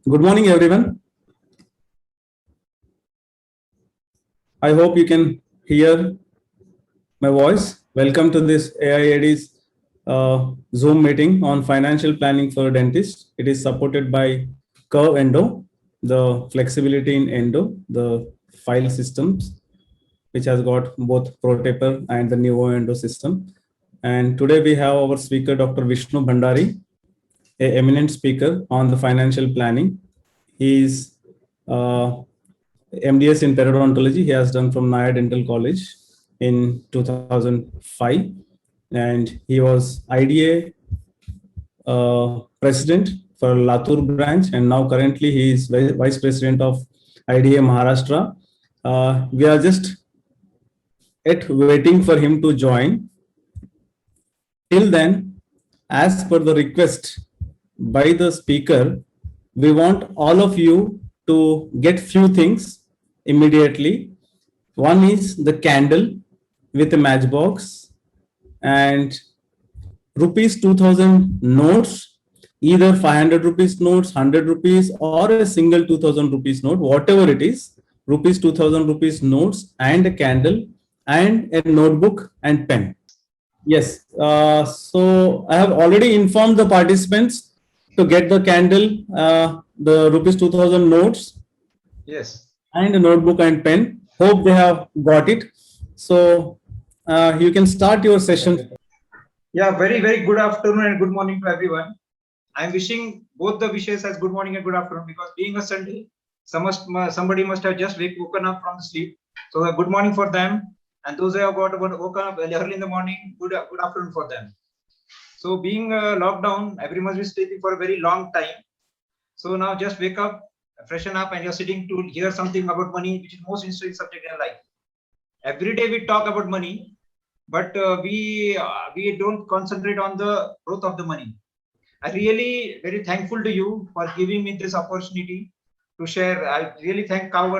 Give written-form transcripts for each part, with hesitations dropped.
Good morning, everyone. I hope you can hear my voice. Welcome to this AIAD's Zoom meeting on financial planning for dentists. It is supported by Curve Endo, the flexibility in Endo, the file systems, which has got both ProTaper and the Neo Endo system. And today we have our speaker, Dr. Vishnu Bhandari, an eminent speaker on the financial planning. He is MDS in periodontology. He has done from Naya Dental College in 2005, and he was IDA president for Latur branch, and now currently he is vice president of IDA Maharashtra. We are just waiting for him to join. Till then, as per the request by the speaker, we want all of you to get few things immediately. One is the candle with a matchbox and rupees 2000 notes, either 500 rupees notes, 100 rupees, or a single 2000 rupees note, whatever it is, rupees 2000 rupees notes and a candle and a notebook and pen. Yes, so I have already informed the participants to get the candle, the rupees 2000 notes. Yes. And a notebook and pen. Hope they have got it. So you can start your session. Yeah, very, very good afternoon and good morning to everyone. I'm wishing both the wishes as good morning and good afternoon, because being a Sunday, somebody must have just woken up from sleep. So good morning for them. And those who have woken up early in the morning, good afternoon for them. So being lockdown, everyone must be sleeping for a very long time. So now just wake up, freshen up, and you're sitting to hear something about money, which is most interesting subject in life. Every day we talk about money, but we don't concentrate on the growth of the money. I really very thankful to you for giving me this opportunity to share. I really thank Curve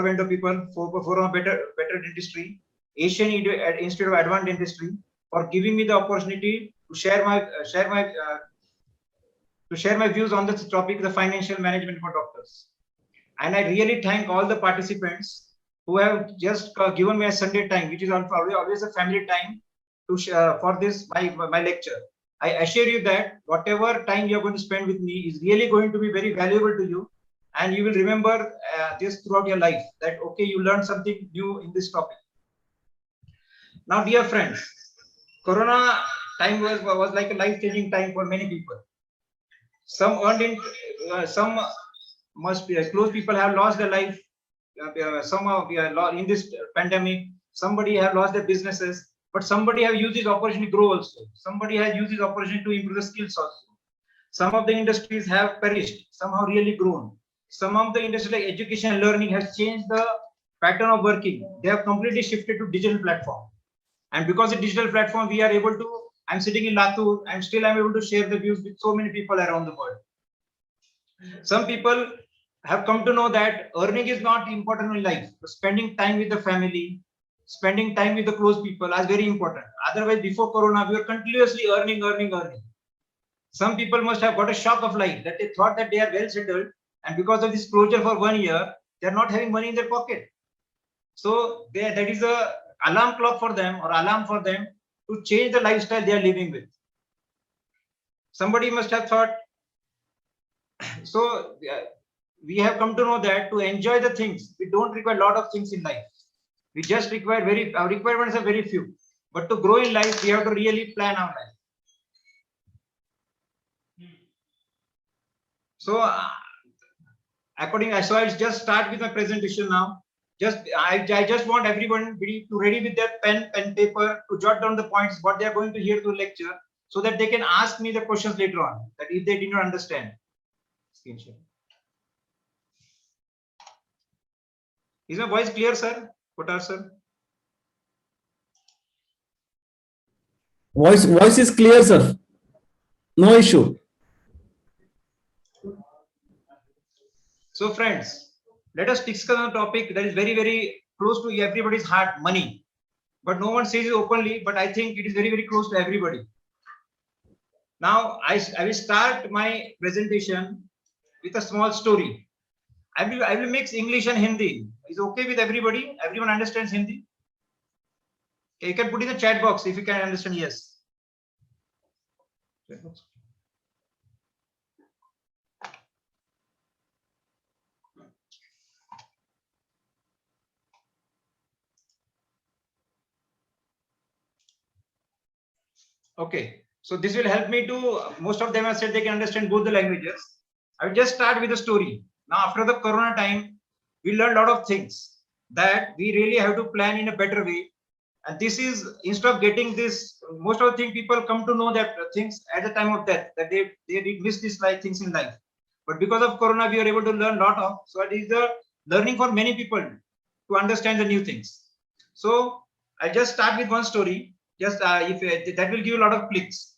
Endo people for a better dentistry, Asian Institute of Advanced Dentistry, for giving me the opportunity to share my views on this topic, the financial management for doctors. And I really thank all the participants who have just given me a Sunday time, which is always a family time, to for this my lecture. I assure you that whatever time you're going to spend with me is really going to be very valuable to you, and you will remember this throughout your life, that okay, you learned something new in this topic. Now, dear friends, Corona time was like a life-changing time for many people. Some earned in, some must be close people have lost their life. Some in this pandemic, somebody have lost their businesses, but somebody have used this opportunity to grow also. Somebody has used this opportunity to improve the skills also. Some of the industries have perished, some have really grown. Some of the industries like education and learning has changed the pattern of working. They have completely shifted to digital platform. And because of digital platform, we are able to, I'm sitting in Latur and still I'm able to share the views with so many people around the world. Some people have come to know that earning is not important in life. Spending time with the family, spending time with the close people is very important. Otherwise, before Corona, we were continuously earning. Some people must have got a shock of life, that they thought that they are well settled, and because of this closure for 1 year, they are not having money in their pocket. So that is a alarm clock for them, or alarm for them, to change the lifestyle they are living with. Somebody must have thought. So we have come to know that to enjoy the things, we don't require a lot of things in life. We just require our requirements are very few. But to grow in life, we have to really plan our life. So so I'll just start with my presentation now. I just want everyone to ready with their pen paper to jot down the points what they are going to hear through lecture, so that they can ask me the questions later on, that if they did not understand. Screen share. Is my voice clear, sir? Kotar sir? Voice is clear, sir. No issue. So friends, let us discuss on a topic that is very, very close to everybody's heart, money. But no one says it openly, but I think it is very, very close to everybody. Now, I will start my presentation with a small story. I will mix English and Hindi. Is okay with everybody? Everyone understands Hindi? Okay, you can put in the chat box if you can understand. Yes. Okay. So this will help me to, most of them have said they can understand both the languages. I will just start with a story. Now, after the Corona time, we learned a lot of things that we really have to plan in a better way. And this is, instead of getting this, most of the thing people come to know that things at the time of death, that they did miss these like things in life. But because of Corona, we are able to learn a lot of. So it is the learning for many people to understand the new things. So I'll just start with one story. Just if that will give you a lot of clicks.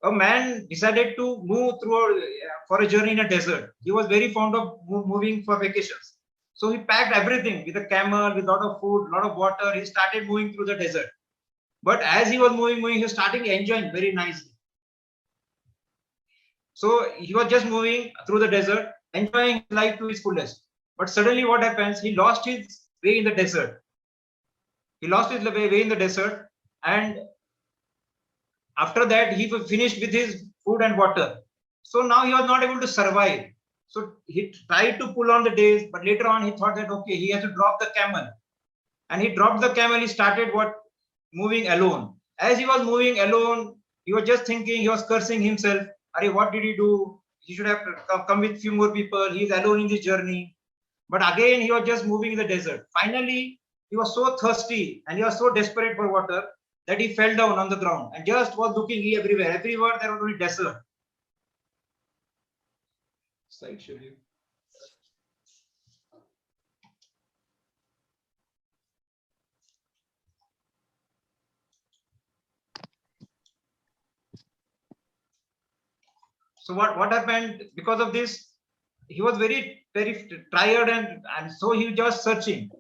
A man decided to move through for a journey in a desert. He was very fond of moving for vacations. So he packed everything with a camel, with a lot of food, a lot of water. He started moving through the desert. But as he was moving, he was starting enjoying very nicely. So he was just moving through the desert, enjoying life to his fullest. But suddenly what happens? He lost his way in the desert. He lost his way in the desert. And after that, he finished with his food and water. So now he was not able to survive. So he tried to pull on the days, but later on he thought that, okay, he has to drop the camel. And he dropped the camel, he started moving alone. As he was moving alone, he was just thinking, he was cursing himself. Are what did he do? He should have come with few more people. He is alone in this journey. But again, he was just moving in the desert. Finally, he was so thirsty and he was so desperate for water that he fell down on the ground and just was looking everywhere. Everywhere there was only desert. Slide show you. So what happened because of this? He was very tired and so he was just searching.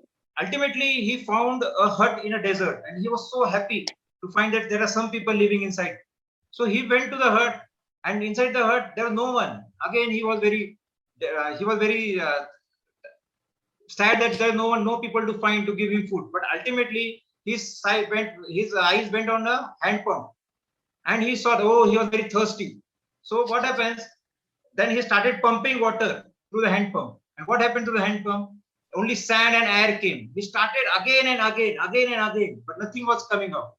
Ultimately, he found a hut in a desert and he was so happy to find that there are some people living inside. So he went to the hut, and inside the hut there was no one. Again, he was very sad that there are no people to find to give him food. But ultimately, his eyes went on a hand pump, and he saw, oh, he was very thirsty. So what happens? Then he started pumping water through the hand pump. And what happened to the hand pump? Only sand and air came. He started again and again, but nothing was coming out.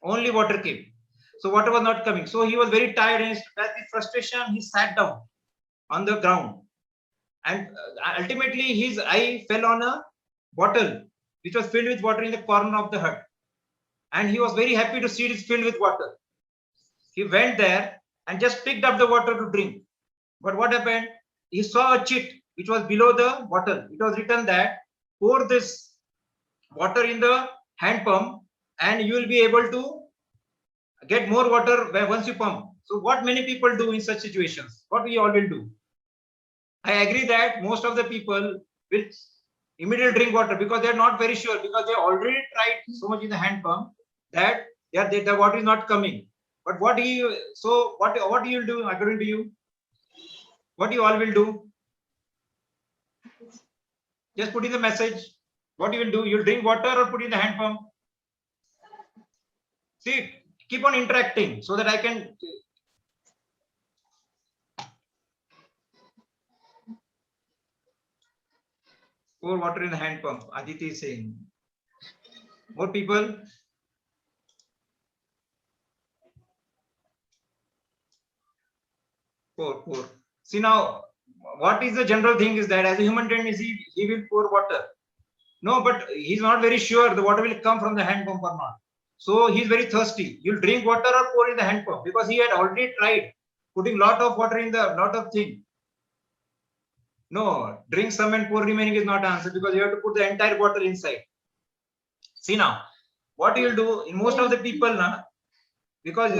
Only water came. So water was not coming. So he was very tired, and with frustration, he sat down on the ground. And ultimately, his eye fell on a bottle which was filled with water in the corner of the hut. And he was very happy to see it is filled with water. He went there and just picked up the water to drink. But what happened? He saw a chit which was below the bottle. It was written that pour this water in the hand pump and you will be able to get more water once you pump. So what many people do in such situations? What we all will do? I agree that most of the people will immediately drink water because they're not very sure, because they already tried so much in the hand pump that the water is not coming. But what you will do according to you? What you all will do? Just put in the message. What you will do? You'll drink water or put in the hand pump? See, keep on interacting so that I can. Pour water in the hand pump. Aditi is saying. More people. Pour. See now, what is the general thing is that as a human tendency, he will pour water. No, but he's not very sure the water will come from the hand pump or not. So he's very thirsty. You'll drink water or pour in the hand pump because he had already tried putting lot of water in the lot of thing. No, drink some and pour remaining is not answer because you have to put the entire bottle inside. See now, what you will do in most of the people now, because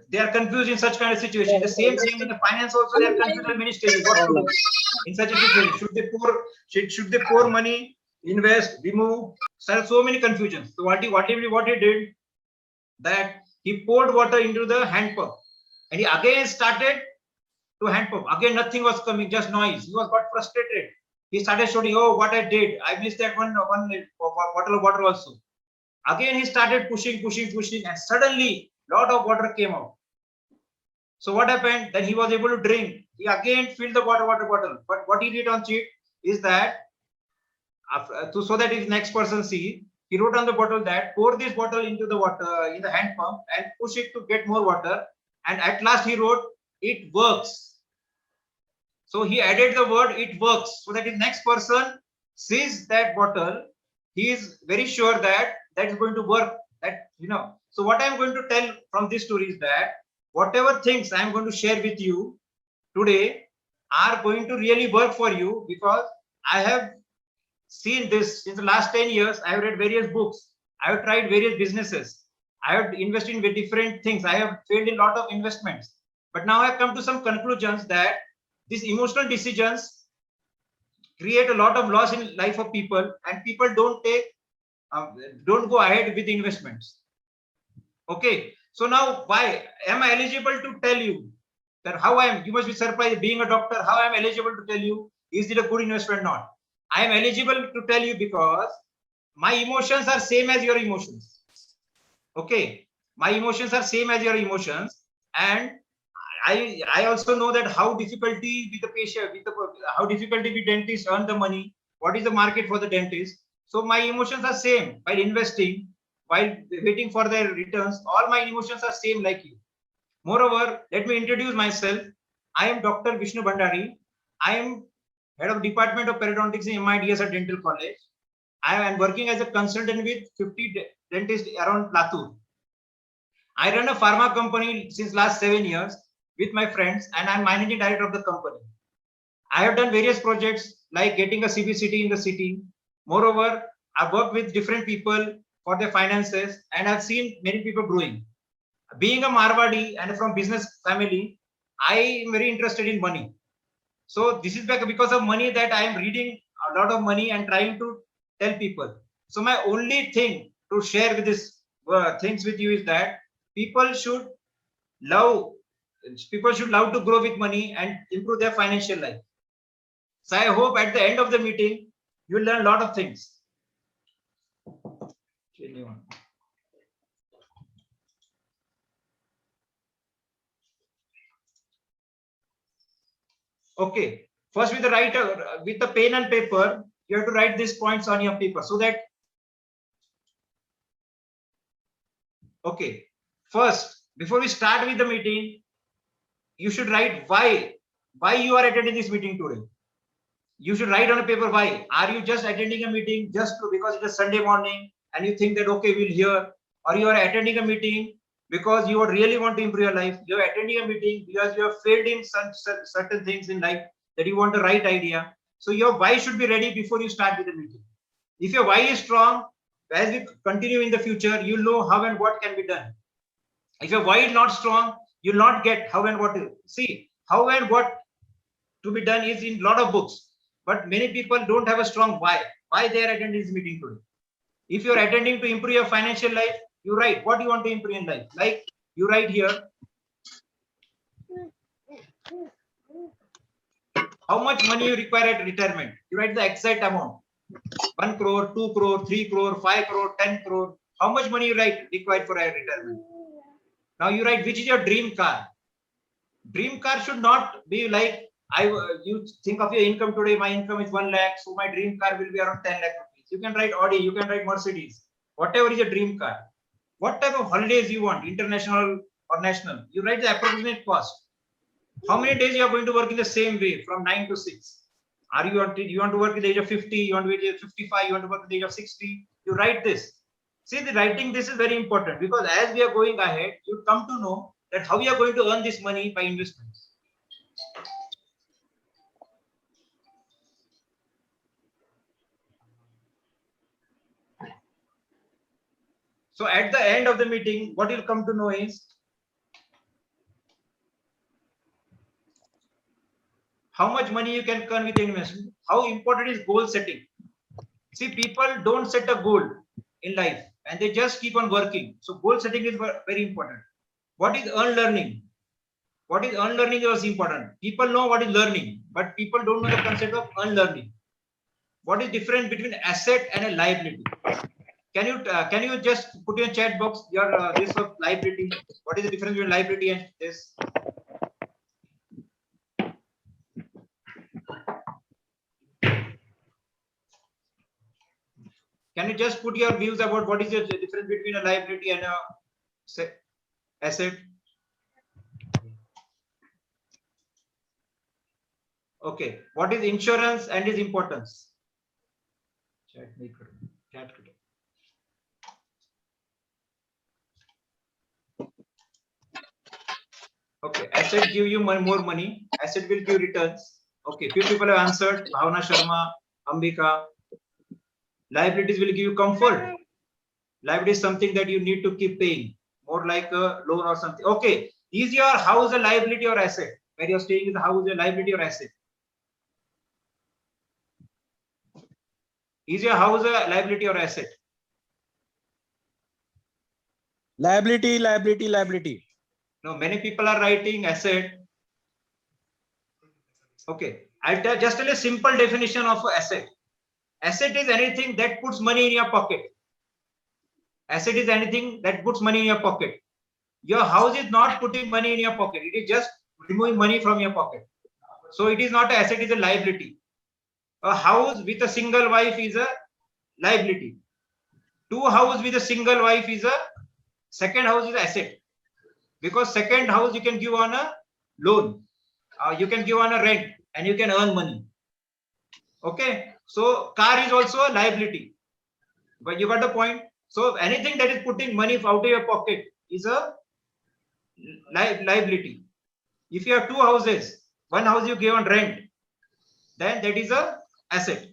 they are confused in such kind of situation. The same thing in the finance also, they are confused at many stages. What to do in such a situation? Should they pour money, invest, remove? So many confusions. So what he did, that he poured water into the hand pump, and he again started to hand pump. Again, nothing was coming, just noise. He got frustrated. He started shouting, "Oh, what I did! I missed that one bottle of water also." Again, he started pushing, and suddenly, lot of water came out. So what happened? Then he was able to drink. He again filled the water bottle. But what he did on cheat is that, so that if next person see, he wrote on the bottle that pour this bottle into the water in the hand pump and push it to get more water. And at last he wrote, "It works." So he added the word "it works," so that if next person sees that bottle, he is very sure that that is going to work. That So what I am going to tell from this story is that whatever things I am going to share with you today are going to really work for you, because I have seen this since the last 10 years. I have read various books. I have tried various businesses. I have invested in different things. I have failed in a lot of investments. But now I have come to some conclusions that these emotional decisions create a lot of loss in life of people, and people don't go ahead with investments. Okay, so now why am I eligible to tell you that how I am? You must be surprised, being a doctor, how I am eligible to tell you is it a good investment or not. I am eligible to tell you because my emotions are same as your emotions. Okay, my emotions are same as your emotions, and I also know that how difficulty with the patient, how difficulty with dentist earn the money. What is the market for the dentist? So my emotions are same while investing, while waiting for their returns. All my emotions are same like you. Moreover, let me introduce myself. I am Dr. Vishnu Bhandari. I am head of Department of Periodontics in MIDSR Dental College. I am working as a consultant with 50 dentists around Latur. I run a pharma company since last 7 years with my friends, and I am managing director of the company. I have done various projects like getting a CBCT in the city. Moreover, I work with different people for their finances, and I've seen many people growing. Being a Marwadi and from business family, I am very interested in money. So this is because of money that I am reading a lot of money and trying to tell people. So my only thing to share with this things with you is that people should love to grow with money and improve their financial life. So I hope at the end of the meeting you will learn a lot of things. Okay, first with the pen and paper, you have to write these points on your paper so that. Okay, first, before we start with the meeting, you should write why you are attending this meeting today. You should write on a paper why. Are you just attending a meeting just because it's a Sunday morning and you think that okay, we'll hear, or you are attending a meeting because you really want to improve your life? You are attending a meeting because you have failed in certain things in life that you want the right idea. So your why should be ready before you start with the meeting. If your why is strong, as we continue in the future, you know how and what can be done. If your why is not strong, you'll not get how and what to see. How and what to be done is in a lot of books, but many people don't have a strong why they are attending this meeting today. If you're attending to improve your financial life, you write what you want to improve in life. Like you write here, how much money you require at retirement. You write the exact amount. 1 crore, 2 crore, 3 crore, 5 crore, 10 crore. How much money you required for a retirement. Now you write which is your dream car. Dream car should not be like you think of your income today. My income is 1 lakh, so my dream car will be around 10 lakh rupees. You can write Audi, you can write Mercedes, whatever is your dream car. What type of holidays you want, international or national? You write the approximate cost. How many days you are going to work in the same way from 9 to 6? Are you want to work at the age of 50? You want to work at the age of 55? You want to work at the age of 60? You write this. See, the writing this is very important because as we are going ahead, you come to know that how you are going to earn this money by investments. So at the end of the meeting, what you'll come to know is how much money you can earn with investment. How important is goal setting. See, people don't set a goal in life and they just keep on working. So goal setting is very important. What is earned learning? What is earned learning is important. People know what is learning, but people don't know the concept of earned learning. What is difference between asset and a liability? Can you just put in a chat box your this of liability? What is the difference between liability and this? Can you just put your views about what is the difference between a liability and a asset? Okay. What is insurance and its importance? Chat. Okay. Asset give you more money. Asset will give returns. Okay. Few people have answered. Bhavna Sharma, Ambika. Liabilities will give you comfort. Liability is something that you need to keep paying, more like a loan or something. Okay, is your house a liability or asset? Where you're staying is the house a liability or asset? Is your house a liability or asset? Liability. No, many people are writing asset. Okay, I'll just tell a simple definition of asset. Asset is anything that puts money in your pocket. Asset is anything that puts money in your pocket. Your house is not putting money in your pocket. It is just removing money from your pocket. So it is not an asset, it is a liability. A house with a single wife is a liability. Two houses with a single wife is a second house is asset. Because second house you can give on a loan. You can give on a rent and you can earn money. Okay. So car is also a liability. But you got the point. So anything that is putting money out of your pocket is a liability. If you have two houses, one house you give on rent, then that is a asset.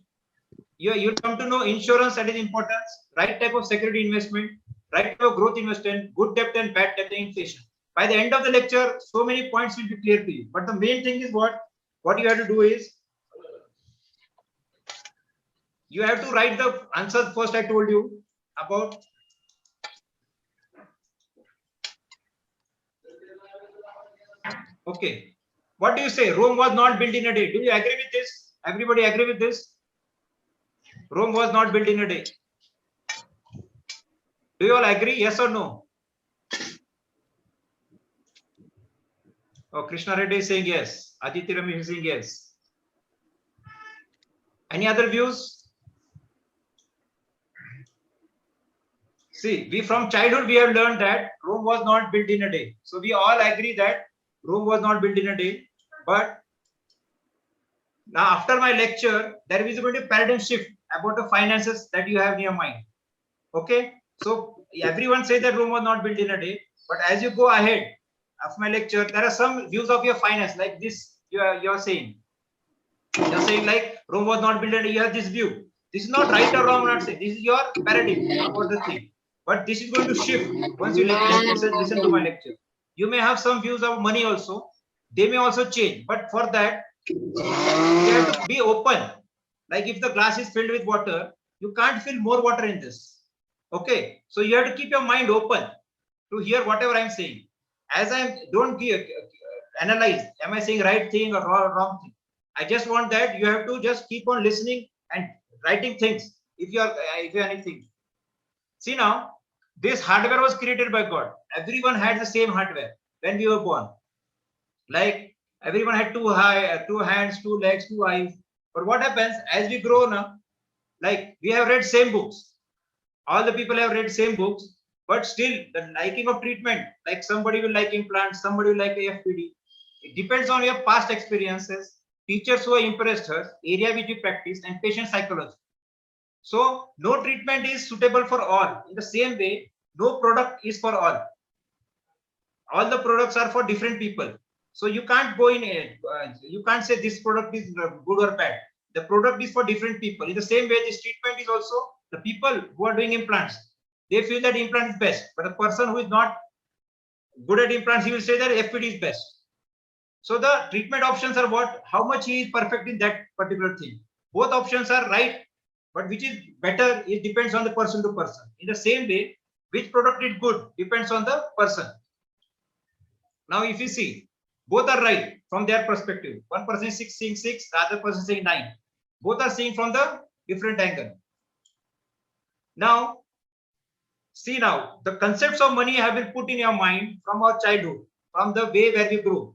You come to know insurance, that is important, right type of security investment, right type of growth investment, good debt and bad debt and inflation. By the end of the lecture, so many points will be clear to you. But the main thing is what you have to do is you have to write the answer first. I told you about. Okay. What do you say? Rome was not built in a day. Do you agree with this? Everybody agree with this? Rome was not built in a day. Do you all agree? Yes or no? Oh, Krishna Reddy is saying yes. Aditi Ramesh is saying yes. Any other views? See, we from childhood we have learned that Rome was not built in a day. So we all agree that Rome was not built in a day. But now after my lecture, there is going to be a paradigm shift about the finances that you have in your mind. Okay. So everyone says that Rome was not built in a day. But as you go ahead of my lecture, there are some views of your finance like this. You're saying. You're saying like Rome was not built in a day. You have this view. This is not right or wrong. I'm not saying. This is your paradigm about the thing. But this is going to shift once you listen to my lecture. You may have some views of money also. They may also change. But for that, you have to be open. Like if the glass is filled with water, you can't fill more water in this. Okay. So you have to keep your mind open to hear whatever I'm saying. As I don't analyze, am I saying right thing or wrong thing? I just want that you have to just keep on listening and writing things if you are anything. See now, this hardware was created by God. Everyone had the same hardware when we were born. Like everyone had two hands, two legs, two eyes. But what happens as we grow now? Like we have read same books. All the people have read same books, but still the liking of treatment, like somebody will like implants, somebody will like AFPD, It depends on your past experiences, teachers who have impressed us, area which we practice, and patient psychology. So no treatment is suitable for all. In the same way, no product is for all. All the products are for different people. So you can't go in, you can't say this product is good or bad. The product is for different people. In the same way, this treatment is also the people who are doing implants. They feel that implant is best, but the person who is not good at implants, he will say that FPD is best. So the treatment options are what? How much he is perfect in that particular thing. Both options are right, but which is better, it depends on the person to person. In the same way, which product is good depends on the person. Now, if you see, both are right from their perspective. One person is seeing 6, the other person is saying 9. Both are seeing from the different angle. Now, see now, the concepts of money have been put in your mind from our childhood, from the way where we grew.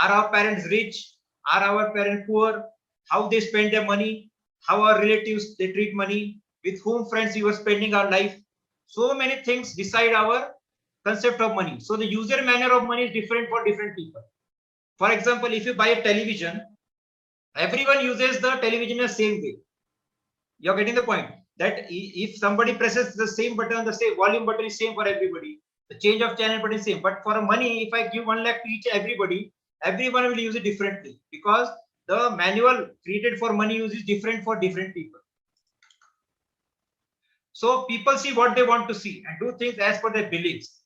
Are our parents rich? Are our parents poor? How they spend their money? How our relatives they treat money? With whom friends we were spending our life? So many things decide our concept of money. So the user manner of money is different for different people. For example, if you buy a television, everyone uses the television in the same way. You're getting the point that if somebody presses the same button, the same volume button is same for everybody. The change of channel button is same. But for money, if I give 1 lakh to each everybody, everyone will use it differently because the manual created for money use is different for different people. So people see what they want to see and do things as per their beliefs.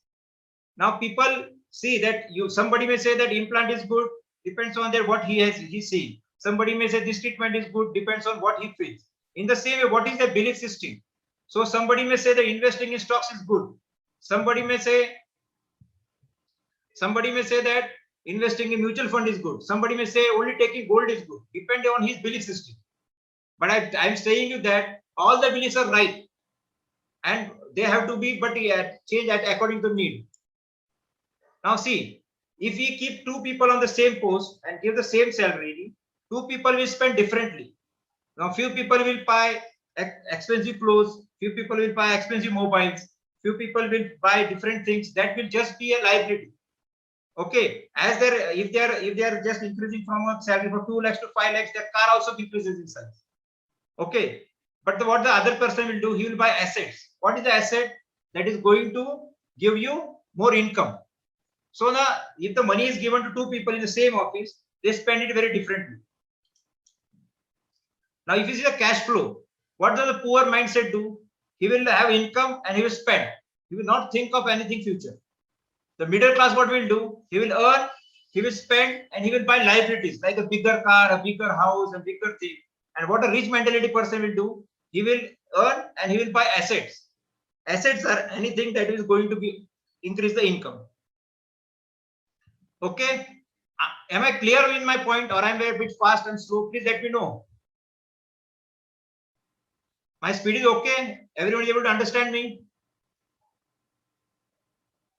Now people see that somebody may say that implant is good, depends on their what he's seeing. Somebody may say this treatment is good, depends on what he feels. In the same way, what is their belief system? So somebody may say that investing in stocks is good. Somebody may say that investing in mutual fund is good. Somebody may say only taking gold is good, depending on his belief system. But I'm saying you that all the beliefs are right, and they have to be changed according to need. Now see, if we keep 2 people on the same post and give the same salary, 2 people will spend differently. Now few people will buy expensive clothes, few people will buy expensive mobiles, few people will buy different things. That will just be a liability. Okay, as if they are just increasing from a salary from 2 lakhs to 5 lakhs, their car also increases in size. Okay, but what the other person will do, he will buy assets. What is the asset? That is going to give you more income. So now, if the money is given to 2 people in the same office, they spend it very differently. Now, if you see the cash flow, what does the poor mindset do? He will have income and he will spend. He will not think of anything future. The middle class, what will do? He will earn, he will spend, and he will buy liabilities like a bigger car, a bigger house, a bigger thing. And what a rich mentality person will do? He will earn and he will buy assets. Assets are anything that is going to be increase the income. Okay, am I clear in my point, or I'm a bit fast and slow? Please let me know. My speed is okay. Everyone is able to understand me.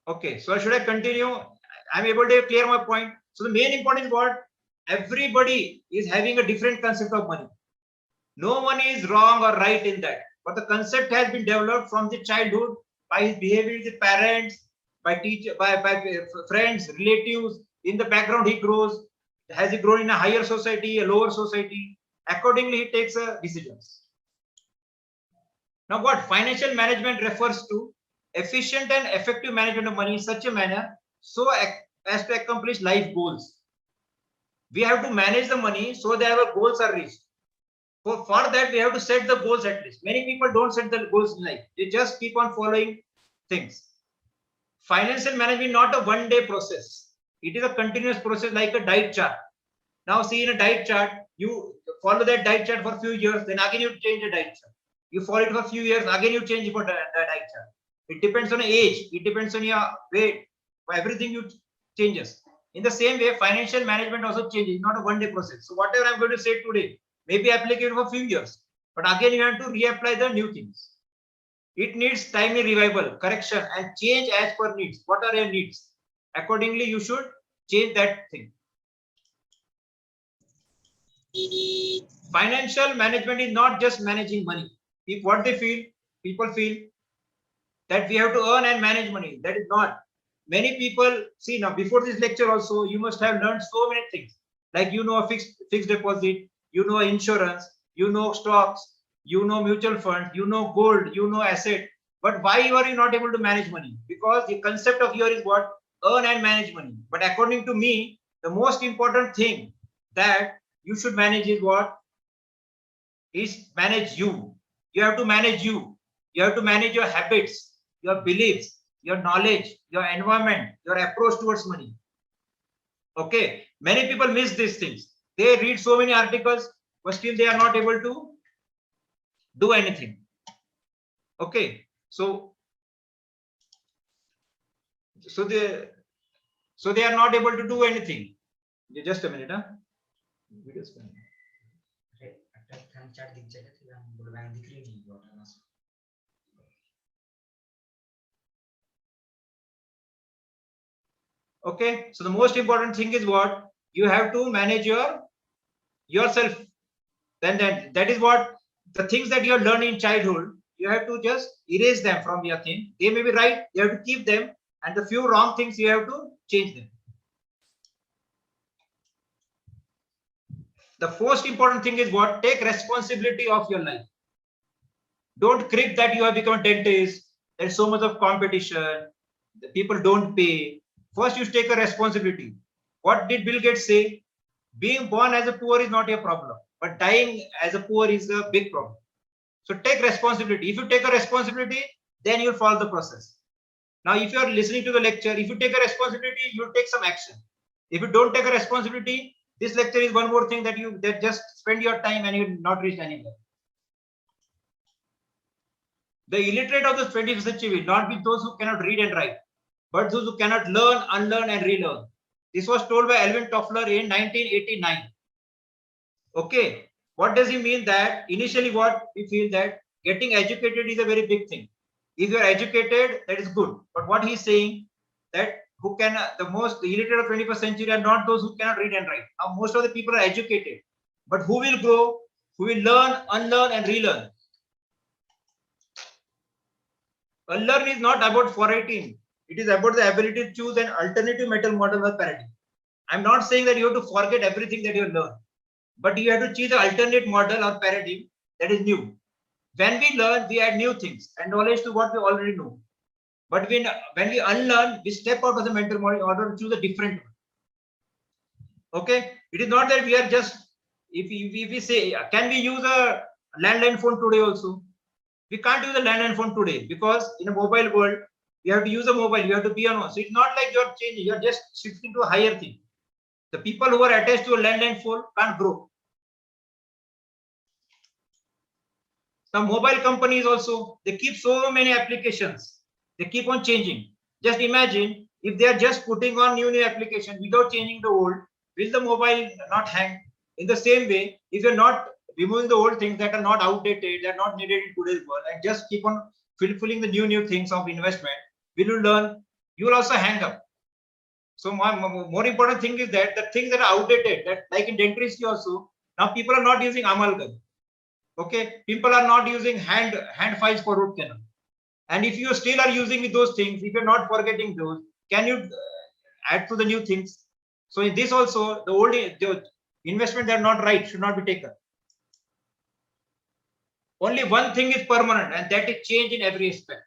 Okay, so should I continue? I'm able to clear my point. So the main important is what? Everybody is having a different concept of money. No one is wrong or right in that, but the concept has been developed from the childhood by his behavior with the parents, by teacher, by friends, relatives. In the background he grows. Has he grown in a higher society, a lower society? Accordingly, he takes decisions. Now, what financial management refers to efficient and effective management of money in such a manner so as to accomplish life goals. We have to manage the money so that our goals are reached. For that, we have to set the goals at least. Many people don't set the goals in life. They just keep on following things. Financial management is not a one-day process. It is a continuous process like a diet chart. Now see, in a diet chart, you follow that diet chart for a few years, then again you change the diet chart. You follow it for a few years, again you change for the diet chart. It depends on age, it depends on your weight, everything you changes. In the same way, financial management also changes, not a one-day process. So whatever I'm going to say today may be applicable for a few years, but again you have to reapply the new things. It needs timely revival, correction, and change as per needs. What are your needs? Accordingly, you should change that thing. Financial management is not just managing money. If what they feel, people feel that we have to earn and manage money. That is not. many people see now before this lecture also, you must have learned so many things. Like you know a fixed deposit, you know insurance, you know stocks, you know mutual fund, you know gold, you know asset. But why are you not able to manage money? Because the concept of here is what? Earn and manage money. But according to me, the most important thing that you should manage is what? Is manage you. You have to manage you. You have to manage your habits, your beliefs, your knowledge, your environment, your approach towards money. Okay, many people miss these things. They read so many articles, but still they are not able to do anything. Okay, so they are not able to do anything. Just a minute, huh? Okay, so the most important thing is what? You have to manage yourself. Then that is what the things that you are learning in childhood, you have to just erase them from your thing. They may be right, you have to keep them, and the few wrong things you have to change them. The first important thing is what? Take responsibility of your life. Don't creep that you have become a dentist. There's so much of competition. The people don't pay. First, you take a responsibility. What did Bill Gates say? Being born as a poor is not a problem, but dying as a poor is a big problem. So take responsibility. If you take a responsibility, then you'll follow the process. Now, if you are listening to the lecture, if you take a responsibility, you'll take some action. If you don't take a responsibility, this lecture is one more thing that just spend your time and you'll not reach anywhere. The illiterate of the 20th century will not be those who cannot read and write, but those who cannot learn, unlearn, and relearn. This was told by Alvin Toffler in 1989. Okay, what does he mean? That initially what we feel that getting educated is a very big thing. If you are educated, that is good. But what he's saying that who can the illiterate of 21st century are not those who cannot read and write. Now most of the people are educated, but who will grow? Who will learn, unlearn, and relearn? Unlearn is not about forgetting. It is about the ability to choose an alternative mental model or paradigm. I'm not saying that you have to forget everything that you learn, but you have to choose the alternate model or paradigm that is new. When we learn, we add new things and knowledge to what we already know. But when we unlearn, we step out of the mental model in order to choose a different one. Okay, it is not that we are just if we say, can we use a landline phone today also? We can't use a landline phone today because in a mobile world, you have to use a mobile, you have to be on one. So it's not like you're changing, you're just shifting to a higher thing. The people who are attached to a landline phone can't grow. Some mobile companies also, they keep so many applications. They keep on changing. Just imagine if they are just putting on new application without changing the old, will the mobile not hang? In the same way, if you're not removing the old things that are not outdated, that are not needed in today's world, and just keep on fulfilling the new things of investment, will you learn? You will also hang up. So more important thing is that the things that are outdated, that like in dentistry also, now people are not using amalgam. Okay, people are not using hand files for root canal. And if you still are using those things, if you're not forgetting those, can you add to the new things? So in this also, the investment that are not right should not be taken. Only one thing is permanent, and that is change in every aspect.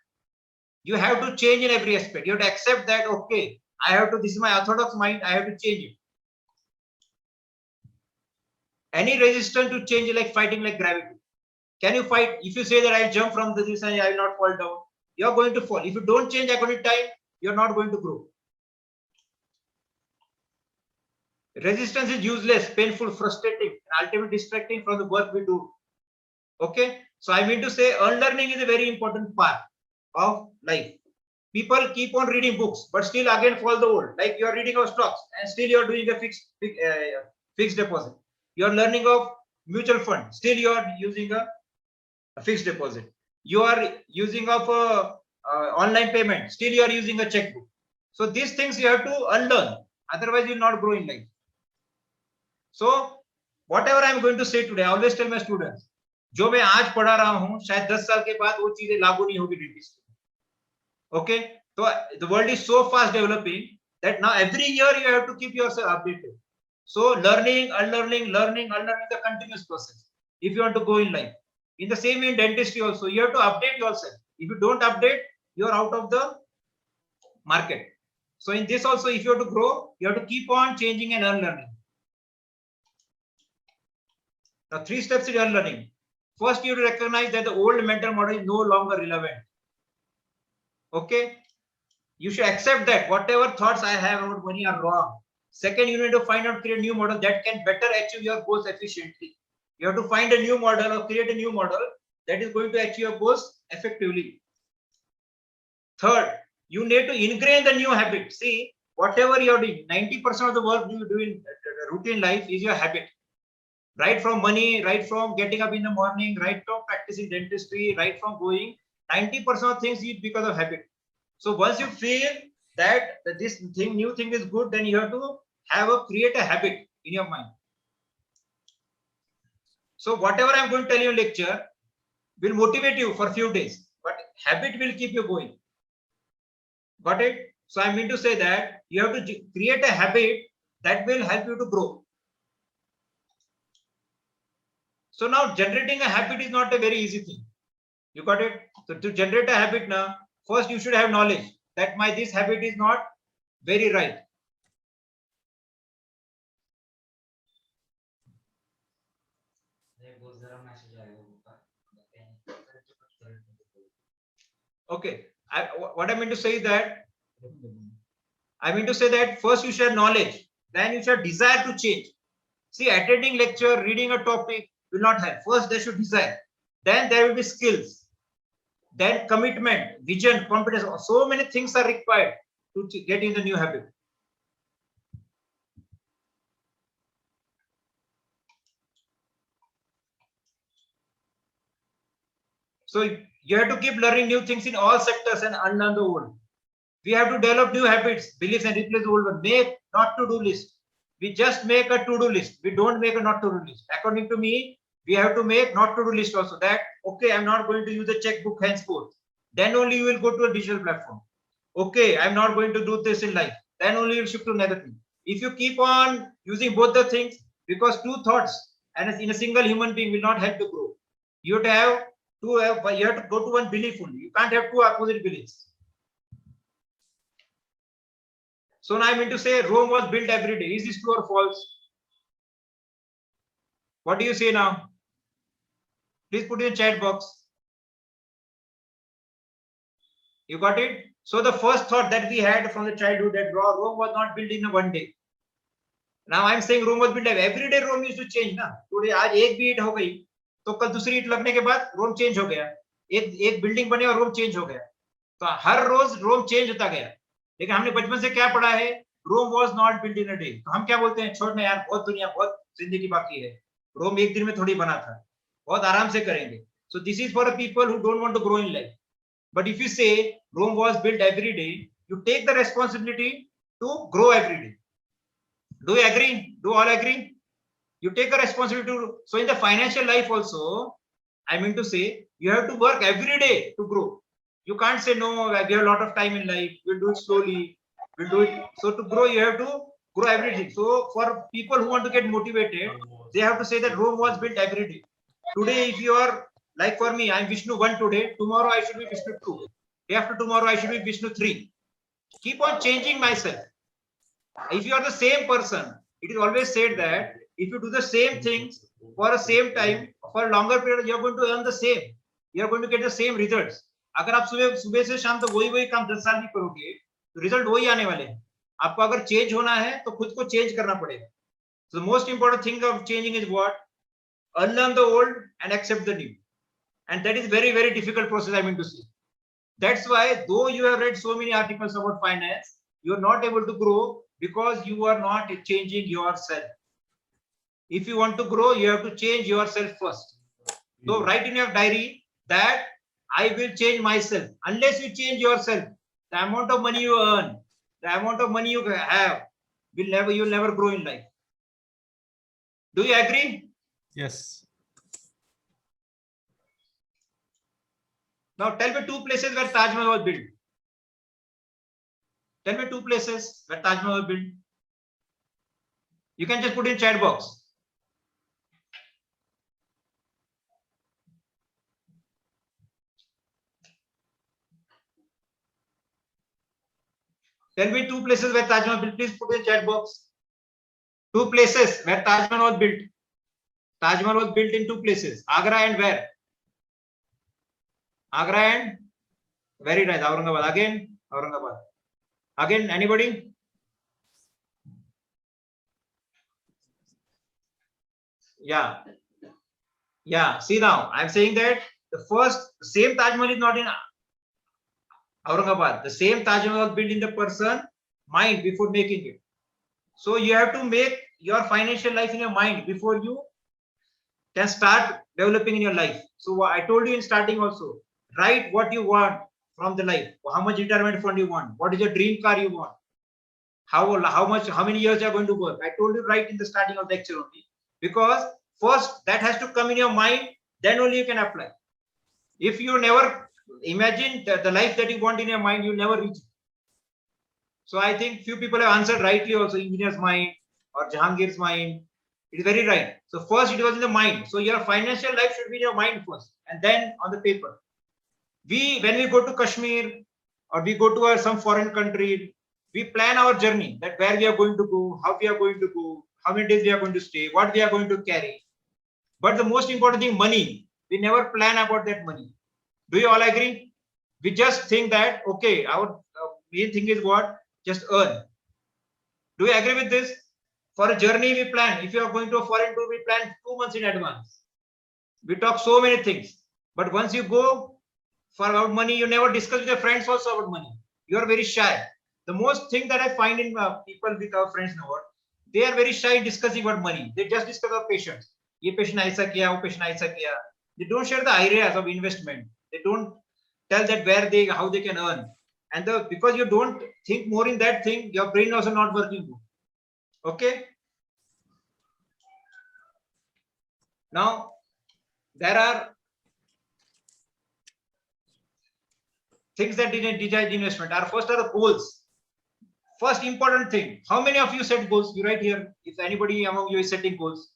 You have to change in every aspect. You have to accept that, okay, this is my orthodox mind, I have to change it. Any resistance to change is like fighting like gravity. Can you fight? If you say that I'll jump from this and I will not fall down, you're going to fall. If you don't change according to time, you're not going to grow. Resistance is useless, painful, frustrating, and ultimately distracting from the work we do. Okay, so I mean to say unlearning is a very important part of life. People keep on reading books, but still again follow the old. Like you are reading of stocks and still you are doing a fixed deposit. You are learning of mutual fund, still you are using a fixed deposit. You are using of online payment, still you are using a checkbook. So these things you have to unlearn, otherwise you will not grow in life. So whatever I am going to say today, I always tell my students, जो मैं आज पढ़ा रहा हूं शायद 10 साल के बाद वो चीजें लागू नहीं होगी dentist. Okay, So the world is so fast developing that now every year you have to keep yourself updated. So learning, unlearning is a continuous process. If you want to go in life, in the same way in dentistry also, you have to update yourself. If you don't update, you are out of the market. So in this also, if you have to grow, you have to keep on changing and unlearning. Now 3 steps in unlearning. First, you have to recognize that the old mental model is no longer relevant. Okay, you should accept that whatever thoughts I have about money are wrong. Second, you need to find out, create a new model that can better achieve your goals efficiently. You have to find a new model or create a new model that is going to achieve your goals effectively. Third, you need to ingrain the new habit. See, whatever you are doing, 90% of the work you do in routine life is your habit. Right from money, right from getting up in the morning, right from practicing dentistry, right from going, 90% of things is because of habit. So once you feel that this thing, new thing is good, then you have to create a habit in your mind. So whatever I'm going to tell you in lecture will motivate you for a few days, but habit will keep you going. Got it? So I mean to say that you have to create a habit that will help you to grow. So now generating a habit is not a very easy thing. You got it? So to generate a habit now, first you should have knowledge that this habit is not very right. Okay. What I mean to say is that first you should have knowledge, then you should have desire to change. See, attending lecture, reading a topic will not help. First, they should desire. Then there will be skills. Then commitment, vision, confidence. So many things are required to get in the new habit. So you have to keep learning new things in all sectors and unlearn the old. We have to develop new habits, beliefs, and replace the old one. Make not to-do list. We just make a to-do list. We don't make a not to-do list. According to me, we have to make not to-do list also. That okay, I'm not going to use the checkbook henceforth. Then only you will go to a digital platform. Okay, I'm not going to do this in life. Then only you'll shift to another thing. If you keep on using both the things, because two thoughts and in a single human being will not help to grow. You have to have you have to go to one belief only. You can't have two opposite beliefs. So now I mean to say Rome was built every day. Is this true or false? What do you say now? Please put in the chat box. You got it? So the first thought that we had from the childhood that Rome was not built in one day. Now I'm saying Rome was built every day. Rome used to change ना. Today आज एक भी ईंट हो गई तो कल दूसरी ईंट लगने के बाद रोम चेंज हो गया. एक बिल्डिंग बने और रोम चेंज हो गया. तो हर रोज रोम चेंज होता गया. लेकिन हमने बचपन से क्या पढ़ा है? Rome was not build in a day. तो हम क्या बोलते हैं? छोड़ना यार, बहुत दुनिया, बहुत जिंदगी बाकी है. रोम एक दिन में थोड़ी बना था. बहुत आराम से करेंगे. So this is for the people who don't want to grow in life. But if you say Rome was built every day, you take the responsibility to grow every day. Do you agree? Do all agree? You take a responsibility to. So in the financial life also, I mean to say, you have to work every day to grow. You can't say no, we have a lot of time in life, we'll do it slowly, we'll do it. So to grow, you have to grow everything. So for people who want to get motivated, they have to say that Rome was built every day. Today, if you are like for me, I'm Vishnu 1 today, tomorrow I should be Vishnu 2. Day after tomorrow, I should be Vishnu 3. Keep on changing myself. If you are the same person, it is always said that if you do the same things for the same time, for a longer period, you are going to earn the same. You are going to get the same results. अगर आप सुबह से शाम तक वही काम 10 साल भी करोगे तो रिजल्ट वही आने वाले हैं. आपको अगर चेंज होना है तो खुद को चेंज करना पड़ेगा. So the most important thing of changing is what? Unlearn the old and accept the new. And that is very, very difficult process, I mean to say. That's why though you have read so many articles about finance, you are not able to grow because you are not changing yourself. If you want to grow, you have to change yourself first. So write in your diary that I will change myself. Unless you change yourself, the amount of money you earn, the amount of money you have, you'll never grow in life. Do you agree? Yes. Now tell me 2 places where Taj Mahal was built. Tell me 2 places where Taj Mahal was built. You can just put in chat box. Tell me 2 places where Taj Mahal was built. Please put in chat box. 2 places where Taj Mahal was built. Taj Mahal was built in 2 places. Agra and where? Agra and very nice. Aurangabad. Again, Aurangabad. Again, anybody? Yeah. Yeah. See now, I'm saying that the same Taj Mahal is not in Aurangabad. The same Taj Mahal was built in the person mind before making it. So you have to make your financial life in your mind before you can start developing in your life. So I told you in starting also, write what you want from the life. How much retirement fund you want? What is your dream car you want? How many years you are going to work? I told you right in the starting of the lecture only. Because first that has to come in your mind, then only you can apply. If you never imagine the life that you want in your mind, you never reach it. So I think few people have answered rightly also, engineer's mind or Jahangir's mind. It is very right. So first it was in the mind. So your financial life should be in your mind first and then on the paper. When we go to Kashmir or we go to some foreign country, we plan our journey, that where we are going to go, how we are going to go, how many days we are going to stay, what we are going to carry. But the most important thing, money. We never plan about that money. Do you all agree? We just think that, okay, our main thing is what? Just earn. Do you agree with this? For a journey, we plan. If you are going to a foreign tour, we plan 2 months in advance. We talk so many things. But once you go for about money, you never discuss with your friends also about money. You are very shy. The most thing that I find in people with our friends now, they are very shy discussing about money. They just discuss about patients. Ye patient aisa kiya, wo patient aisa kiya. They don't share the ideas of investment. They don't tell that how they can earn. And because you don't think more in that thing, your brain also not working good. Okay. Now there are things that decide investment. First are the goals. First important thing. How many of you set goals? You write here. If anybody among you is setting goals.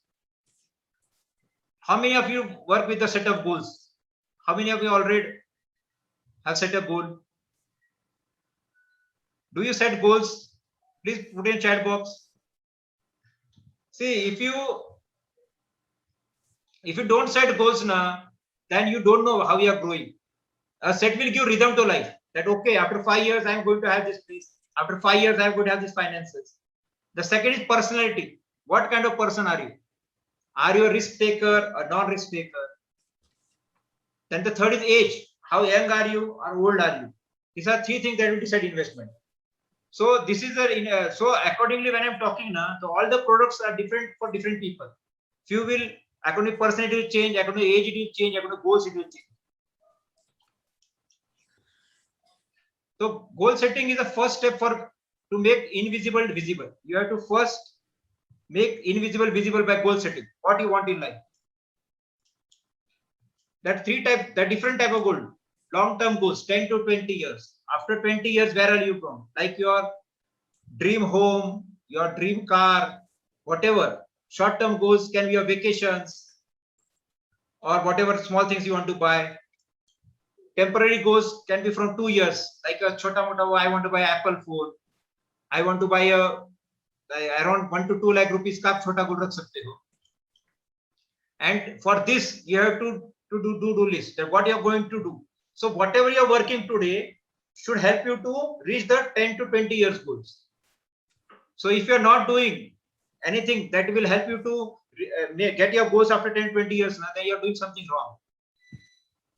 How many of you work with a set of goals? How many of you already have set a goal? Do you set goals? Please put in chat box. See, if you don't set goals now, then you don't know how you are growing. A set will give rhythm to life. That okay, after 5 years I am going to have this place. After 5 years I am going to have these finances. The second is personality. What kind of person are you? Are you a risk taker or non-risk taker? Then the third is age. How young are you or old are you? These are 3 things that will decide investment. So this is so accordingly when I'm talking now, so all the products are different for different people. Few will according to personality will change, according to age it will change, according to goals it will change. So goal setting is the first step to make invisible visible. You have to first make invisible visible by goal setting. What you want in life. That different type of goal. Long-term goals, 10 to 20 years. After 20 years, where are you from? Like your dream home, your dream car, whatever. Short-term goals can be your vacations or whatever small things you want to buy. Temporary goals can be from 2 years, like a chota mota, I want to buy Apple phone. I want to buy around 1 to 2 lakh rupees ka chota goal rakh sakte ho. And for this, you have to do list that what you are going to do. So whatever you are working today should help you to reach the 10 to 20 years goals. So if you are not doing anything that will help you to get your goals after 10, 20 years, then you are doing something wrong.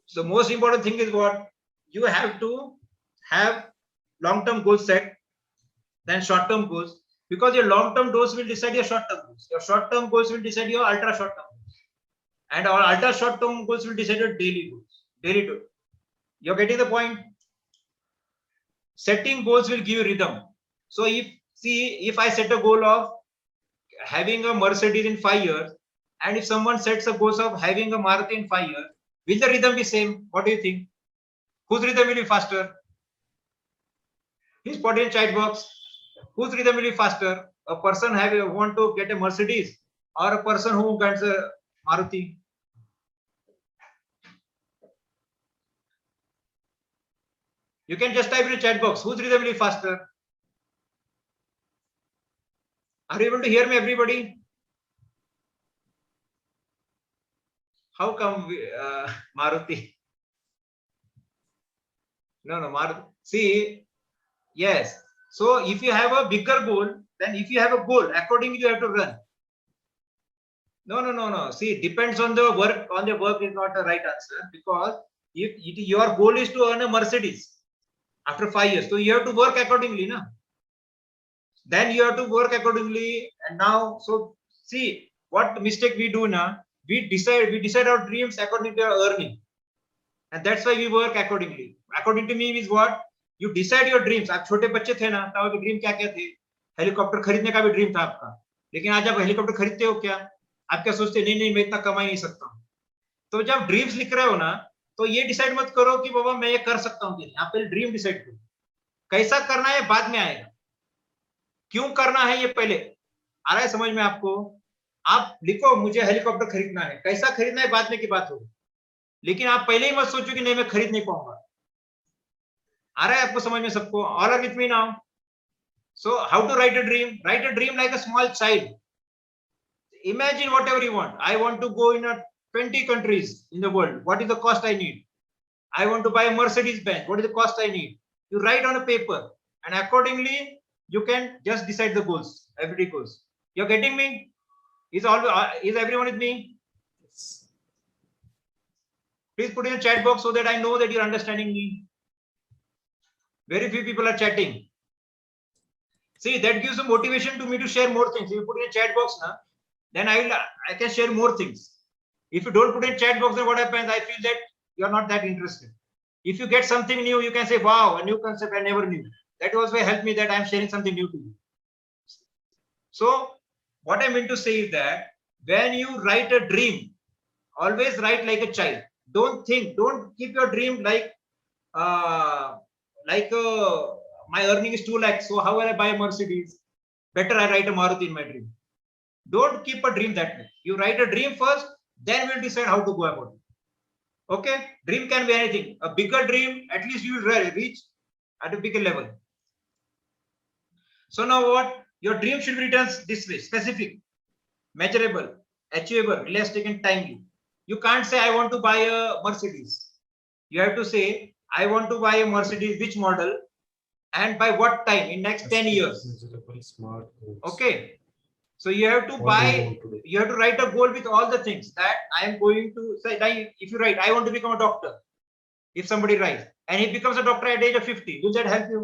So most important thing is what? You have to have long-term goals set, then short-term goals, because your long-term goals will decide your short-term goals. Your short-term goals will decide your ultra-short-term goals. And our ultra-short-term goals will decide your daily goals. Daily goals. You're getting the point? Setting goals will give you rhythm. So if I set a goal of having a Mercedes in 5 years, and if someone sets a goal of having a Maruti in 5 years, will the rhythm be same? What do you think? Whose rhythm will be faster? Please put in chat box. Whose rhythm will be faster? A person want to get a Mercedes or a person who gets a Maruti? You can just type in the chat box. Whose rhythm will be faster? Are you able to hear me, everybody? How come Maruti? No, Maruti. See, yes. So if you have a bigger goal, then if you have a goal, accordingly you have to run. No. See, it depends on the work. On the work is not the right answer, because if your goal is to earn a Mercedes after 5 years, so you have to work accordingly, na? Then you have to work accordingly. And now, so see what mistake we do now. We decide our dreams according to our earning, and that's why we work accordingly. According to me is what you decide your dreams. आप छोटे बच्चे थे ना, तब आपके dream क्या क्या थे? हेलीकॉप्टर खरीदने का भी ड्रीम था आपका, लेकिन आज आप हेलीकॉप्टर खरीदते हो क्या? आप क्या सोचते? नहीं मैं इतना कमा ही नहीं सकता हूँ। तो जब ड्रीम्स लिख रहे हो ना, तो ये डिसाइड मत करो कि बाबा मैं ये कर सकता हूँ कि नहीं। आप पहले ड्रीम डिसाइड करो, कैसा करना है बाद में आएगा, क्यों करना है ये पहले आ रहा है समझ में आपको? आप लिखो मुझे हेलीकॉप्टर खरीदना है, कैसा खरीदना है बाद में की बात होगी, लेकिन आप पहले ही मत सोचो कि नहीं मैं खरीद नहीं पाऊंगा। आ रहा है आपको समझ में सबको? All are with me now? So how to write a dream? Write a dream like a small child. Imagine whatever you want. I want to go in 20 countries in the world. What is the cost I need? I want to buy a Mercedes Benz. What is the cost I need? You write on a paper, and accordingly you can just decide the goals. Everyday goals. You're getting me? Is everyone with me? Please put in the chat box so that I know that you're understanding me. Very few people are chatting. See, that gives a motivation to me to share more things. If you put in a chat box now, then I can share more things. If you don't put in chat box, then what happens? I feel that you're not that interested. If you get something new, you can say, wow, a new concept I never knew. That also helped me that I'm sharing something new to you. So what I mean to say is that when you write a dream, always write like a child. Don't keep your dream like my earning is 2 lakhs, so how will I buy a Mercedes? Better I write a Maruti in my dream. Don't keep a dream that way. You write a dream first, then we'll decide how to go about it. Okay? Dream can be anything. A bigger dream, at least you will reach at a bigger level. So now what? Your dream should be written this way: specific, measurable, achievable, realistic, and timely. You can't say I want to buy a Mercedes. You have to say I want to buy a Mercedes, which model, and by what time in next 10 years. Smart goals. Okay. So you have to you have to write a goal with all the things that I am going to say. Like if you write, I want to become a doctor. If somebody writes and he becomes a doctor at the age of 50, will that help you?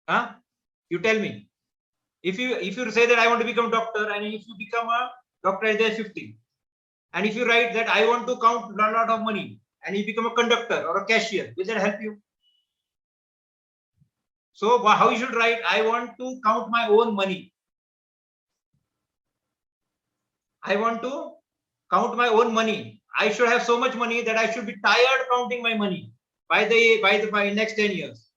Huh? You tell me. If you say that I want to become a doctor, and if you become a doctor at the age of 50, and if you write that I want to count a lot of money, and you become a conductor or a cashier, will that help you? So how you should write? I want to count my own money. I want to count my own money. I should have so much money that I should be tired counting my money by next 10 years.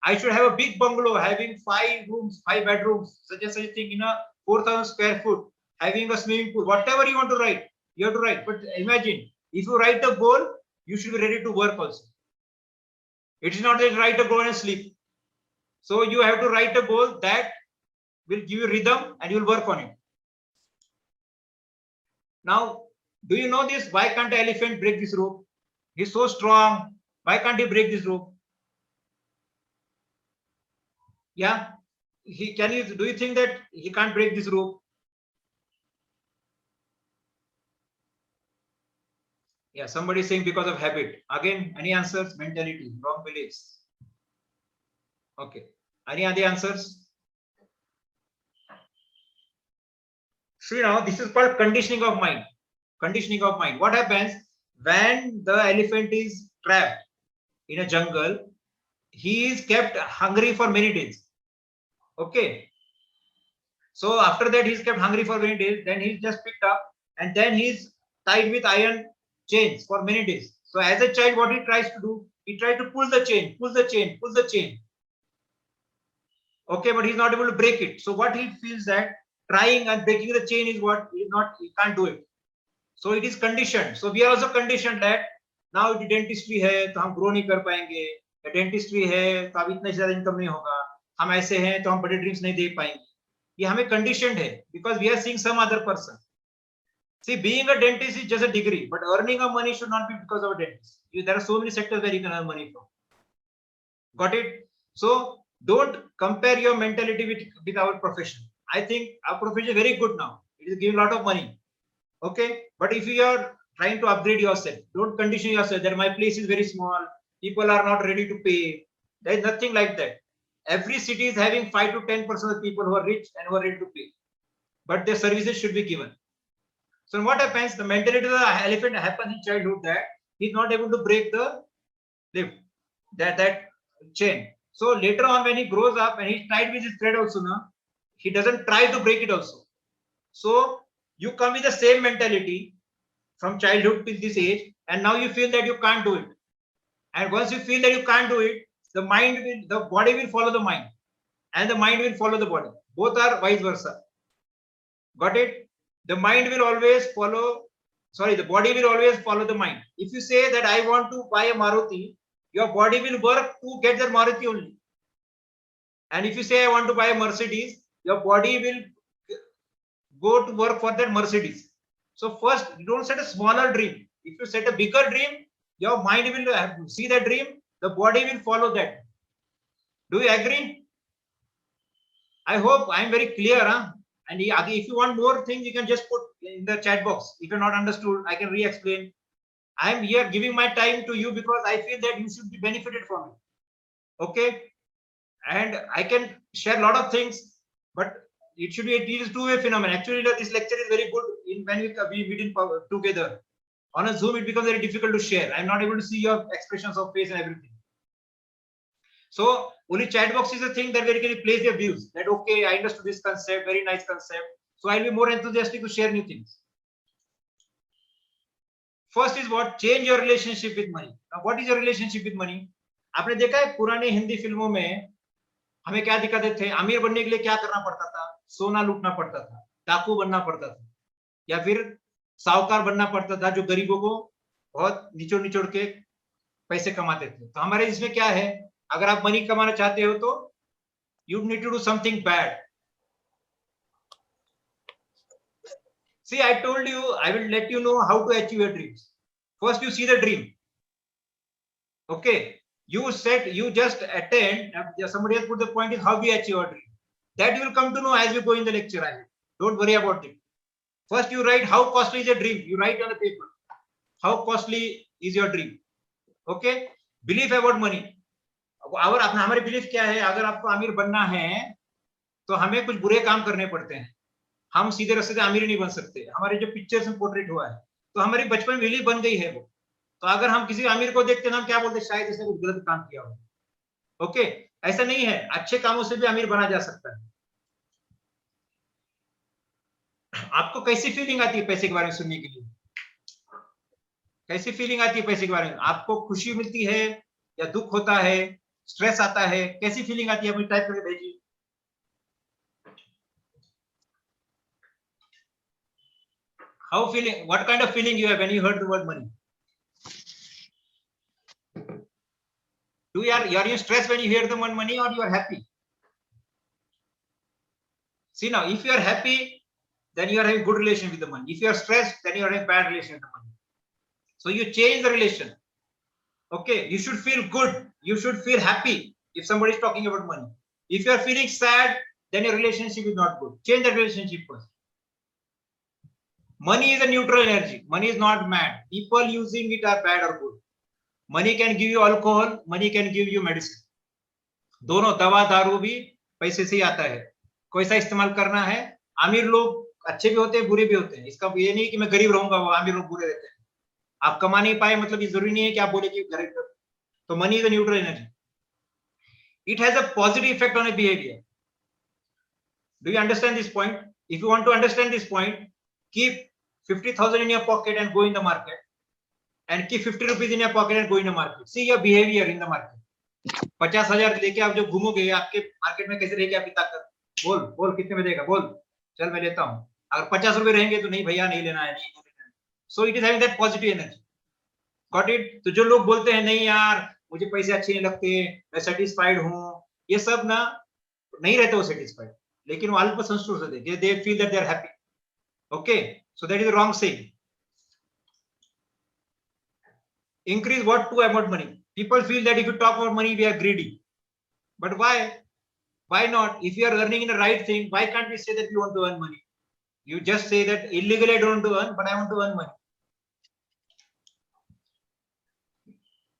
I should have a big bungalow having 5 rooms, 5 bedrooms, such a thing in a 4,000 square foot, having a swimming pool. Whatever you want to write, you have to write. But imagine, if you write a goal, you should be ready to work also. It is not that you write a goal and sleep. So you have to write a goal that will give you rhythm, and you will work on it. Now, do you know this? Why can't the elephant break this rope? He's so strong. Why can't he break this rope? Yeah, do you think that he can't break this rope? Yeah, somebody is saying because of habit. Again, any answers? Mentality, wrong beliefs. Okay. Any other answers? See, now this is called conditioning of mind. Conditioning of mind. What happens when the elephant is trapped in a jungle? He is kept hungry for many days. Okay. So after that, he's kept hungry for many days. Then he's just picked up, and then he's tied with iron chains for many days. So as a child, what he tries to do, he tries to pull the chain, pull the chain, pull the chain. Okay, but he's not able to break it. So what he feels that trying and breaking the chain is what he can't do it. So it is conditioned. So we are also conditioned that now dentistry है तो हम grow नहीं कर पाएंगे, dentistry है तो अब इतना ज़्यादा income नहीं होगा, हम ऐसे हैं तो हम बड़े dreams नहीं दे पाएंगे. ये हमें conditioned है because we are seeing some other person. See, being a dentist is just a degree, but earning of money should not be because of a dentist. There are so many sectors where you can earn money from. Got it? So don't compare your mentality with our profession. I think our profession is very good now. It is giving a lot of money. Okay, but if you are trying to upgrade yourself, don't condition yourself that my place is very small, people are not ready to pay. There is nothing like that. Every city is having 5 to 10% of people who are rich and who are ready to pay, but their services should be given. So what happens? The mentality of the elephant happens in childhood that he's not able to break the lift, that chain. So later on, when he grows up and he's tied with his thread also now, he doesn't try to break it also. So you come with the same mentality from childhood till this age, and now you feel that you can't do it. And once you feel that you can't do it, the body will follow the mind, and the mind will follow the body. Both are vice versa. Got it? The mind will always follow. Sorry, the body will always follow the mind. If you say that I want to buy a Maruti, your body will work to get that Maruti only. And if you say I want to buy a Mercedes, your body will go to work for that Mercedes. So first, you don't set a smaller dream. If you set a bigger dream, your mind will see that dream, the body will follow that. Do you agree? I hope I am very clear. Huh? And if you want more things, you can just put in the chat box. If you're not understood, I can re-explain. I am here giving my time to you because I feel that you should be benefited from it. Okay? And I can share a lot of things, but it is two-way phenomenon. Actually, this lecture is very good when we meet together. On a Zoom, it becomes very difficult to share. I'm not able to see your expressions of face and everything. So only chat box is a thing that where you can place your views. That okay, I understood this concept, very nice concept. So I'll be more enthusiastic to share new things. First is what? Change your relationship with money. Now, what is your relationship with money? आपने देखा है पुराने हिंदी फिल्मों में हमें क्या दिखाते थे? अमीर बनने के लिए क्या करना पड़ता था? सोना लूटना पड़ता था, डाकू बनना पड़ता था, या फिर साहूकार बनना पड़ता था जो गरीबों को बहुत निचोड़ के पैसे कमाते थे. तो हमारे इसमें क्या है? अगर आप मनी कमाना चाहते हो तो you need to do something bad. See, I told you, I will let you know how to achieve your dreams. First, you see the dream. Okay. You said you just attend. Somebody else put the point is how we achieve our dream. That you will come to know as we go in the lecture. Don't worry about it. First, you write how costly is your dream. You write on the paper. How costly is your dream? Okay. Belief about money. हमारे belief क्या है? अगर आपको अमीर बनना है तो हमें कुछ बुरे काम करने पड़ते हैं. हम सीधे रास्ते से अमीर नहीं बन सकते. हमारे जो पिक्चर्स में पोर्ट्रेट हुआ है तो हमारी बचपन में बिलीफ बन गई है वो. तो अगर हम किसी अमीर को देखते हैं हम क्या बोलते हैं? शायद इसने कुछ गलत काम किया हो. ओके, ऐसा नहीं है. अच्छे कामों से भी अमीर बना जा सकता है. आपको कैसी फीलिंग आती है पैसे के बारे में सुनने के लिए? कैसी फीलिंग आती है पैसे के बारे में? आपको खुशी मिलती है या दुख होता है, स्ट्रेस आता है? कैसी फीलिंग आती है? अपनी टाइप करके भेजिए. How feeling? What kind of feeling you have when you heard the word money? Are you stressed when you hear the word money, or you are happy? See now, if you are happy, then you are having good relation with the money. If you are stressed, then you are having bad relation with the money. So you change the relation. Okay, you should feel good. You should feel happy if somebody is talking about money. If you are feeling sad, then your relationship is not good. Change that relationship first. Money is a neutral energy. Money is not mad. People using it are bad or good. Money can give you alcohol. Money can give you medicine. दोनों दवा दारू भी पैसे से ही आता है. कैसा इस्तेमाल करना है? अमीर लोग अच्छे भी होते हैं, बुरे भी होते हैं. इसका ये नहीं कि मैं गरीब रहूंगा, वो अमीर लोग बुरे रहते हैं. आप कमा नहीं पाए मतलब ये जरूरी नहीं है कि आप बोले कि गरीब. तो money is a neutral energy. It has a positive effect on a behavior. Do you understand this point? If you want to understand this point, keep 50,000 in your pocket and go in the market, and keep 50 rupees in your pocket and go in the market. See your behavior in the market. 50,000 लेके आप जो घूमोगे, आपके market में कैसे रहेगी आपकी ताकत? बोल बोल कितने में देगा, बोल, चल मैं लेता हूँ। अगर 50 रुपए रहेंगे तो नहीं भैया नहीं लेना है, नहीं लेना है। So it is having that positive energy. Got it? तो जो लोग बोलते हैं नहीं यार मुझे पैसे अच्छे नहीं लगते, मैं सेटिस्फाइड हूँ, ये सब ना नहीं रहते वो सेटिस्फाइड, लेकिन वो अल्प संतुष्ट होते हैं, they feel that they are happy. Okay, so that is wrong saying. Increase what to about money? People feel that if you talk about money we are greedy, but why not? If you are earning in the right thing, why can't we say that you want to earn money? You just say that illegally I don't want to earn, but I want to earn money.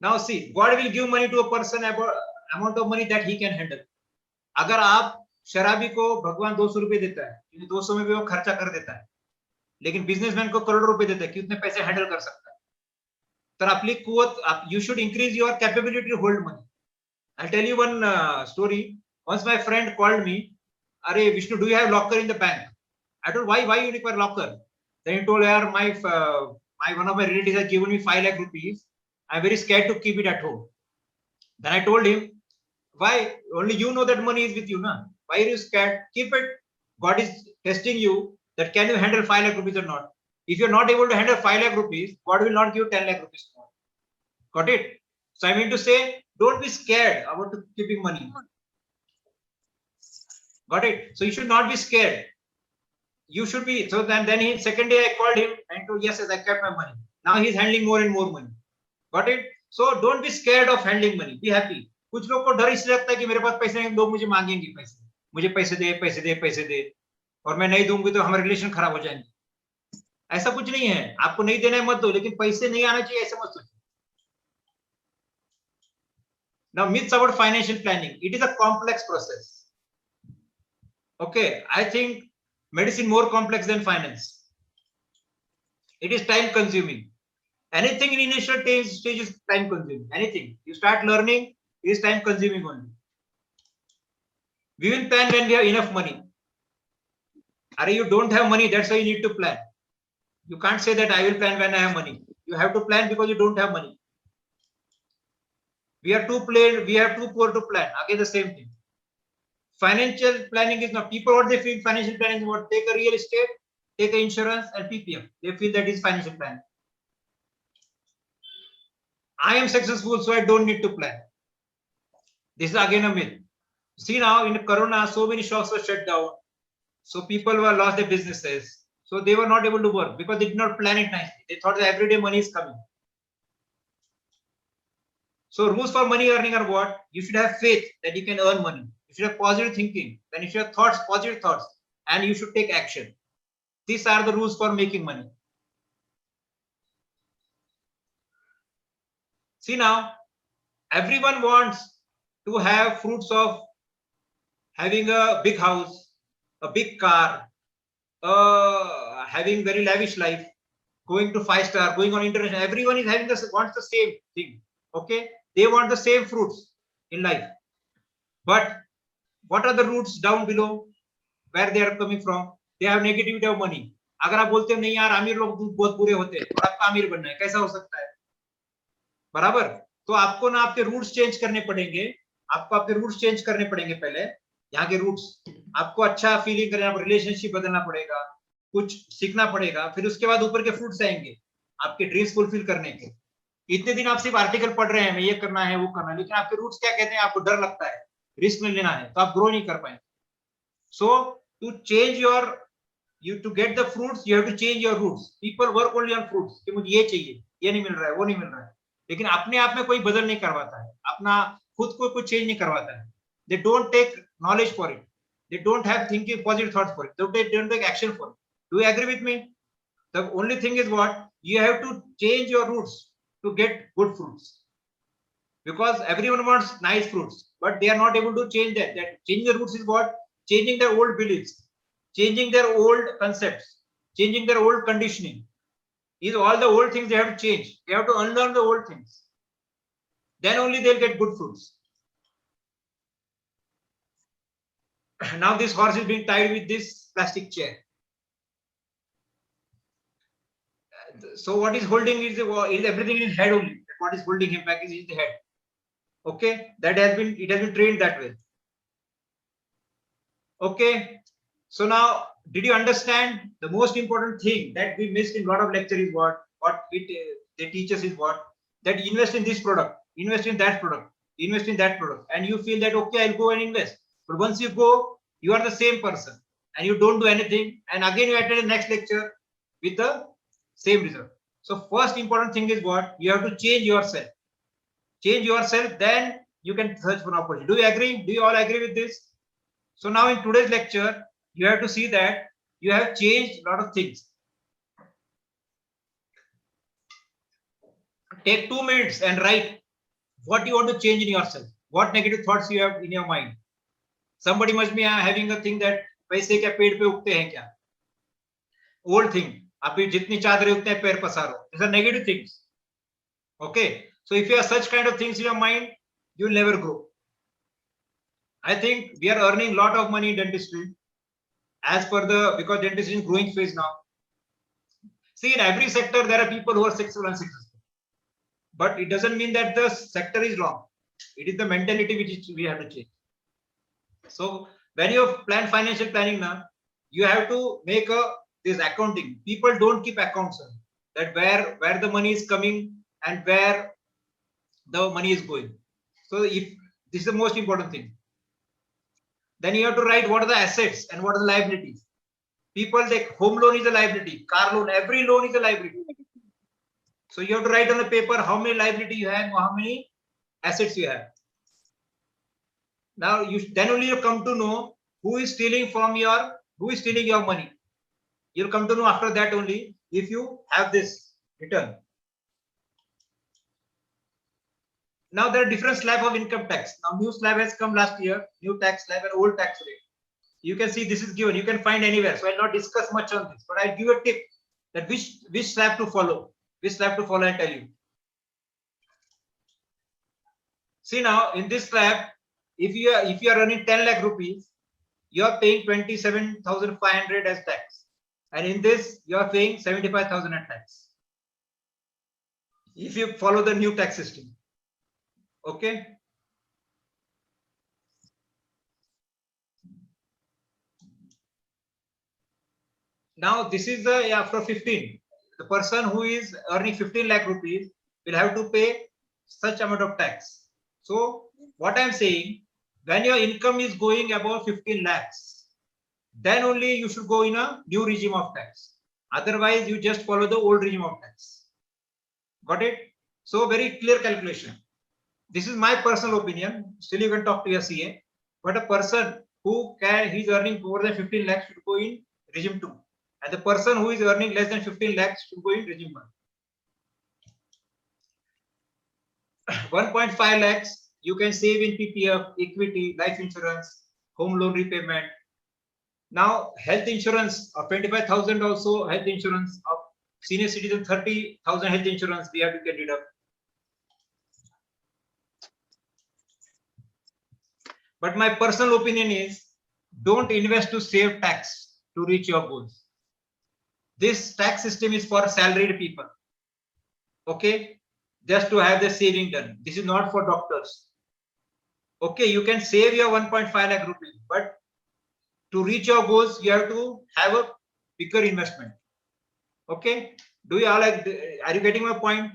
Now see, God will give money to a person about amount of money that he can handle. अगर आप शराबी को भगवान 200 रुपए देता है, क्योंकि 200 में भी वो खर्चा कर देता है, लेकिन बिजनेसमैन को करोड़ों रुपए देता है, कितने पैसे हैंडल कर सकता है? तर आपली कुवत, you should increase your capability to hold money. I'll tell you one story. Once my friend called me, "Are Vishnu, do you have locker in the bank?" I told, "Why you require locker?" Then he told, "Yaar, my one of my relatives has given me 5 lakh rupees. I'm very scared to keep it at home." Then I told him, "Why? Only you know that money is with you, na? Why are you scared? Keep it. God is testing you that can you handle 5 lakh rupees or not. If you're not able to handle 5 lakh rupees, God will not give 10 lakh rupees more." Got it? So I mean to say, don't be scared about keeping money. Got it? So you should not be scared. You should be. So then he second day I called him and told, yes, I kept my money. Now he's handling more and more money. Got it? So don't be scared of handling money. Be happy. कुछ लोग को डर इसलिए लगता है कि मेरे पास पैसे नहीं, लोग मुझे मांगेंगे पैसे, मुझे पैसे दे पैसे दे पैसे दे, और मैं नहीं दूंगी तो हमारे रिलेशन खराब हो जाएंगे। ऐसा कुछ नहीं है, आपको नहीं देना है मत दो, लेकिन पैसे नहीं आना चाहिए ऐसे मत सोचो। Now myths about financial planning. It is a complex process. Okay, I think medicine more complex than finance. It is time consuming. Anything in initial stage is time consuming. Anything you start learning is time consuming only. We will plan when we have enough money. Are you don't have money, that's why you need to plan. You can't say that I will plan when I have money. You have to plan because you don't have money. We are too poor to plan. Again, the same thing. Financial planning is not, people what they feel financial planning is what, take a real estate, take an insurance and PPF. They feel that is financial planning. I am successful, so I don't need to plan. This is again a myth. See now in the Corona, so many shops were shut down. So people were lost their businesses. So they were not able to work because they did not plan it nicely. They thought that everyday money is coming. So rules for money earning are what? You should have faith that you can earn money. You should have positive thinking. Then you should have thoughts, positive thoughts, and you should take action. These are the rules for making money. See now, everyone wants to have fruits of having a big house, a big car, having very lavish life, going to 5-star, going on international. Everyone is having wants the same thing. Okay, they want the same fruits in life. But what are the roots down below where they are coming from? They have negativity of money. अगर आप बोलते हो नहीं यार अमीर लोग बहुत बुरे होते हैं और आपका अमीर बनना है, कैसा हो सकता है? बराबर? तो आपको ना आपके रूट्स चेंज करने पड़ेंगे, आपको आपके रूट्स चेंज करने पड़ेंगे। पहले यहाँ के रूट्स, आपको अच्छा फीलिंग करना, रिलेशनशिप बदलना पड़ेगा, कुछ सीखना पड़ेगा, फिर उसके बाद ऊपर के फ्रूट्स आएंगे आपके ड्रीम्स फुलफिल करने के। इतने दिन आप सिर्फ आर्टिकल पढ़ रहे हैं, मैं ये करना है वो करना है, लेकिन आपके रूट्स क्या कहते हैं? आपको डर लगता है, रिस्क नहीं लेना है, तो आप ग्रो नहीं कर पाएंगे। So to change your, you to get the fruits you have to change your roots. People work only on fruits कि मुझे ये चाहिए, ये नहीं मिल रहा है, वो नहीं मिल रहा है, लेकिन अपने आप में कोई बदल नहीं करवाता है, अपना खुद को कोई चेंज नहीं करवाता है। They don't take knowledge for it, they don't have thinking positive thoughts for it, they don't take action for it. Do you agree with me? The only thing is what, you have to change your roots to get good fruits, because everyone wants nice fruits but they are not able to change that. Changing the roots is what? Changing their old beliefs, changing their old concepts, changing their old conditioning. These are all the old things they have to change. They have to unlearn the old things. Then only they'll get good fruits. Now this horse is being tied with this plastic chair. So what is holding is everything in his head only. What is holding him back is the head. Okay, it has been trained that way. Okay, so now did you understand the most important thing that we missed in a lot of lecture is they teach us is what, that invest in this product, invest in that product, invest in that product, and you feel that okay, I'll go and invest. But once you go, you are the same person and you don't do anything, and again you attend the next lecture with the same result. So first important thing is what, you have to change yourself. Change yourself, then you can search for an opportunity. Do you agree? Do you all agree with this? So now in today's lecture, you have to see that you have changed a lot of things. Take 2 minutes and write what you want to change in yourself. What negative thoughts you have in your mind. Somebody must be having a thing that पैसे क्या पेड़ पे उगते हैं क्या? Old thing. आप जितनी चादरें उतने पैर पसारो. These are negative things. Okay. So if you have such kind of things in your mind, you will never grow. I think we are earning a lot of money in dentistry because dentistry is in growing phase now. See, in every sector, there are people who are successful and successful. But it doesn't mean that the sector is wrong. It is the mentality which we have to change. So when you plan financial planning now, you have to make this accounting. People don't keep accounts, sir, that where the money is coming and where the money is going. So if this is the most important thing. Then you have to write what are the assets and what are the liabilities. People take home loan is a liability, car loan, every loan is a liability. So you have to write on the paper how many liability you have, or how many assets you have. Now then only you come to know who is stealing your money. You'll come to know after that only if you have this return. Now there are different slab of income tax. Now new slab has come last year, new tax slab and old tax rate. You can see this is given. You can find anywhere. So I'll not discuss much on this, but I'll give a tip that which slab to follow. Which slab to follow, I tell you. See now in this slab, if you are earning 10 lakh rupees, you are paying 27,500 as tax, and in this you are paying 75,000 as tax. If you follow the new tax system. Okay. Now this is the after 15. The person who is earning 15 lakh rupees will have to pay such amount of tax. So what I am saying, when your income is going above 15 lakhs, then only you should go in a new regime of tax. Otherwise, you just follow the old regime of tax. Got it? So very clear calculation. This is my personal opinion. Still, you can talk to your CA. But a person who he's earning more than 15 lakhs should go in regime 2. And the person who is earning less than 15 lakhs should go in regime 1. 1.5 lakhs, you can save in PPF, equity, life insurance, home loan repayment. Now, health insurance of 25,000 also, health insurance of senior citizen 30,000 health insurance we have to get rid of. But my personal opinion is, don't invest to save tax to reach your goals. This tax system is for salaried people. Okay, just to have the saving done. This is not for doctors. Okay, you can save your 1.5 lakh rupees, but to reach your goals, you have to have a bigger investment. Okay, do you all like? Are you getting my point?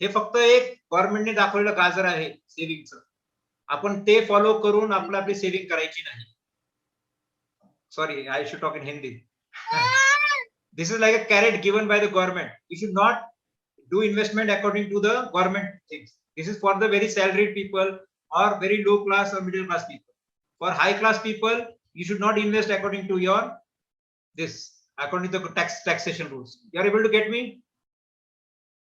हे फक्त एक गव्हर्नमेंटने दाखवलेलं गाजर आहे सेव्हिंगचं. आपण ते follow करून आपली सेव्हिंग करायची नाही. Sorry, I should talk in Hindi. This is like a carrot given by the government. You should not do investment according to the government things. This is for the very salaried people or very low class or middle class people. For high class people, you should not invest according to your according to the taxation rules. You are able to get me?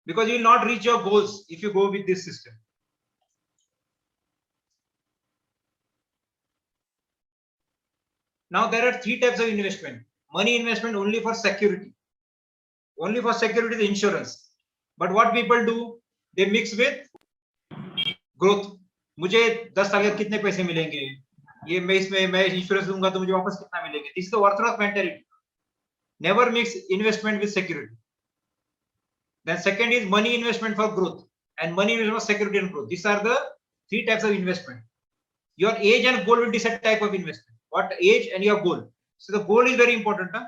Because you will not reach your goals if you go with this system. Now there are 3 types of investment. Money investment only for security. Only for security is insurance. But what people do, they mix with growth. मुझे 10 साल के कितने पैसे मिलेंगे? ये मैं insurance दूंगा तो मुझे वापस कितना मिलेंगे? This is the orthodox mentality. Never mix investment with security. Then second is money investment for growth and money investment for security and growth. These are the Three types of investment. Your age and goal will decide type of investment. What age and your goal. So the goal is very important. Huh?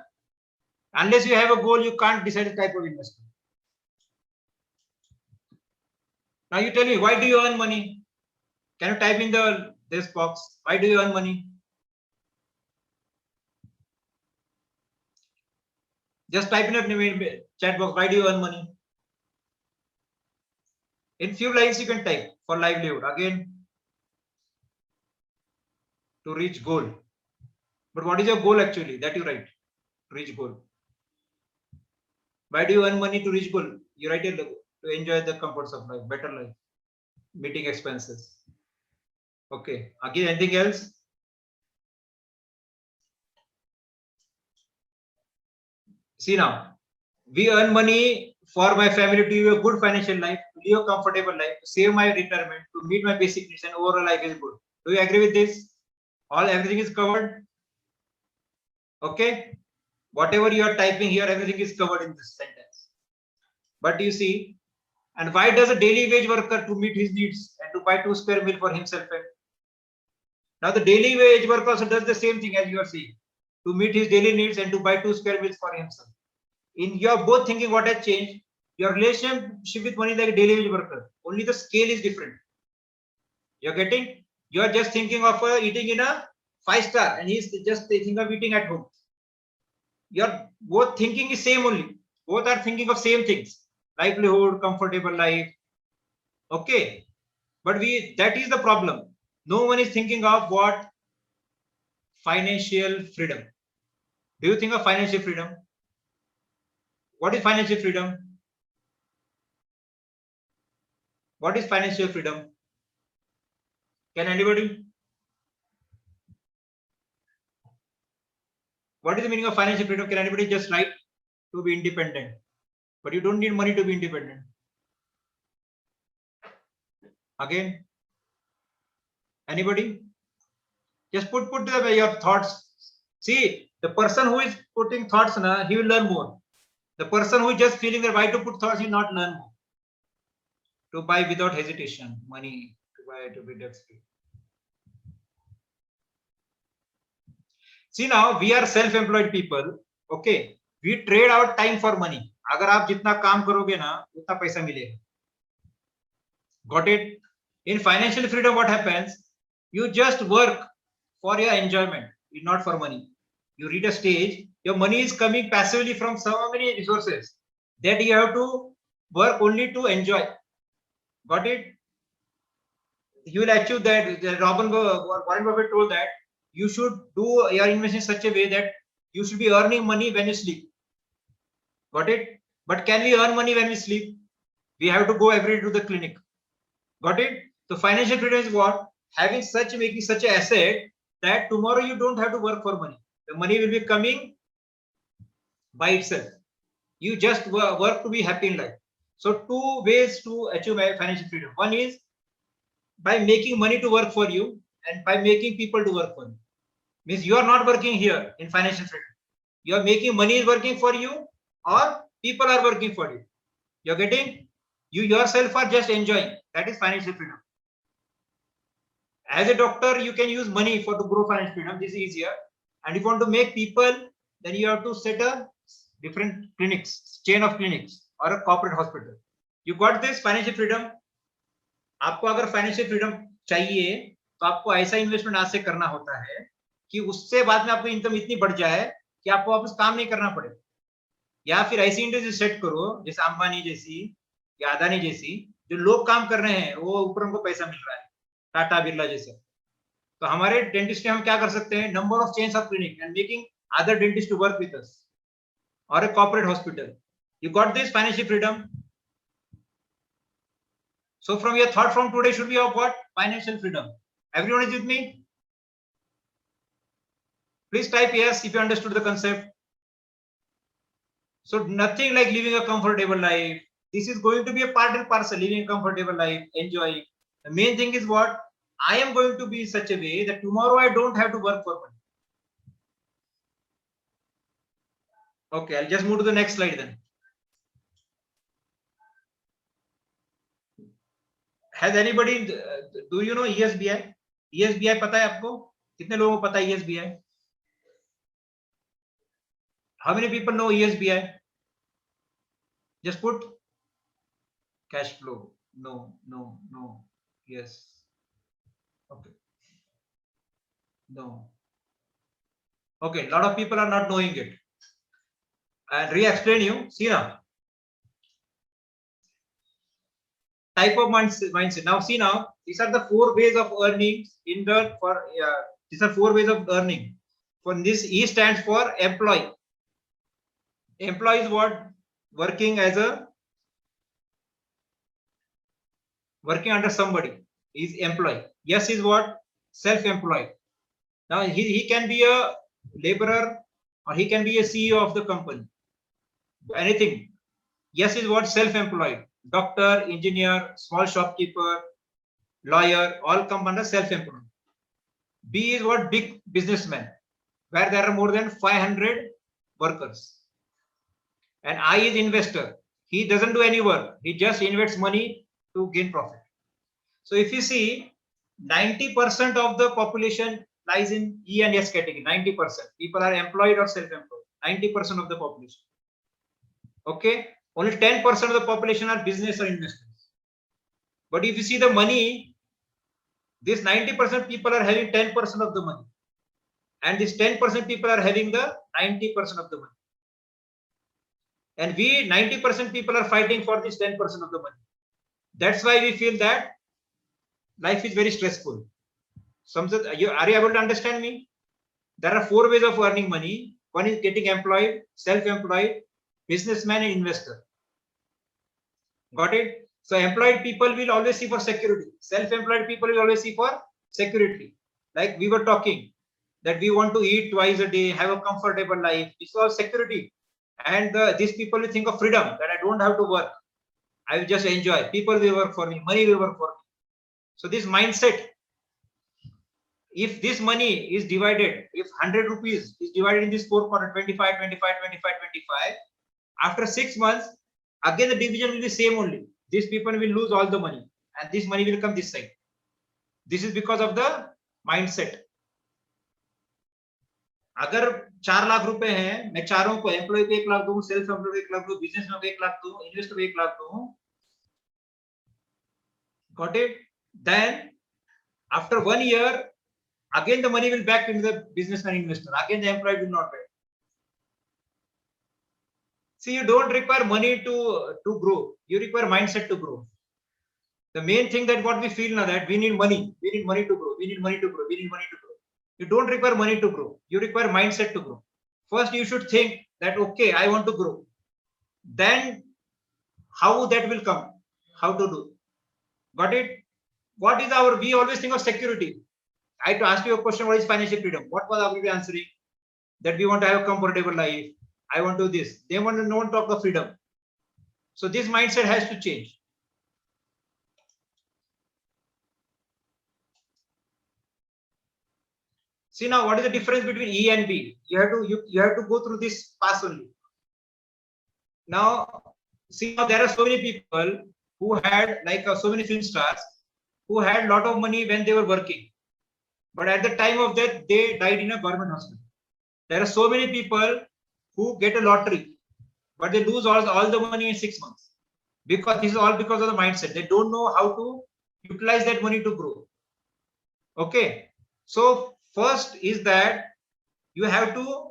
Unless you have a goal, you can't decide the type of investment. Now you tell me, why do you earn money? Can you type in this box? Why do you earn money? Just type in a chat box. Why do you earn money? In few lines you can type for livelihood. Again, to reach goal. But what is your goal actually? That you write. Reach goal. Why do you earn money to reach goal? You write it to enjoy the comforts of life, better life, meeting expenses. Okay. Again, anything else? See now, we earn money for my family to live a good financial life, to live a comfortable life, to save my retirement, to meet my basic needs, and overall life is good. Do you agree with this? Everything is covered. Okay. Whatever you are typing here, everything is covered in this sentence. But you see, and why does a daily wage worker to meet his needs and to buy 2 square meal for himself? Now the daily wage worker also does the same thing as you are saying, to meet his daily needs and to buy 2 square meals for himself. In your both thinking, what has changed? Your relationship with money like a daily wage worker. Only the scale is different. You're getting? You are just thinking of eating in a 5-star, and he's just thinking of eating at home. Your both thinking is same only. Both are thinking of same things: livelihood, comfortable life. Okay, but that is the problem. No one is thinking of what? Financial freedom. Do you think of financial freedom? What is financial freedom? What is financial freedom? Can anybody? What is the meaning of financial freedom? Can anybody just write? To be independent. But you don't need money to be independent. Again, anybody? Just put your thoughts. See, the person who is putting thoughts, he will learn more. The person who is just feeling that why to put thoughts, he will not learn more. To buy without hesitation, money to buy, to be debt free. See, now we are self-employed people. Okay, we trade our time for money. अगर आप जितना काम करोगे ना, उतना पैसा मिलेगा. Got it? In financial freedom, what happens? You just work for your enjoyment, not for money. You reach a stage, your money is coming passively from so many resources that you have to work only to enjoy. Got it? You will achieve that. Warren Buffett told that you should do your investment in such a way that you should be earning money when you sleep. Got it? But can we earn money when we sleep? We have to go every day to the clinic. Got it? So financial freedom is what? Making such an asset that tomorrow you don't have to work for money. The money will be coming by itself. You just work to be happy in life. So 2 ways to achieve financial freedom. One is by making money to work for you, and by making people to work for you. Means you are not working here in financial freedom. You are making money is working for you, or people are working for you. You're getting? You yourself are just enjoying. That is financial freedom. As a doctor, you can use money to grow financial freedom. This is easier. And if you want to make people, then you have to set a different clinics, chain of clinics, or a corporate hospital. You got this financial freedom. आपको अगर financial freedom चाहिए तो आपको ऐसा investment आज से करना होता है कि उससे बाद में आपको इनकम इतनी बढ़ जाए कि आपको वापस काम नहीं करना पड़े, या फिर ऐसी इंडस्ट्री सेट करो जैसे अंबानी जैसी या अदानी जैसी, जो लोग काम कर रहे हैं वो ऊपर उनको पैसा मिल रहा है, टाटा बिरला जैसे. तो हमारे डेंटिस्ट हम क्या कर सकते हैं? Number of chains of clinic and making other dentist to work with us, और a corporate hospital. You got this financial freedom. So from your thought from today should be of what? Financial freedom. Everyone is with me? Please type yes if you understood the concept. So nothing like living a comfortable life. This is going to be a part and parcel, living a comfortable life, enjoying. The main thing is what? I am going to be in such a way that tomorrow I don't have to work for money. Okay, I'll just move to the next slide then. Has anybody, do you know ESBI? ESBI पता है आपको? कितने लोगों को पता है ESBI? How many people know ESBI? Just put cash flow. No, no, no. Yes. Okay. No. Okay, a lot of people are not knowing it. I'll re-explain you. See now. Type of mindset. Now see now. These are the 4 ways of earning in the these are 4 ways of earning. For this, E stands for employee. Employee is what? Working under somebody. Is employee. Yes is what? Self-employed. Now he can be a laborer or he can be a CEO of the company. Anything. Yes is what? Self-employed. Doctor, engineer, small shopkeeper, lawyer, all come under self-employed. B is what? Big businessman, where there are more than 500 workers. And I is investor. He doesn't do any work. He just invests money to gain profit. So if you see, 90% of the population lies in E and S category. 90% people are employed or self-employed. 90% of the population. Okay, only 10% of the population are business or investors. But if you see the money, this 90% people are having 10% of the money, and this 10% people are having the 90% of the money. And we 90% people are fighting for this 10% of the money. That's why we feel that life is very stressful. Are you able to understand me? There are 4 ways of earning money. One is getting employed, self-employed, businessman and investor. Got it? So employed people will always see for security. Self-employed people will always see for security. Like we were talking that we want to eat twice a day, have a comfortable life. This was security. And these people will think of freedom, that I don't have to work. I will just enjoy. People will work for me. Money will work for me. So this mindset, if this money is divided, if 100 rupees is divided in this 4 corner, 25, 25, 25, 25, after 6 months, again the division will be same only. These people will lose all the money and this money will come this side. This is because of the mindset. अगर 4 लाख रुपए हैं, मैं चारों को, employ को 1 लाख दूं, self employ को 1 लाख दूं, बिजनेस में 1 लाख दूं, इन्वेस्टर को 1 लाख दूं. Got it? Then after 1 year, again the money will back into the businessman investor. Again the employee will not pay. See, you don't require money to grow. You require mindset to grow. The main thing that what we feel now that we need money. We need money to grow. We need money to grow. We need money to grow. You don't require money to grow. You require mindset to grow. First, you should think that, okay, I want to grow. Then how that will come? How to do? Got it? What is our, we always think of security. I had to ask you a question, what is financial freedom? What was our answering? That we want to have a comfortable life. I want to do this. They want to no one talk of freedom. So this mindset has to change. See now, what is the difference between E and B? You have to go through this pass only. Now, see now there are so many people who had like so many film stars who had a lot of money when they were working, but at the time of death they died in a government hospital. There are so many people who get a lottery, but they lose all the money in 6 months, because this is all because of the mindset. They don't know how to utilize that money to grow. Okay, so first is that you have to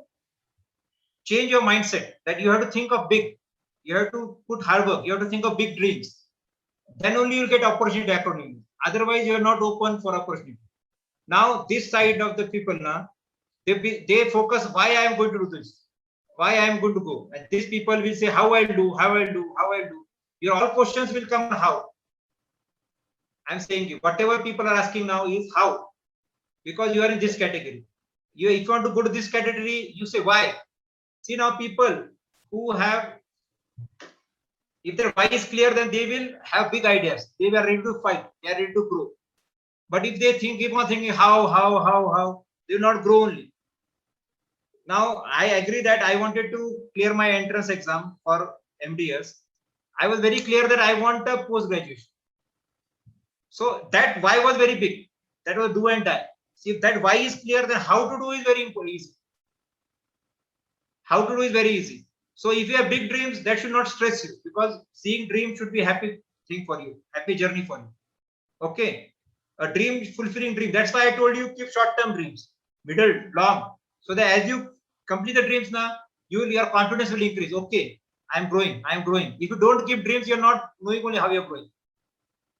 change your mindset, that you have to think of big. You have to put hard work. You have to think of big dreams. Then only you get opportunity accordingly. Otherwise, you are not open for opportunity. Now, this side of the people now, they focus why I am going to do this, why I am going to go. And these people will say how I'll do, how I'll do, how I'll do. Your all questions will come how. I'm saying you, whatever people are asking now is how. Because you are in this category. If you want to go to this category, you say why. See now people who have, if their why is clear, then they will have big ideas. They are ready to fight. They are ready to grow. But if they keep on thinking how, they will not grow only. Now I agree that I wanted to clear my entrance exam for MDS. I was very clear that I want a post graduation. So that why was very big. That was do and die. See, if that why is clear, then how to do is very easy. How to do is very easy. So if you have big dreams, that should not stress you, because seeing dreams should be a happy thing for you, happy journey for you. Okay, a dream, fulfilling dream. That's why I told you keep short-term dreams, middle, long, so that as you complete the dreams now, your confidence will increase. Okay, I'm growing. I'm growing. If you don't keep dreams, you're not knowing only how you're growing.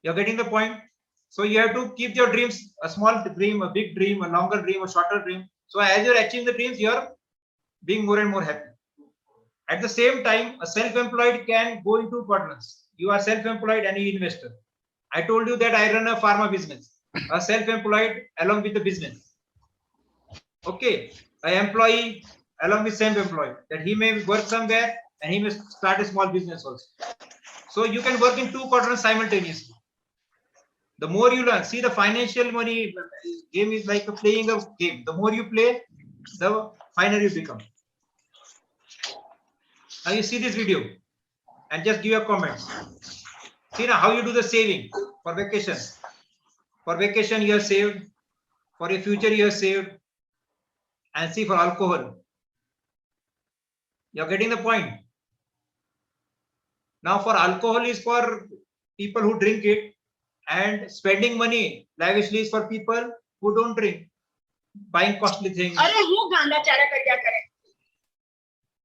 You're getting the point. So you have to keep your dreams, a small dream, a big dream, a longer dream, a shorter dream. So as you're achieving the dreams, you're being more and more happy. At the same time, a self-employed can go into quadrants. You are self-employed and you investor. I told you that I run a pharma business, a self-employed along with the business. Okay, an employee along with self-employed, that he may work somewhere and he may start a small business also. So you can work in two quadrants simultaneously. The more you learn, see, the financial money game is like playing a game. The more you play, the finer you become. Now you see this video and just give your comments. See now how you do the saving for vacation. For vacation you have saved, for your future you have saved, and see for alcohol. You're getting the point. Now for alcohol is for people who drink it, and spending money lavishly is for people who don't drink, buying costly things.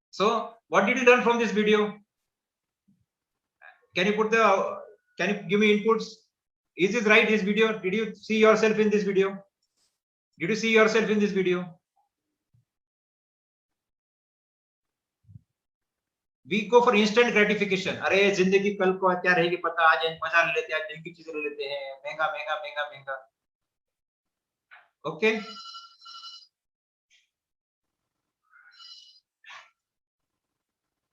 So what did you learn from this video? Can you put the, can you give me inputs? Is this right, this video? Did you see yourself in this video? Did you see yourself in this video? We go for instant gratification. अरे जिंदगी कल को क्या रहेगी पता, आज मजा ले लेते हैं, आज महंगी चीजें ले लेते हैं, महंगा महंगा महंगा महंगा. Okay.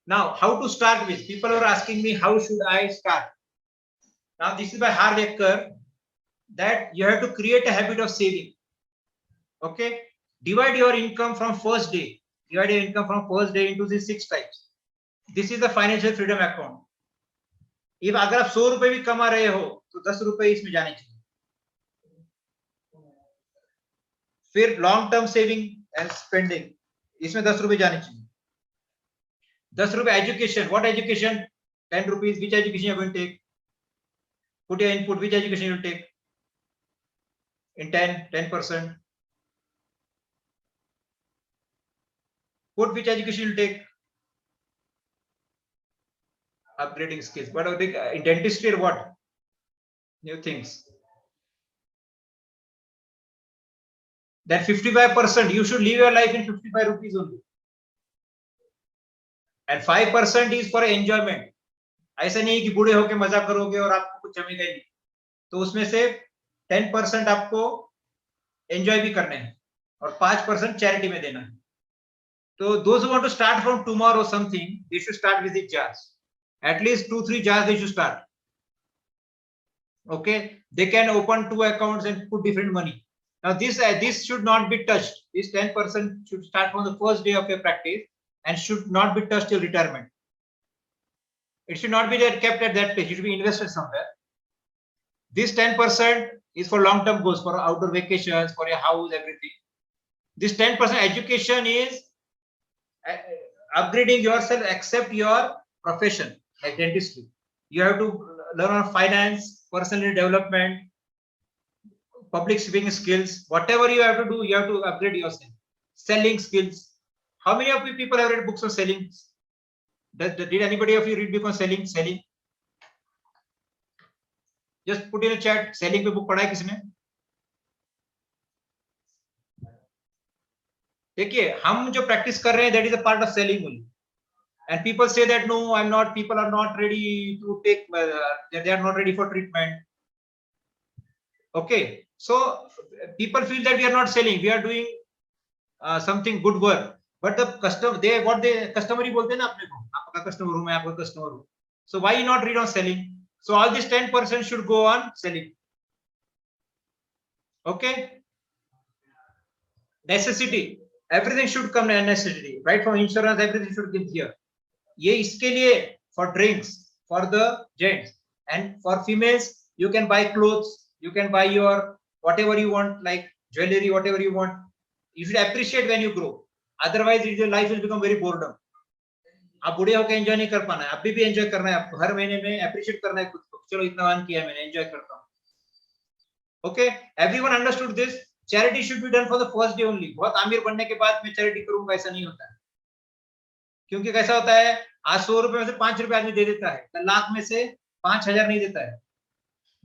Now, how to start with? People are asking me, how should I start? Now, this is by Harv Eker, that you have to create a habit of saving. Okay, divide your income from first day. Divide your income from first day into these 6 types. This is the financial freedom account. If अगर आप 100 रुपए भी कमा रहे हो, तो 10 रुपए इसमें जाने चाहिए. फिर long term saving and spending, इसमें 10 रुपए जाने चाहिए. 10 रुपए education. What education? 10 rupees. Which education you are going to take? Put your input. Which education you will take? In 10%. Put which education you will take? Upgrading skills. What are big in dentistry or what? New things. Then 55%. You should live your life in 55 rupees only. And 5% is for enjoyment. ऐसा नहीं है कि बूढ़े होके मजा करोगे और आपको कुछ जमेगा ही नहीं. तो उसमें से 10% आपको एंजॉय भी करने हैं और 5% चैरिटी में देना है. तो those who want to start from tomorrow something, they should start with the jars. At least 2-3 jars they should start. Okay, they can open 2 accounts and put different money. Now this should not be touched. This 10% should start from the first day of your practice and should not be touched till retirement. It should not be there kept at that place. It should be invested somewhere. This 10% is for long-term goals, for outdoor vacations, for your house, everything. This 10% education is upgrading yourself, except your profession, like dentistry. You have to learn on finance, personal development, public speaking skills. Whatever you have to do, you have to upgrade yourself. Selling skills. How many of you people have read books on selling? Did anybody of you read book on selling? Selling. Just put in a chat. Selling पे book पढ़ा है किसने? देखिए, हम जो practice कर रहे हैं, that is a part of selling only. And people say that no, I'm not. People are not ready to take. They are not ready for treatment. Okay, so people feel that we are not selling. We are doing something good work. But the customer, customer ही बोलते हैं ना अपने को, आपका customer हूँ मैं, आपका customer हूँ. So why not read on selling? So all this 10% should go on selling. Okay. Necessity. Everything should come in necessity. Right from insurance, everything should come here. ये इसके लिए for drinks, for the gents, and for females, you can buy clothes, You can buy your whatever you want, like jewelry, whatever you want. You should appreciate when you grow. Otherwise, your life will become very boredom. आप बूढ़े होकर enjoy नहीं कर पाना है, अभी भी enjoy करना है आपको, हर महीने में अप्रिशिएट करना है खुद को, चलो इतना अर्न किया मैंने, एंजॉय करता हूँ. Okay, everyone understood this. Charity should be done for the first day only. बहुत अमीर बनने के बाद मैं चैरिटी करूंगा, ऐसा नहीं होता है. क्योंकि कैसा होता है, आज 100 रुपए में से 5 रुपए आदमी दे देता है, लाख में से 5,000 नहीं देता है,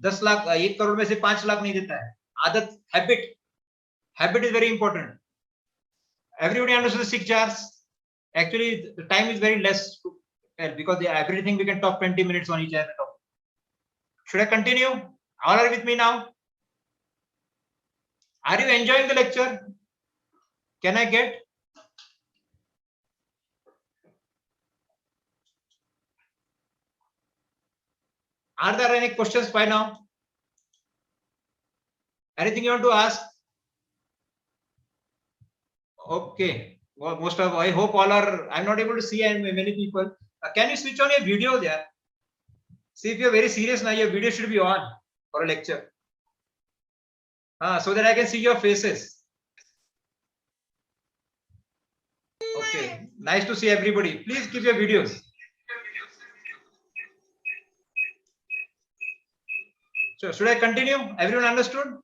10 लाख 1 करोड़ में से 5 लाख नहीं देता है. आदत, habit is very important. Everybody understands the 6 jars. Actually, the time is very less to tell because everything we can talk 20 minutes on each other topic. Should I continue? All are with me now? Are you enjoying the lecture? Can I get? Are there any questions by now? Anything you want to ask? Okay. Well, most of, I hope all are. I'm not able to see many people. Can you switch on your video there? See, if you're very serious now, your video should be on for a lecture. So that I can see your faces. Okay. Nice to see everybody. Please keep your videos. So should I continue? Everyone understood?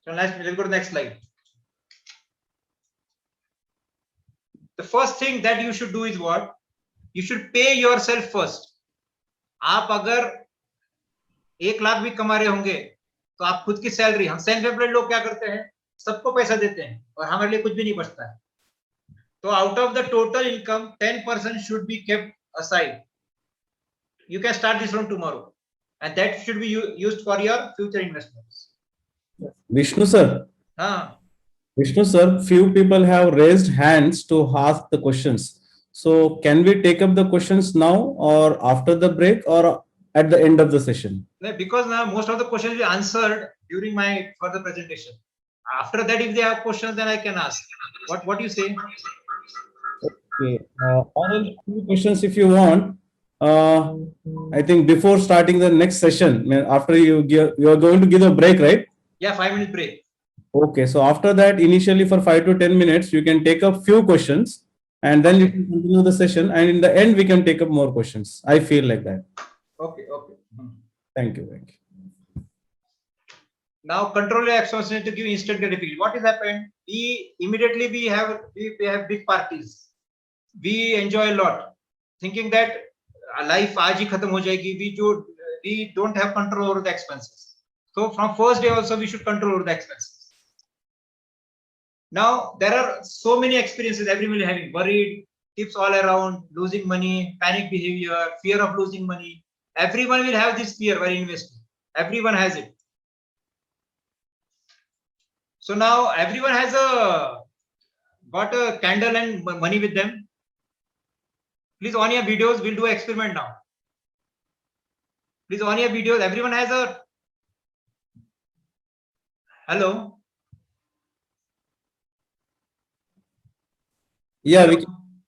So let's go to the next slide. The first thing that you should do is what? You should pay yourself first. आप अगर 1 लाख भी कमा रहे होंगे तो आप खुद की सैलरी, हम सेल्फ एम्प्लॉयड लोग क्या करते हैं, सबको पैसा देते हैं और हमारे लिए कुछ भी नहीं बचता है. तो out of the total income 10% should be kept aside. You can start this from tomorrow and that should be used for your future investments. Vishnu sir. Vishnu sir, few people have raised hands to ask the questions. So can we take up the questions now or after the break or at the end of the session? Because now most of the questions will be answered during my further presentation. After that, if they have questions, then I can ask. What do you say? Okay. Or else few questions if you want. I think before starting the next session, after you are going to give a break, right? Yeah, 5-minute break. Okay, so after that, initially for 5 to 10 minutes, you can take up few questions and then you can continue the session. And in the end, we can take up more questions. I feel like that. Okay. Thank you. Now control your expenses to give instant gratification. What has happened? We have big parties. We enjoy a lot, thinking that life आज ही खत्म हो जाएगी. We don't have control over the expenses. So from first day also we should control over the expenses. Now there are so many experiences everyone is having: worried, tips all around, losing money, panic behavior, fear of losing money. Everyone will have this fear while investing. Everyone has it. So now everyone has got a candle and money with them. Please on your videos, we'll do an experiment now. Please on your videos, everyone has a. Hello. Yeah,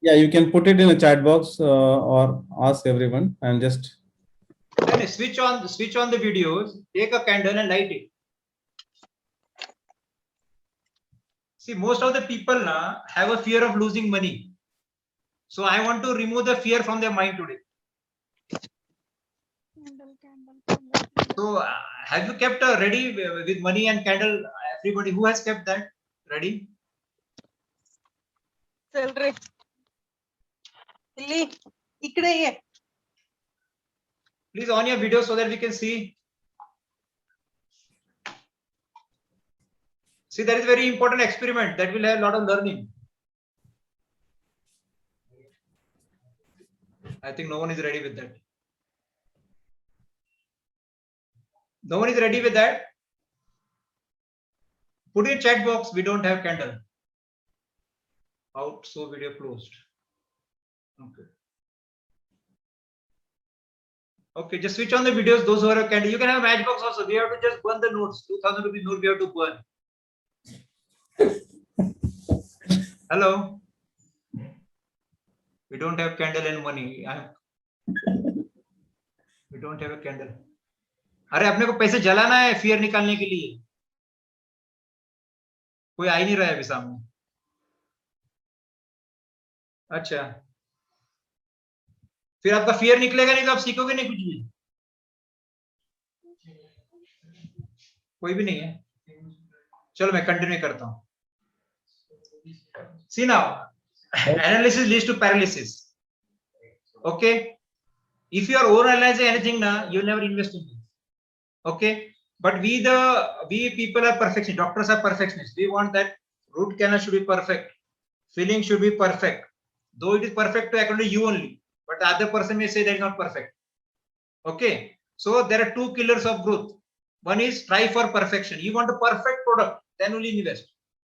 you can put it in a chat box or ask everyone and just. Then switch on the videos. Take a candle and light it. See, most of the people now have a fear of losing money. So I want to remove the fear from their mind today. So have you kept ready with money and candle? Everybody who has kept that ready? Please on your video so that we can see. See, that is very important experiment that will have a lot of learning. I think no one is ready with that. No one is ready with that. Put in chat box. We don't have candle. Out. So video closed. Okay. Okay. Just switch on the videos. Those who have candle. You can have matchbox also. We have to just burn the notes. 2,000 rupees note we have to burn. Hello. We don't have candle and money. We don't have a candle. अरे अपने को पैसे जलाना है fear निकालने के लिए, कोई आ ही नहीं रहा है अभी सामने। अच्छा, फिर आपका फियर निकलेगा नहीं तो आप सीखोगे नहीं कुछ भी। कोई भी नहीं है, चलो मैं कंटिन्यू करता हूं। See now, analysis leads to paralysis. Okay, if you are overanalyzing anything now, you'll never invest in it. Okay, but we people are perfectionists. Doctors are perfectionists. We want that root canal should be perfect, filling should be perfect. Though it is perfect to according to you only, but the other person may say that is not perfect. Okay, so there are two killers of growth. One is try for perfection. You want a perfect product, then only invest.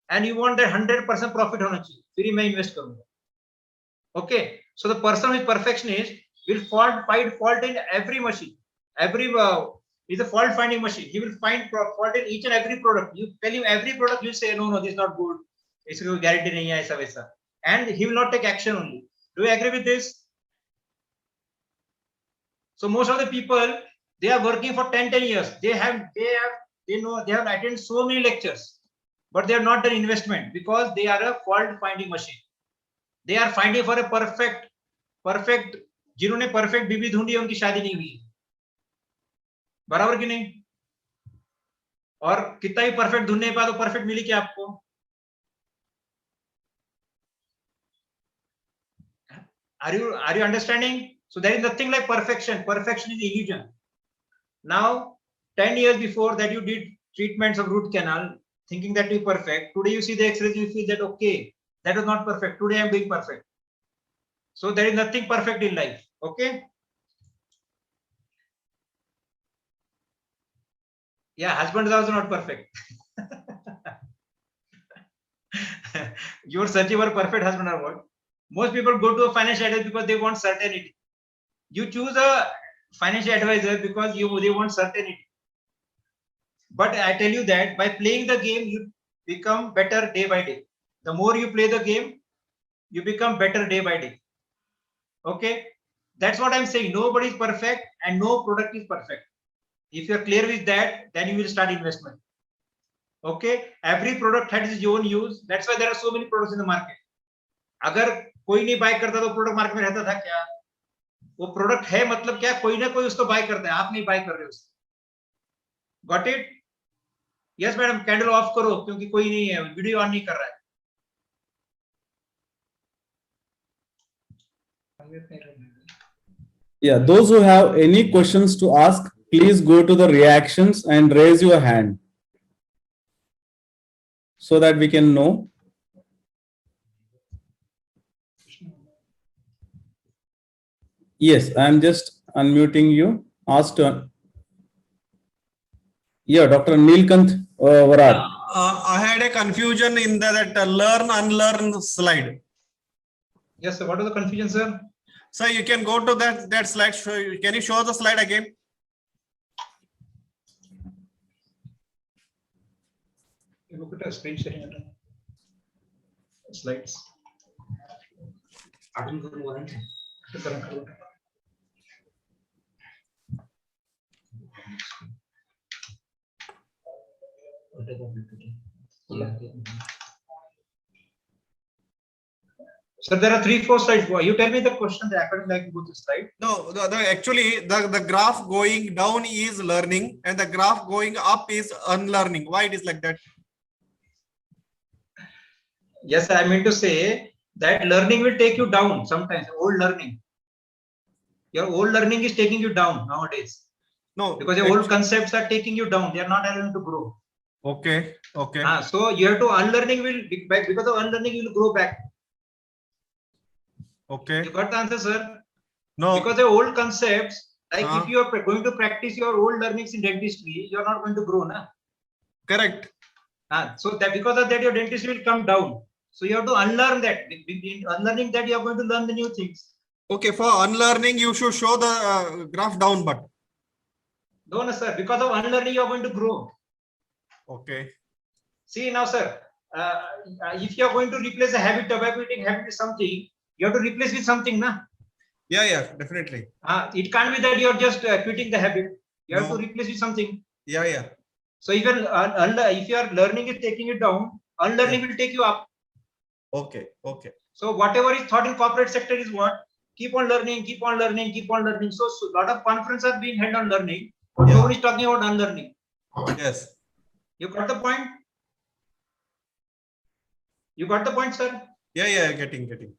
And you want that 100% profit होना चाहिए, फिर ही मैं invest करूंगा. Okay, so the person who is perfectionist will find fault in every machine. Every is a fault finding machine. He will find fault in each and every product. You tell him every product, he will say no, this is not good. इसकी कोई guarantee नहीं है, ऐसा वैसा. And he will not take action only. Do you agree with this? So most of the people, they are working for 10 years. They have attended so many lectures, but they have not done investment because they are a fault finding machine. They are finding for a perfect जिन्होंने perfect बीवी ढूंढी उनकी शादी नहीं हुई, बराबर कि नहीं? और कितना भी perfect ढूंढने के बाद वो perfect मिली क्या आपको? Are you understanding? So there is nothing like perfection. Perfection is illusion. Now, 10 years before that you did treatments of root canal, thinking that you are perfect. Today you see the X-rays, you feel that okay, that was not perfect. Today I am being perfect. So there is nothing perfect in life. Okay. Yeah, husband is also not perfect. You are searching for a perfect husband or what? Most people go to a financial advisor because they want certainty. You choose a financial advisor because they want certainty. But I tell you that by playing the game, you become better day by day. The more you play the game, you become better day by day. Okay, that's what I'm saying. Nobody is perfect and no product is perfect. If you're clear with that, then you will start investment. Okay, every product has its own use. That's why there are so many products in the market. अगर कोई नहीं bye करता तो product market में रहता था क्या? वो प्रोडक्ट है मतलब क्या, कोई ना कोई उसको बाय करता है, आप नहीं बाय कर रहे उसको. Got it? Yes madam, candle of करो क्योंकि कोई नहीं है, वीडियो ऑन नहीं कर रहा है. Yeah, those who have any questions to ask, please go to the reactions and raise your hand so that we can know. Yes, I am just unmuting you. Ask to. Yeah, Dr. Neelkanth Varad. I had a confusion in that learn unlearn slide. Yes, sir. What is the confusion, sir? So you can go to that slide. Can you show the slide again? You look at a screen sharing slides. So there are 3-4 slides. You tell me the question. I couldn't like to go to slide. No, actually the graph going down is learning and the graph going up is unlearning. Why it is like that? Yes, I mean to say that learning will take you down sometimes. Old learning. Your old learning is taking you down nowadays. No, because your old concepts are taking you down. They are not allowing you to grow. Okay. So you have to unlearning will, because of unlearning you will grow back. Okay. You got the answer, sir? No. Because the old concepts, like if you are going to practice your old learnings in dentistry, you are not going to grow, na? Correct. So that because of that your dentistry will come down. So you have to unlearn that. In unlearning that you are going to learn the new things. Okay, for unlearning you should show the graph down, but no, sir. Because of unlearning you are going to grow. Okay. See now, sir. If you are going to replace a habit, tobacco eating habit with something, you have to replace with something, na? Yeah, definitely. It can't be that you are just quitting the habit. You have No. to replace with something. Yeah, yeah. So even if your learning is taking it down, unlearning will take you up. Okay, okay. So whatever is thought in corporate sector is what? Keep on learning, keep on learning, keep on learning. So a lot of conferences are being held on learning, but Yeah. nobody is talking about unlearning. Yes. You got the point? You got the point, sir? Yeah, yeah, getting.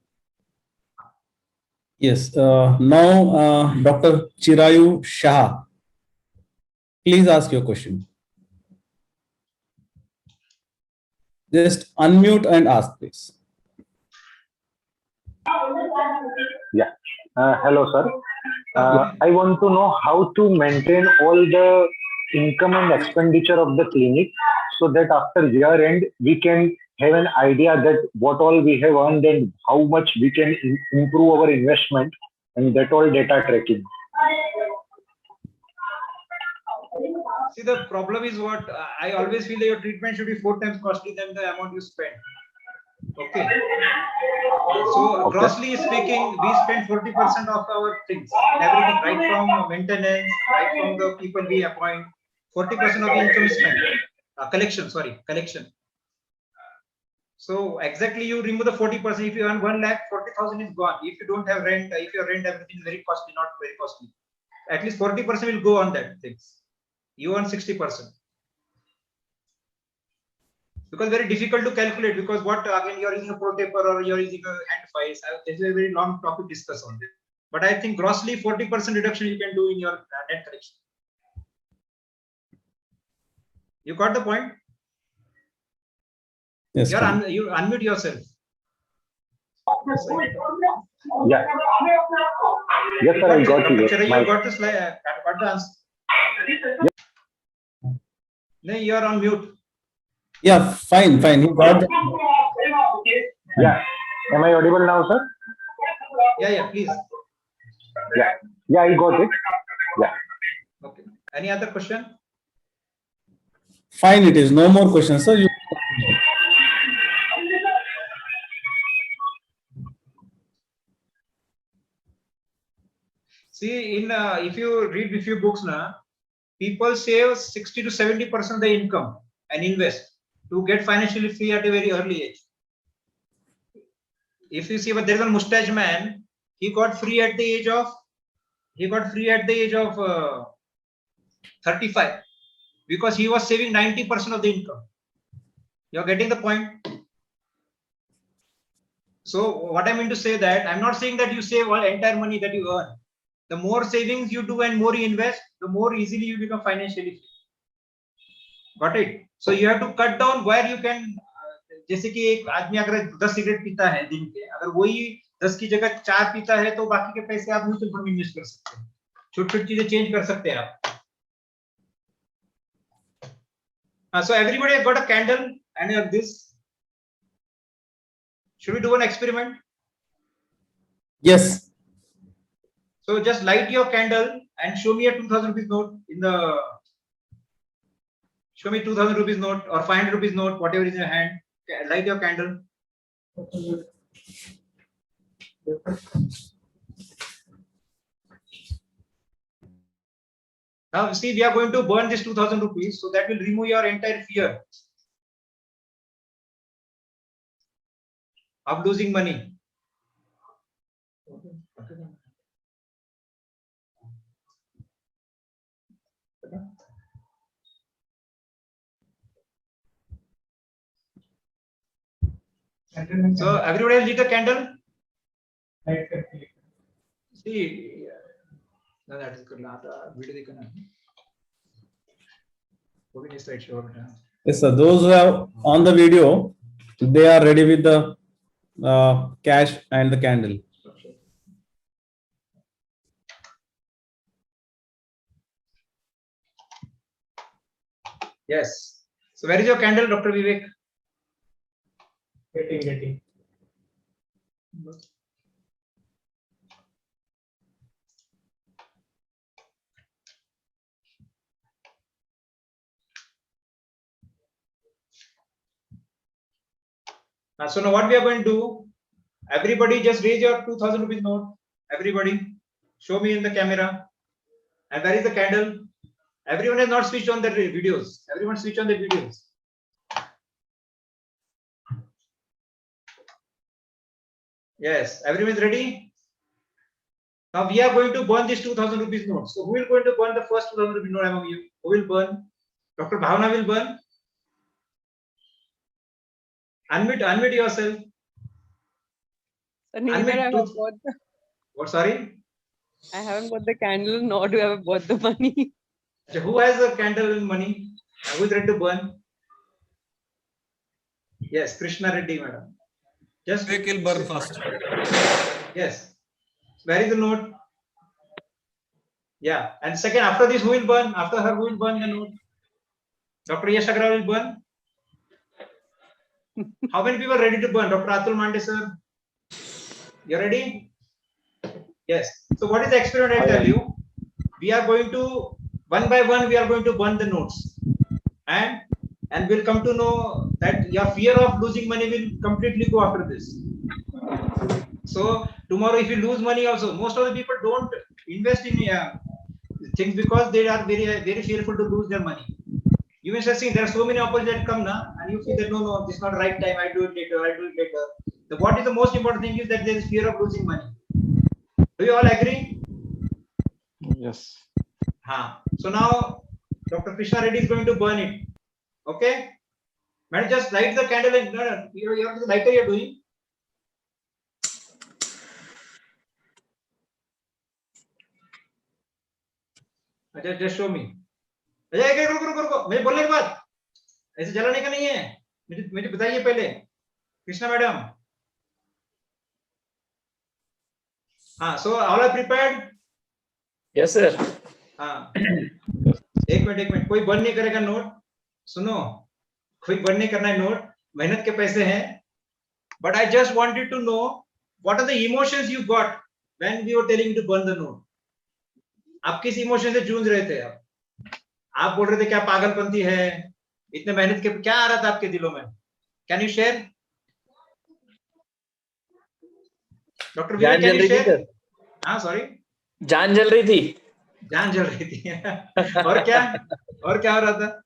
Yes. Now, Dr. Chirayu Shah, please ask your question. Just unmute and ask, please. Yeah. Hello, sir. I want to know how to maintain all the income and expenditure of the clinic so that after year end, we can have an idea that what all we have earned and how much we can improve our investment, and that all data tracking. See, the problem is what I always feel that your treatment should be 4 times costly than the amount you spend. Okay. So grossly speaking, we spend 40% of our things, everything, right from maintenance, right from the people we appoint. 40% of the income is spent. Collection. So exactly, you remove the 40%. If you earn 1 lakh, 40,000 is gone. If you don't have rent, if your rent, everything is very costly, not very costly. At least 40% will go on that things. You earn 60%. Because very difficult to calculate, because what again you're using a pro taper or you're using a hand files. This is a very long topic to discuss on this. But I think grossly 40% reduction you can do in your net collection. You got the point? Yes. You unmute yourself. Yeah. Yes, sir. I got you. You got the slide. Got the answer. No, you are on mute. Yeah, fine. He got the... Yeah. Am I audible now, sir? Yeah, please. Yeah, I got it. Yeah. Okay. Any other question? Fine, it is. No more questions, sir. See, in if you read a few books now, people save 60 to 70% of the income and invest to get financially free at a very early age. If you see, but there is a mustache man, he got free at the age of 35 because he was saving 90% of the income. You're getting the point? So what I mean to say that I'm not saying that you save all entire money that you earn. The more savings you do and more you invest, the more easily you become financially free. Got it? So you have to cut down where you can. जैसे कि एक आदमी अगर 10 cigarette पीता है दिन के, अगर वही 10 की जगह 4 पीता है तो बाकी के पैसे आप म्यूचुअल फंड में इन्वेस्ट कर सकते हैं, छोटी-छोटी चीजें चेंज कर सकते हैं आप. So everybody has got a candle and this. Should we do an experiment? Yes. So just light your candle and show me a 2000 rupees note in the. Show me 2000 rupees note or 500 rupees note, whatever is in your hand. Light your candle. Now see, we are going to burn this 2000 rupees, so that will remove your entire fear of losing money. So everybody lit a candle. See, no, that is good. Video Yes, sir. Those who are on the video, they are ready with the cash and the candle. Yes. So where is your candle, Dr. Vivek? Getting. So now what we are going to do, everybody just raise your 2000 rupees note. Everybody show me in the camera. And where is the candle? Everyone has not switched on their videos. Everyone switch on the videos. Yes, everyone is ready. Now we are going to burn this 2000 rupees note. So who will going to burn the first 2000 rupees note among you? Who will burn? Dr. Bhavana will burn. Unmute yourself. So neither Unmute have I to- bought the, What? Sorry. I haven't bought the candle, nor do I have bought the money. So who has a candle and money? Who is ready to burn? Yes, Krishna Reddy, madam. Just Vivek will burn first. yes. Where is the note? Yeah. And second, after this, who will burn? After her, who will burn the note? Dr. Yash Agrawal will burn. How many people are ready to burn? Dr. Atul Mande, sir. You ready? Yes. So what is the experiment I tell you? We are going to, one by one, we are going to burn the notes. And we'll come to know that your fear of losing money will completely go after this. So tomorrow, if you lose money also, most of the people don't invest in things because they are very, very fearful to lose their money. You may say, there are so many opportunities that come now, and you feel that no, this is not the right time. I do it later. So what is the most important thing is that there is fear of losing money. Do you all agree? Yes. So now Dr. Krishna Reddy is going to burn it. Okay? Madam, just light the candle and you're the lighter you're doing. Just show me. रुको मैं बोलने के बाद ऐसे जलाने का नहीं है. मुझे बताइए पहले. Krishna madam. So all are prepared? Yes, sir. एक मिनट कोई बर्न नहीं करेगा नोट. सुनो, कोई बर्न नहीं करना है नोट. मेहनत के पैसे हैं. But I just wanted to know what are the emotions you got when we were telling you to burn the note. आप किस इमोशन से जूझ रहे थे? आप बोल रहे थे क्या पागलपंती है, इतने मेहनत के, क्या आ रहा था आपके दिलों में? Can you share? Doctor Vivek, can you share? Sorry, जान जल रही थी. जान जल रही थी. और क्या हो रहा था?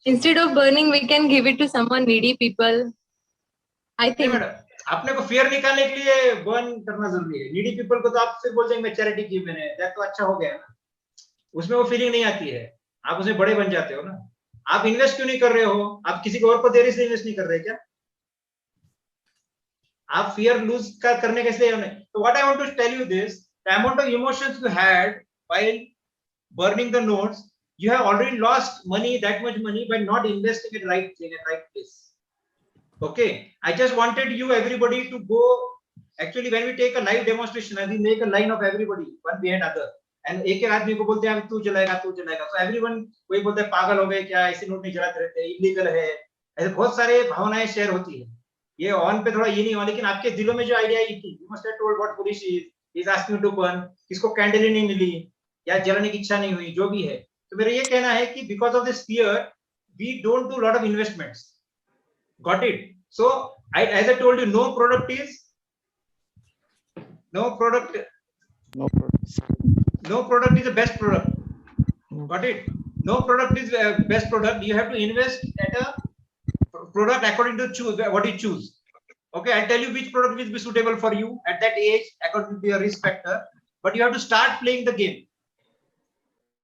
Instead of burning, we can give it to someone needy people. I think. आपने को फियर निकालने के लिए बर्न करना जरूरी है. नीडी पीपल को तो आप सिर्फ बोल देंगे मैं चैरिटी की मैंने, दैट तो अच्छा हो गया ना. उसमें वो फीलिंग नहीं आती है. आप उसमें बड़े बन जाते हो ना. आप इन्वेस्ट क्यों नहीं कर रहे हो? आप किसी को और को देने से इन्वेस्ट नहीं कर रहे क्या? आप फियर लूज करने के लिए. तो what I want to tell you this, the amount of emotions you had while burning the notes, you have already lost money, that much money, by not investing in right thing at right place. Okay, I just wanted you everybody to go. Actually, when we take a live demonstration and we make a line of everybody one behind other, and एक आदमी को बोलते हैं तू चलाएगा. So everyone, कोई बोलता है पागल हो गए क्या, ऐसे नोट नहीं चलाते रहते, इलीगल है, ऐसे बहुत सारे भावनाएं शेयर होती है. ये ऑन पे थोड़ा ये नहीं हुआ, लेकिन आपके दिलों में जो आइडिया आई थी, you must have told what police is asking you to burn, किसको कैंडल ही नहीं मिली या जलाने की इच्छा नहीं हुई, जो भी है. तो मेरा ये कहना है कि because of this fear, we don't do a lot of investments. Got it? So, as I told you, no product is the best product. Got it? No product is best product. You have to invest at a product according to what you choose. Okay, I'll tell you which product will be suitable for you at that age according to your risk factor. But you have to start playing the game.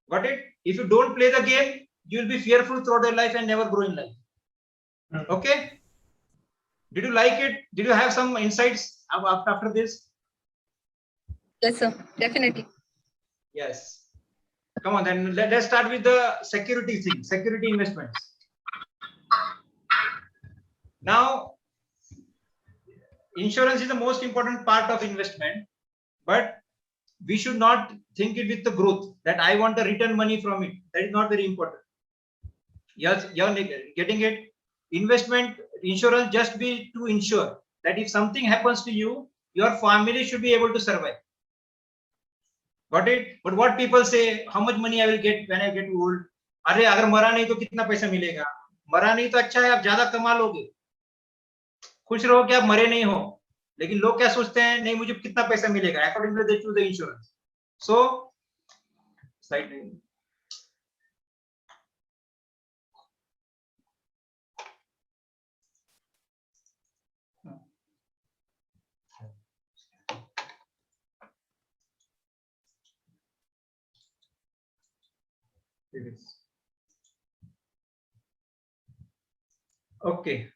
Got it? If you don't play the game, you will be fearful throughout your life and never grow in life. Okay? Did you like it? Did you have some insights after this? Yes, sir. Definitely. Yes. Come on, then let's start with the security thing, security investments. Now, insurance is the most important part of investment, but we should not think it with the growth that I want to return money from it. That is not very important. Yes, you're getting it. Investment insurance just be to ensure that if something happens to you, your family should be able to survive. Got it? But what people say, how much money I will get when I get old? अरे अगर मरा नहीं तो कितना पैसा मिलेगा? मरा नहीं तो अच्छा है, आप ज्यादा कमा लोगे. खुश रहो कि आप मरे नहीं हो. लेकिन लोग क्या सोचते हैं, नहीं मुझे कितना पैसा मिलेगा, according to they choose the insurance. So side Okay.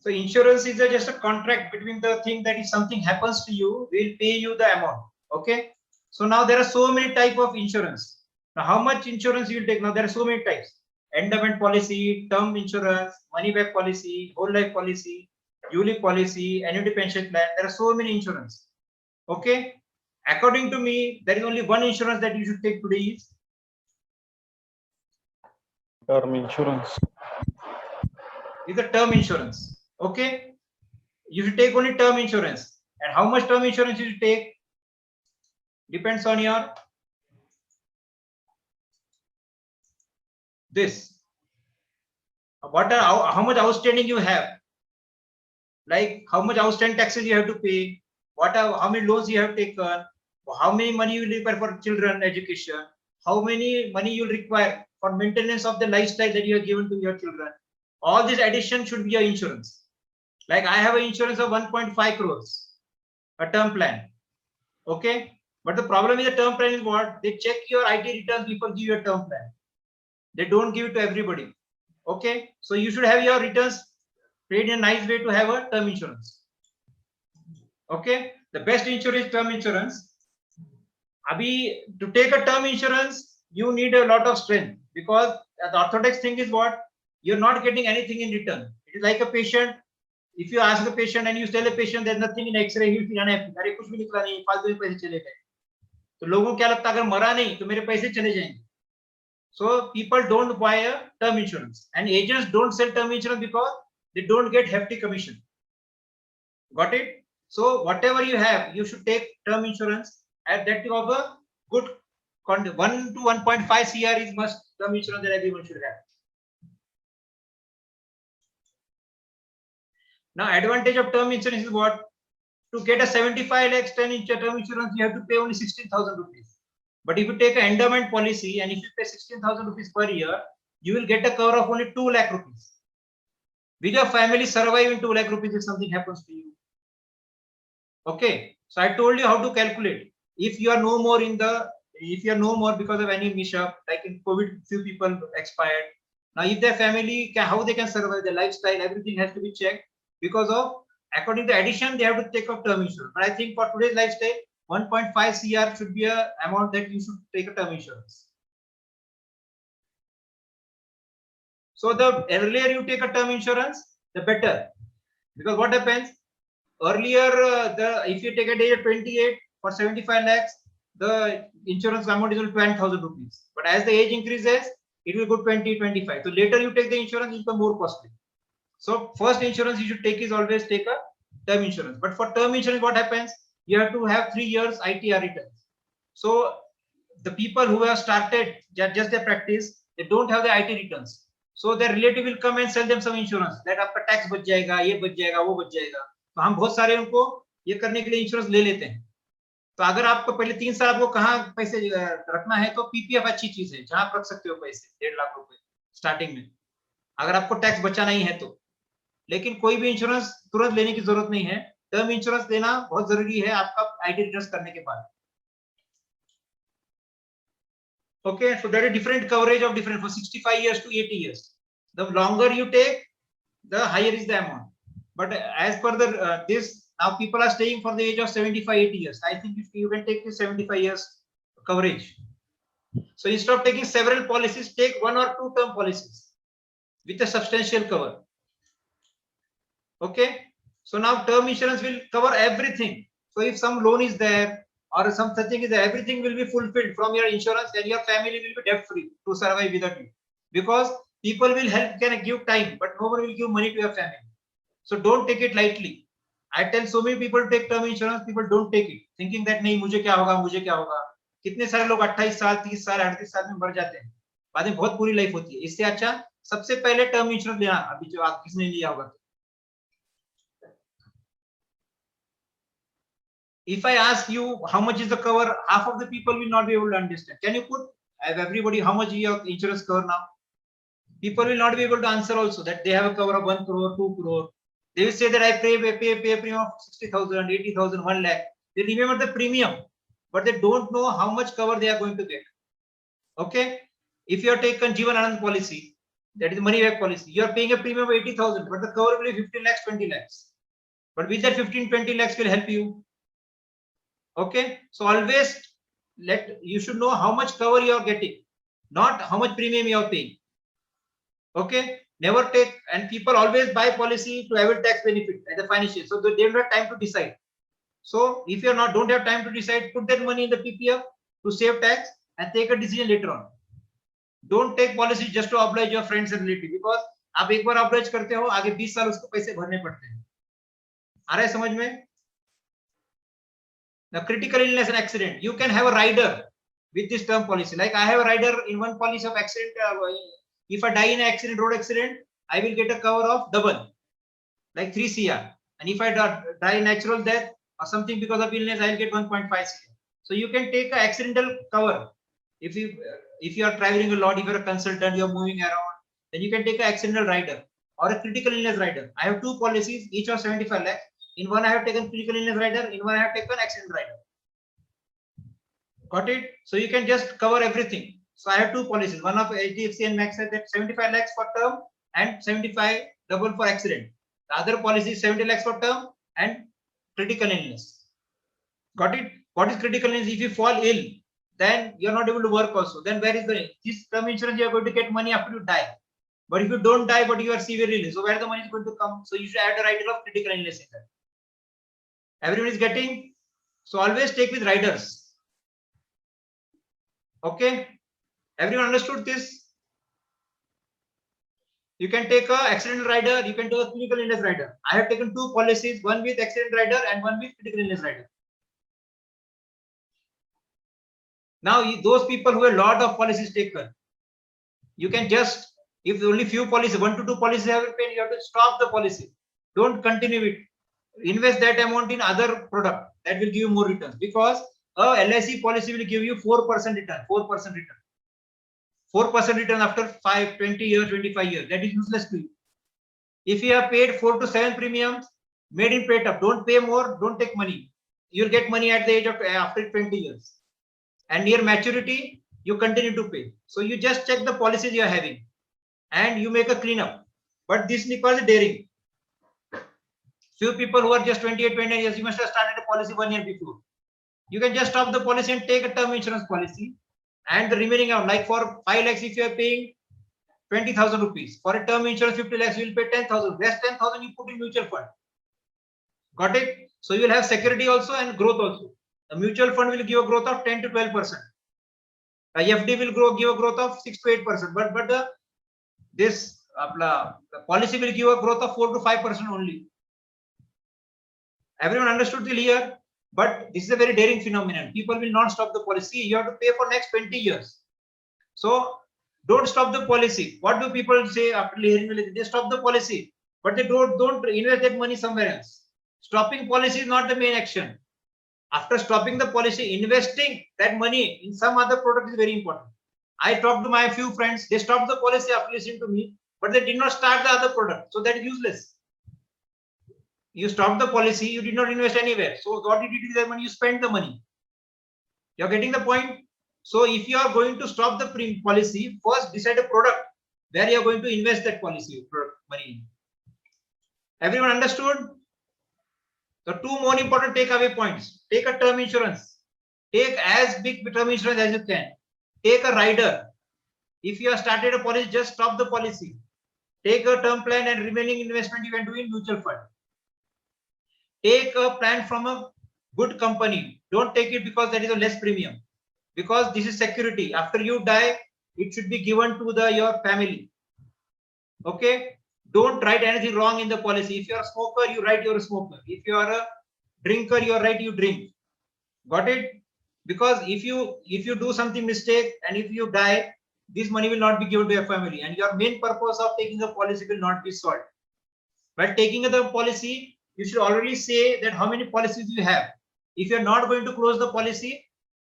So insurance is just a contract between the thing that if something happens to you, we'll pay you the amount. Okay. So now there are so many type of insurance. Now how much insurance you will take? Now there are so many types: endowment policy, term insurance, money back policy, whole life policy, ULIP policy, annuity pension plan. There are so many insurance. Okay. According to me, there is only one insurance that you should take today is Term insurance. the term insurance. Okay. You should take only term insurance. And how much term insurance you should take depends on your this. How much outstanding you have, like how much outstanding taxes you have to pay, how many loans you have taken, how many money you require for children education, how many money you require for maintenance of the lifestyle that you have given to your children. All this addition should be your insurance. Like I have an insurance of 1.5 crores, a term plan. Okay. But the problem with the term plan is what? They check your IT returns before give you a term plan. They don't give it to everybody. Okay. So you should have your returns paid in a nice way to have a term insurance. Okay. The best insurance is term insurance. Abhi, to take a term insurance, you need a lot of strength, because the orthodox thing is what? You're not getting anything in return. It is like a patient. If you ask the patient and you tell a patient there's nothing in X-ray, he will feel unhappy. अरे कुछ भी निकला नहीं, फालतू में पैसे चले गए. तो लोगों को क्या लगता है, अगर मरा नहीं तो मेरे पैसे चले जाएंगे. So people don't buy a term insurance, and agents don't sell term insurance because they don't get hefty commission. Got it? So whatever you have, you should take term insurance at that of a good 1 to 1.5 CR is must term insurance that everyone should have. Now advantage of term insurance is what? To get a 75 lakhs term insurance, you have to pay only 16,000 rupees. But if you take an endowment policy and if you pay 16,000 rupees per year, you will get a cover of only 2 lakh rupees. Will your family survive in 2 lakh rupees if something happens to you? Okay. So I told you how to calculate. If you are no more because of any mishap, like in COVID, few people expired. Now, if their family, how they can survive, their lifestyle, everything has to be checked, because of, according to addition, they have to take up term insurance. But I think for today's lifestyle, 1.5 CR should be a amount that you should take a term insurance. So the earlier you take a term insurance, the better. Because what happens? Earlier, if you take a day at 28 for 75 lakhs, the insurance amount is only 20,000 rupees. But as the age increases, it will go 20, 25. So later you take the insurance, it will become more costly. So first insurance you should take is always take a term insurance. But for term insurance, what happens? You have to have 3 years ITR returns. So the people who have started just their practice, they don't have the IT returns. So their relative will come and sell them some insurance that आपका tax बच जाएगा, ये बच जाएगा, वो बच जाएगा. तो हम बहुत सारे उनको ये करने के लिए इंश्योरेंस ले लेते हैं. तो अगर आपको पहले 3 साल आपको कहाँ पैसे रखना है, तो पीपीएफ अच्छी चीज है, जहां आप रख सकते हो पैसे 1.5 लाख रुपए स्टार्टिंग में, अगर आपको टैक्स बचाना ही है तो. लेकिन कोई भी इंश्योरेंस तुरंत लेने की जरूरत नहीं है. टर्म इंश्योरेंस लेना बहुत जरूरी है आपका आईटी रिटर्न्स करने के बाद. Okay, so there is different coverage of different for 65 years to 80 years. The longer you take, the higher is the amount. But as per the this, now people are staying for the age of 75, 80 years. I think you can take the 75 years coverage. So instead of taking several policies, take 1 or 2 term policies with a substantial cover. Okay. So now term insurance will cover everything. So if some loan is there or some such thing is there, everything will be fulfilled from your insurance, and your family will be debt free to survive without you. Because people will help, can give time, but no one will give money to your family. So don't take it lightly. I tell so many people to take term insurance, people don't take it, thinking that नहीं मुझे क्या होगा, मुझे क्या होगा. कितने सारे लोग 28 साल, 30 साल, 38 साल में मर जाते हैं. बाद में बहुत बुरी लाइफ होती है. इससे अच्छा सबसे पहले टर्म इंश्योरेंस लेना, अभी जो आप किसने लिया होगा. If I ask you how much is the cover, half of the people will not be able to understand. Can you put everybody how much is your insurance cover now? People will not be able to answer also that they have a cover of 1 crore, 2 crore. They will say that I pay a premium of 60,000, 80,000, 1 lakh. They remember the premium, but they don't know how much cover they are going to get. Okay. If you are taken Jeevan Anand policy, that is money back policy, you are paying a premium of 80,000, but the cover will be 15 lakhs, 20 lakhs. But with that 15, 20 lakhs will help you. Okay. So always you should know how much cover you are getting, not how much premium you are paying. Okay. Never take, and people always buy policy to avoid tax benefit at the financial. So they don't have time to decide. So if you don't have time to decide, put that money in the PPF to save tax and take a decision later on. Don't take policy just to oblige your friends and relatives, because आप एक बार oblige करते हो, आगे 20 साल उसको पैसे भरने पड़ते हैं. आ रहा है समझ में? The critical illness and accident, you can have a rider with this term policy. Like I have a rider in one policy of accident. If I die in an accident, road accident, I will get a cover of double, like 3 CR. And if I die natural death or something because of illness, I will get 1.5 CR. So you can take an accidental cover. If you are traveling a lot, if you are a consultant, you are moving around, then you can take an accidental rider or a critical illness rider. I have two policies, each of 75 lakhs. In one, I have taken critical illness rider. In one, I have taken accident rider. Got it? So you can just cover everything. So I have two policies. One of HDFC and Max said that 75 lakhs for term and 75 double for accident. The other policy is 70 lakhs for term and critical illness. Got it? What is critical illness? If you fall ill, then you are not able to work also. Then where is this term insurance? You are going to get money after you die. But if you don't die, but you are severely ill, so where the money is going to come? So you should add a rider of critical illness in that. Everyone is getting? So always take with riders. Okay. Everyone understood this? You can take a accidental rider, you can take a critical illness rider. I have taken two policies, one with accident rider and one with critical illness rider. Now, those people who have a lot of policies taken, you can just, if only few policies, 1 to 2 policies have been paid, you have to stop the policy. Don't continue it. Invest that amount in other product that will give you more returns, because a LIC policy will give you 4% return, 4% return. 4% return after 5, 20 years, 25 years. That is useless to you. If you have paid 4 to 7 premiums, made in paid up, don't pay more, don't take money. You'll get money at the age of after 20 years. And near maturity, you continue to pay. So you just check the policies you are having and you make a cleanup. But this requires daring. Few people who are just 28, 29 years, you must have started a policy 1 year before. You can just stop the policy and take a term insurance policy. And the remaining amount, like for 5 lakhs, if you are paying 20,000 rupees, for a term insurance 50 lakhs, you will pay 10,000. Rest 10,000 you put in mutual fund. Got it? So you will have security also and growth also. The mutual fund will give a growth of 10 to 12%. A FD will give a growth of 6 to 8%. But the policy will give a growth of 4 to 5% only. Everyone understood till here? But this is a very daring phenomenon. People will not stop the policy. You have to pay for next 20 years. So don't stop the policy. What do people say after hearing? They stop the policy, but they don't invest that money somewhere else. Stopping policy is not the main action. After stopping the policy, investing that money in some other product is very important. I talked to my few friends. They stopped the policy after listening to me, but they did not start the other product. So that is useless. You stopped the policy, you did not invest anywhere. So what did you do with that money? You spent the money. You're getting the point? So if you are going to stop the policy, first decide a product where you are going to invest that policy money. Everyone understood? The two more important takeaway points. Take a term insurance. Take as big term insurance as you can. Take a rider. If you have started a policy, just stop the policy. Take a term plan and remaining investment you can do in mutual fund. Take a plan from a good company. Don't take it because that is a less premium. Because this is security. After you die, it should be given to your family. Okay? Don't write anything wrong in the policy. If you are a smoker, you write you're a smoker. If you are a drinker, you are right, you drink. Got it? Because if you do something mistake and if you die, this money will not be given to your family. And your main purpose of taking the policy will not be solved. By taking the policy, you should already say that how many policies you have. If you are not going to close the policy,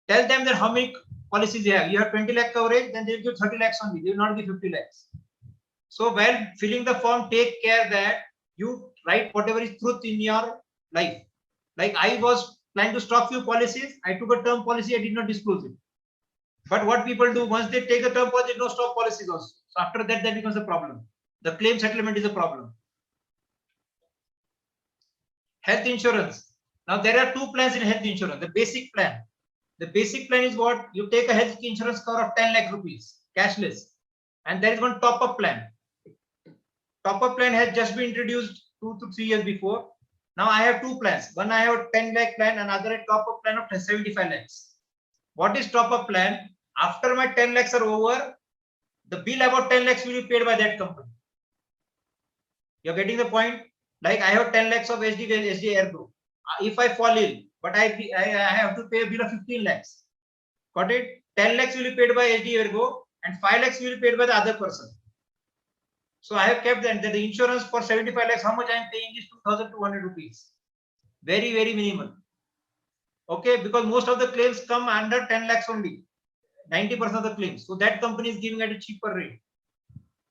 tell them that how many policies you have. You have 20 lakh coverage, then they will give 30 lakhs only. They will not give 50 lakhs. So while filling the form, take care that you write whatever is truth in your life. Like I was planning to stop few policies. I took a term policy. I did not disclose it. But what people do, once they take the term policy, no stop policies also. So after that, that becomes a problem. The claim settlement is a problem. Health insurance. Now there are two plans in health insurance. The basic plan. The basic plan is what? You take a health insurance cover of 10 lakh rupees, cashless. And there is one top-up plan. Top-up plan has just been introduced 2 to 3 years before. Now I have two plans. One I have a 10 lakh plan, another a top-up plan of 75 lakhs. What is top-up plan? After my 10 lakhs are over, the bill about 10 lakhs will be paid by that company. You're getting the point? Like I have 10 lakhs of SDA Ergo. If I fall ill, but I have to pay a bill of 15 lakhs. Got it? 10 lakhs will be paid by SDA Ergo and 5 lakhs will be paid by the other person. So I have kept that the insurance for 75 lakhs, how much I am paying is 2,200 rupees. Very, very minimal. Okay, because most of the claims come under 10 lakhs only. 90% of the claims. So that company is giving at a cheaper rate.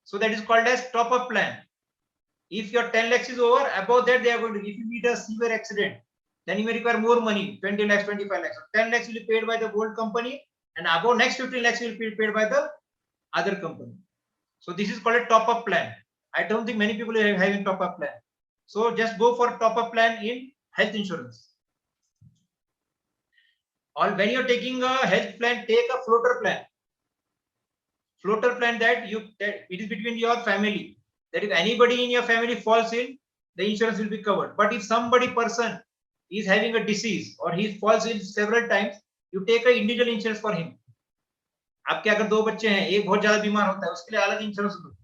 So that is called as top-up plan. If your 10 lakhs is over, above that they are going to, if you meet a severe accident, then you may require more money, 20 lakhs, 25 lakhs. So 10 lakhs will be paid by the old company and above next 15 lakhs will be paid by the other company. So this is called a top-up plan. I don't think many people are having top-up plan. So just go for top-up plan in health insurance. Or when you're taking a health plan, take a floater plan. Floater plan that it is between your family. That if anybody in your family falls ill, the insurance will be covered. But if person is having a disease or he falls ill several times, you take an individual insurance for him. आपके अगर दो बच्चे हैं, एक बहुत ज्यादा बीमार होता है, उसके लिए अलग इंश्योरेंस लो.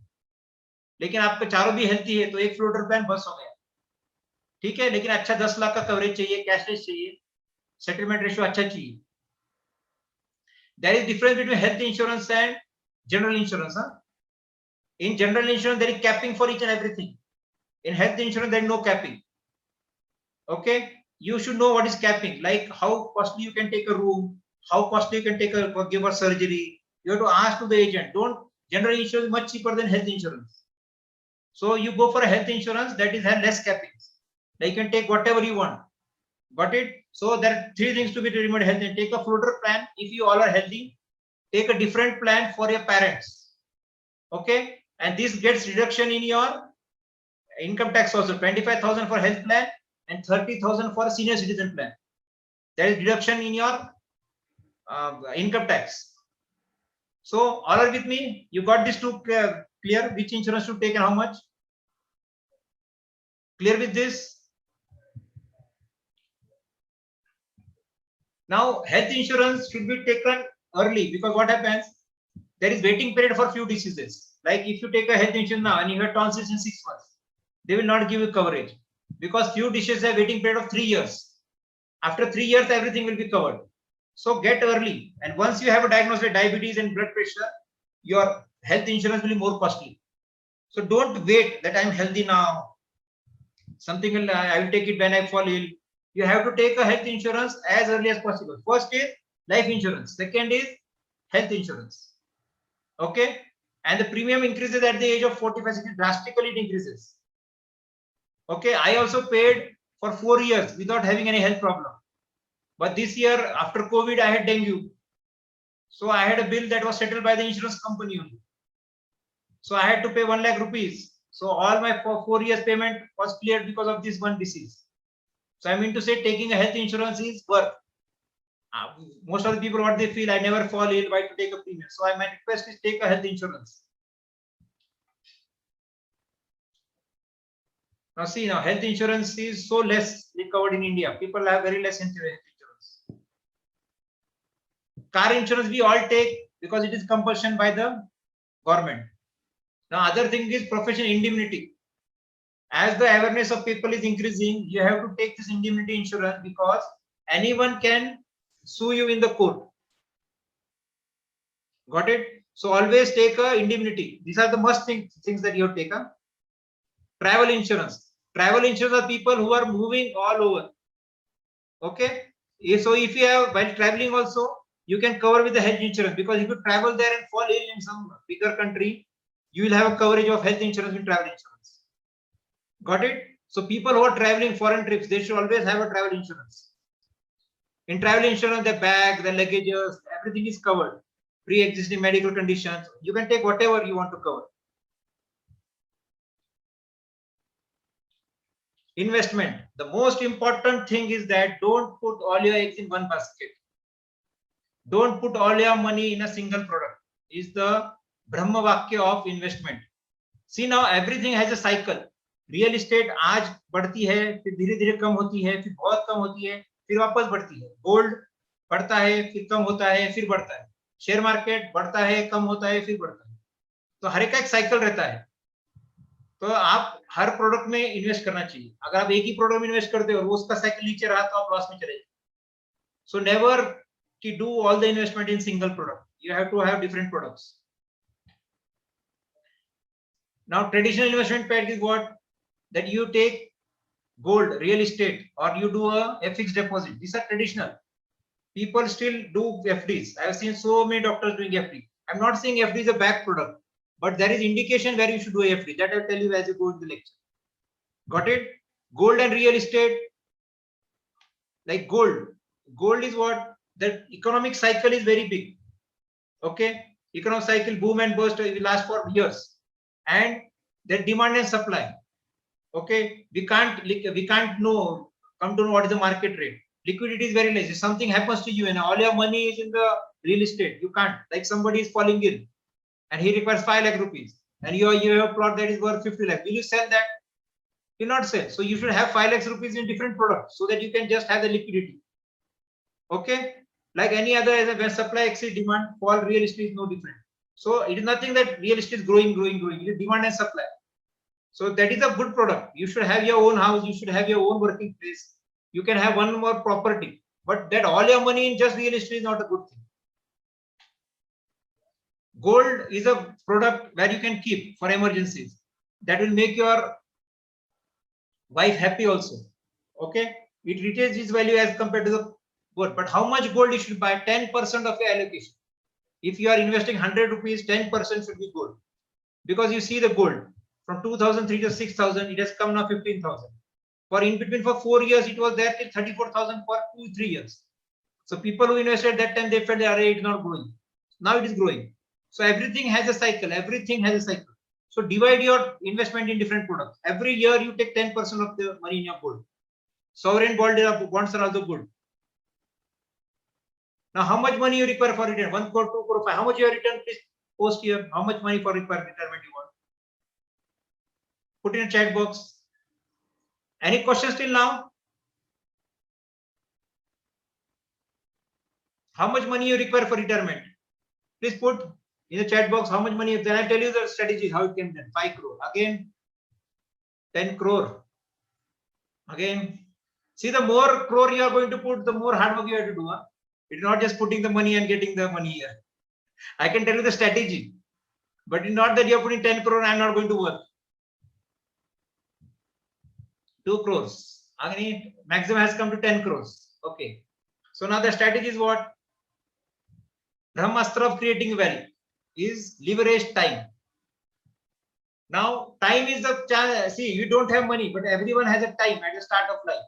लेकिन आपके चारों भी हेल्थी है, तो एक फ्लोटर प्लान बस हो गया. ठीक है, लेकिन अच्छा 10 लाख का कवरेज चाहिए, कैशलेस चाहिए, सेटलमेंट रेशियो अच्छा चाहिए. There is difference between health insurance and general insurance. In general insurance, there is capping for each and everything. In health insurance, there is no capping. Okay, you should know what is capping, like how costly you can take a room, how costly you can take give a surgery. You have to ask to the agent. General insurance is much cheaper than health insurance. So you go for a health insurance that is has less capping. Like you can take whatever you want. Got it? So there are three things to be remembered. Health. Take a floater plan if you all are healthy. Take a different plan for your parents. Okay, and this gets reduction in your income tax also. 25,000 for health plan and 30,000 for senior citizen plan. There is reduction in your income tax. So all are with me? You got this two clear? Which insurance to take and how much? Clear with this? Now health insurance should be taken early, because what happens? There is waiting period for few diseases. Like if you take a health insurance now and you have tonsils in 6 months, they will not give you coverage, because few diseases have waiting period of 3 years. After 3 years, everything will be covered. So get early, and once you have a diagnosis with diabetes and blood pressure, your health insurance will be more costly. So don't wait that I'm healthy now. Something will, I will take it when I fall ill. You have to take a health insurance as early as possible. First is life insurance. Second is health insurance. Okay, and the premium increases at the age of 45, 60, drastically it increases. Okay, I also paid for 4 years without having any health problem. But this year, after COVID, I had dengue. So I had a bill that was settled by the insurance company only. So I had to pay 1 lakh rupees. So all my 4 years payment was cleared because of this one disease. So I mean to say, taking a health insurance is worth. Most of the people, what they feel, I never fall ill, why to take a premium? So my request is take a health insurance. Now see, now health insurance is so less covered in India. People have very less health insurance. Car insurance we all take because it is compulsion by the government. Now other thing is professional indemnity. As the awareness of people is increasing, you have to take this indemnity insurance, because anyone can sue you in the court. Got it? So always take a indemnity. These are the must things that you have taken. Travel insurance. Travel insurance are people who are moving all over. Okay. So if you have, while traveling also, you can cover with the health insurance, because if you travel there and fall ill in some bigger country, you will have a coverage of health insurance with travel insurance. Got it? So people who are traveling foreign trips, they should always have a travel insurance. In travel insurance, the bag, the luggages, everything is covered. pre-existing medical conditions. You can take whatever you want to cover. Investment. The most important thing is that don't put all your eggs in one basket. Don't put all your money in a single product. Is the Brahma Vakya of investment. See now everything has a cycle. Real estate आज बढ़ती है, फिर धीरे-धीरे कम होती है, फिर बहुत कम होती है, फिर वापस बढ़ती है. Gold बढ़ता है, फिर कम होता है, फिर बढ़ता है. शेयर मार्केट बढ़ता है, कम होता है, फिर बढ़ता है. तो हर एक का एक साइकिल रहता है. तो आप हर प्रोडक्ट में इन्वेस्ट करना चाहिए. अगर आप एक ही प्रोडक्ट में इन्वेस्ट करते हो और वो उसका साइकिल नीचे रहा तो आप लॉस में चले जाएंगे. So never to do all the investment in single product. You have to have different products. Now traditional investment pattern is what? That you take gold, real estate, or you do a fixed deposit. These are traditional. People still do FDs. I have seen so many doctors doing FD. I'm not saying FD is a bad product, but there is indication where you should do a FD. That I'll tell you as you go in the lecture. Got it? Gold and real estate, like gold. Gold is what? The economic cycle is very big. Okay? Economic cycle boom and burst will last for years. And the demand and supply. Okay? We can't come to know what is the market rate. Liquidity is very less. If something happens to you and all your money is in the real estate, you can't. Like somebody is falling ill and he requires 5 lakh rupees and you have a plot that is worth 50 lakh. Will you sell that? You will not sell. So you should have 5 lakhs rupees in different products so that you can just have the liquidity. Okay? Like any other, when supply exceeds demand, fall real estate is no different. So it is nothing that real estate is growing. It is demand and supply. So that is a good product. You should have your own house. You should have your own working place. You can have one more property, but that all your money in just real estate is not a good thing. Gold is a product where you can keep for emergencies. That will make your wife happy also. Okay, it retains its value as compared to the gold. But how much gold you should buy? 10% of your allocation. If you are investing 100 rupees, 10% should be gold. Because you see the gold from 2003 to 6,000, it has come now 15,000. For in between for 4 years, it was there till 34,000 for 2-3 years. So people who invested at that time, they felt that it is not growing. Now it is growing. So everything has a cycle. Everything has a cycle. So divide your investment in different products. Every year you take 10% of the money in your gold. Sovereign bonds are also good. Now how much money you require for return? 1 crore, 2 crore, 5. How much you return? Please post here. How much money for retirement you want? Put in a chat box. Any questions till now? How much money you require for retirement? Please put in the chat box how much money. Then I tell you the strategy how it can be done. 5 crore. Again, 10 crore. Again, see the more crore you are going to put, the more hard work you have to do. Huh? It's not just putting the money and getting the money here. I can tell you the strategy, but it's not that you are putting 10 crore and I'm not going to work. 2 crores. Again, maximum has come to 10 crores. Okay. So now the strategy is what? Brahmastra of creating wealth is leverage time. Now, time is the chance. See, you don't have money, but everyone has a time at the start of life.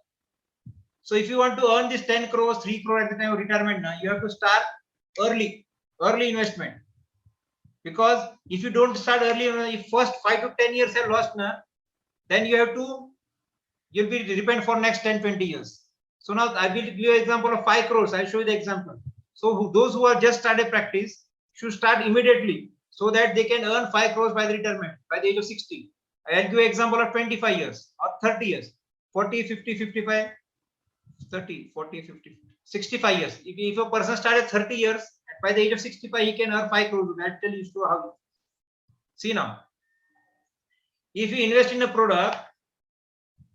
So if you want to earn this 10 crores, 3 crore at the time of retirement, now you have to start early investment. Because if you don't start early, if first 5 to 10 years have lost, then you'll be dependent for next 10-20 years. So now I will give you an example of 5 crores. I'll show you the example. So those who are just started practice should start immediately so that they can earn 5 crores by the retirement, by the age of 60. I'll give you an example of 25 years or 30 years, 40, 50, 55, 30, 40, 50, 65 years. If a person started 30 years, by the age of 65, he can earn 5 crores. I'll tell you how. See now, if you invest in a product,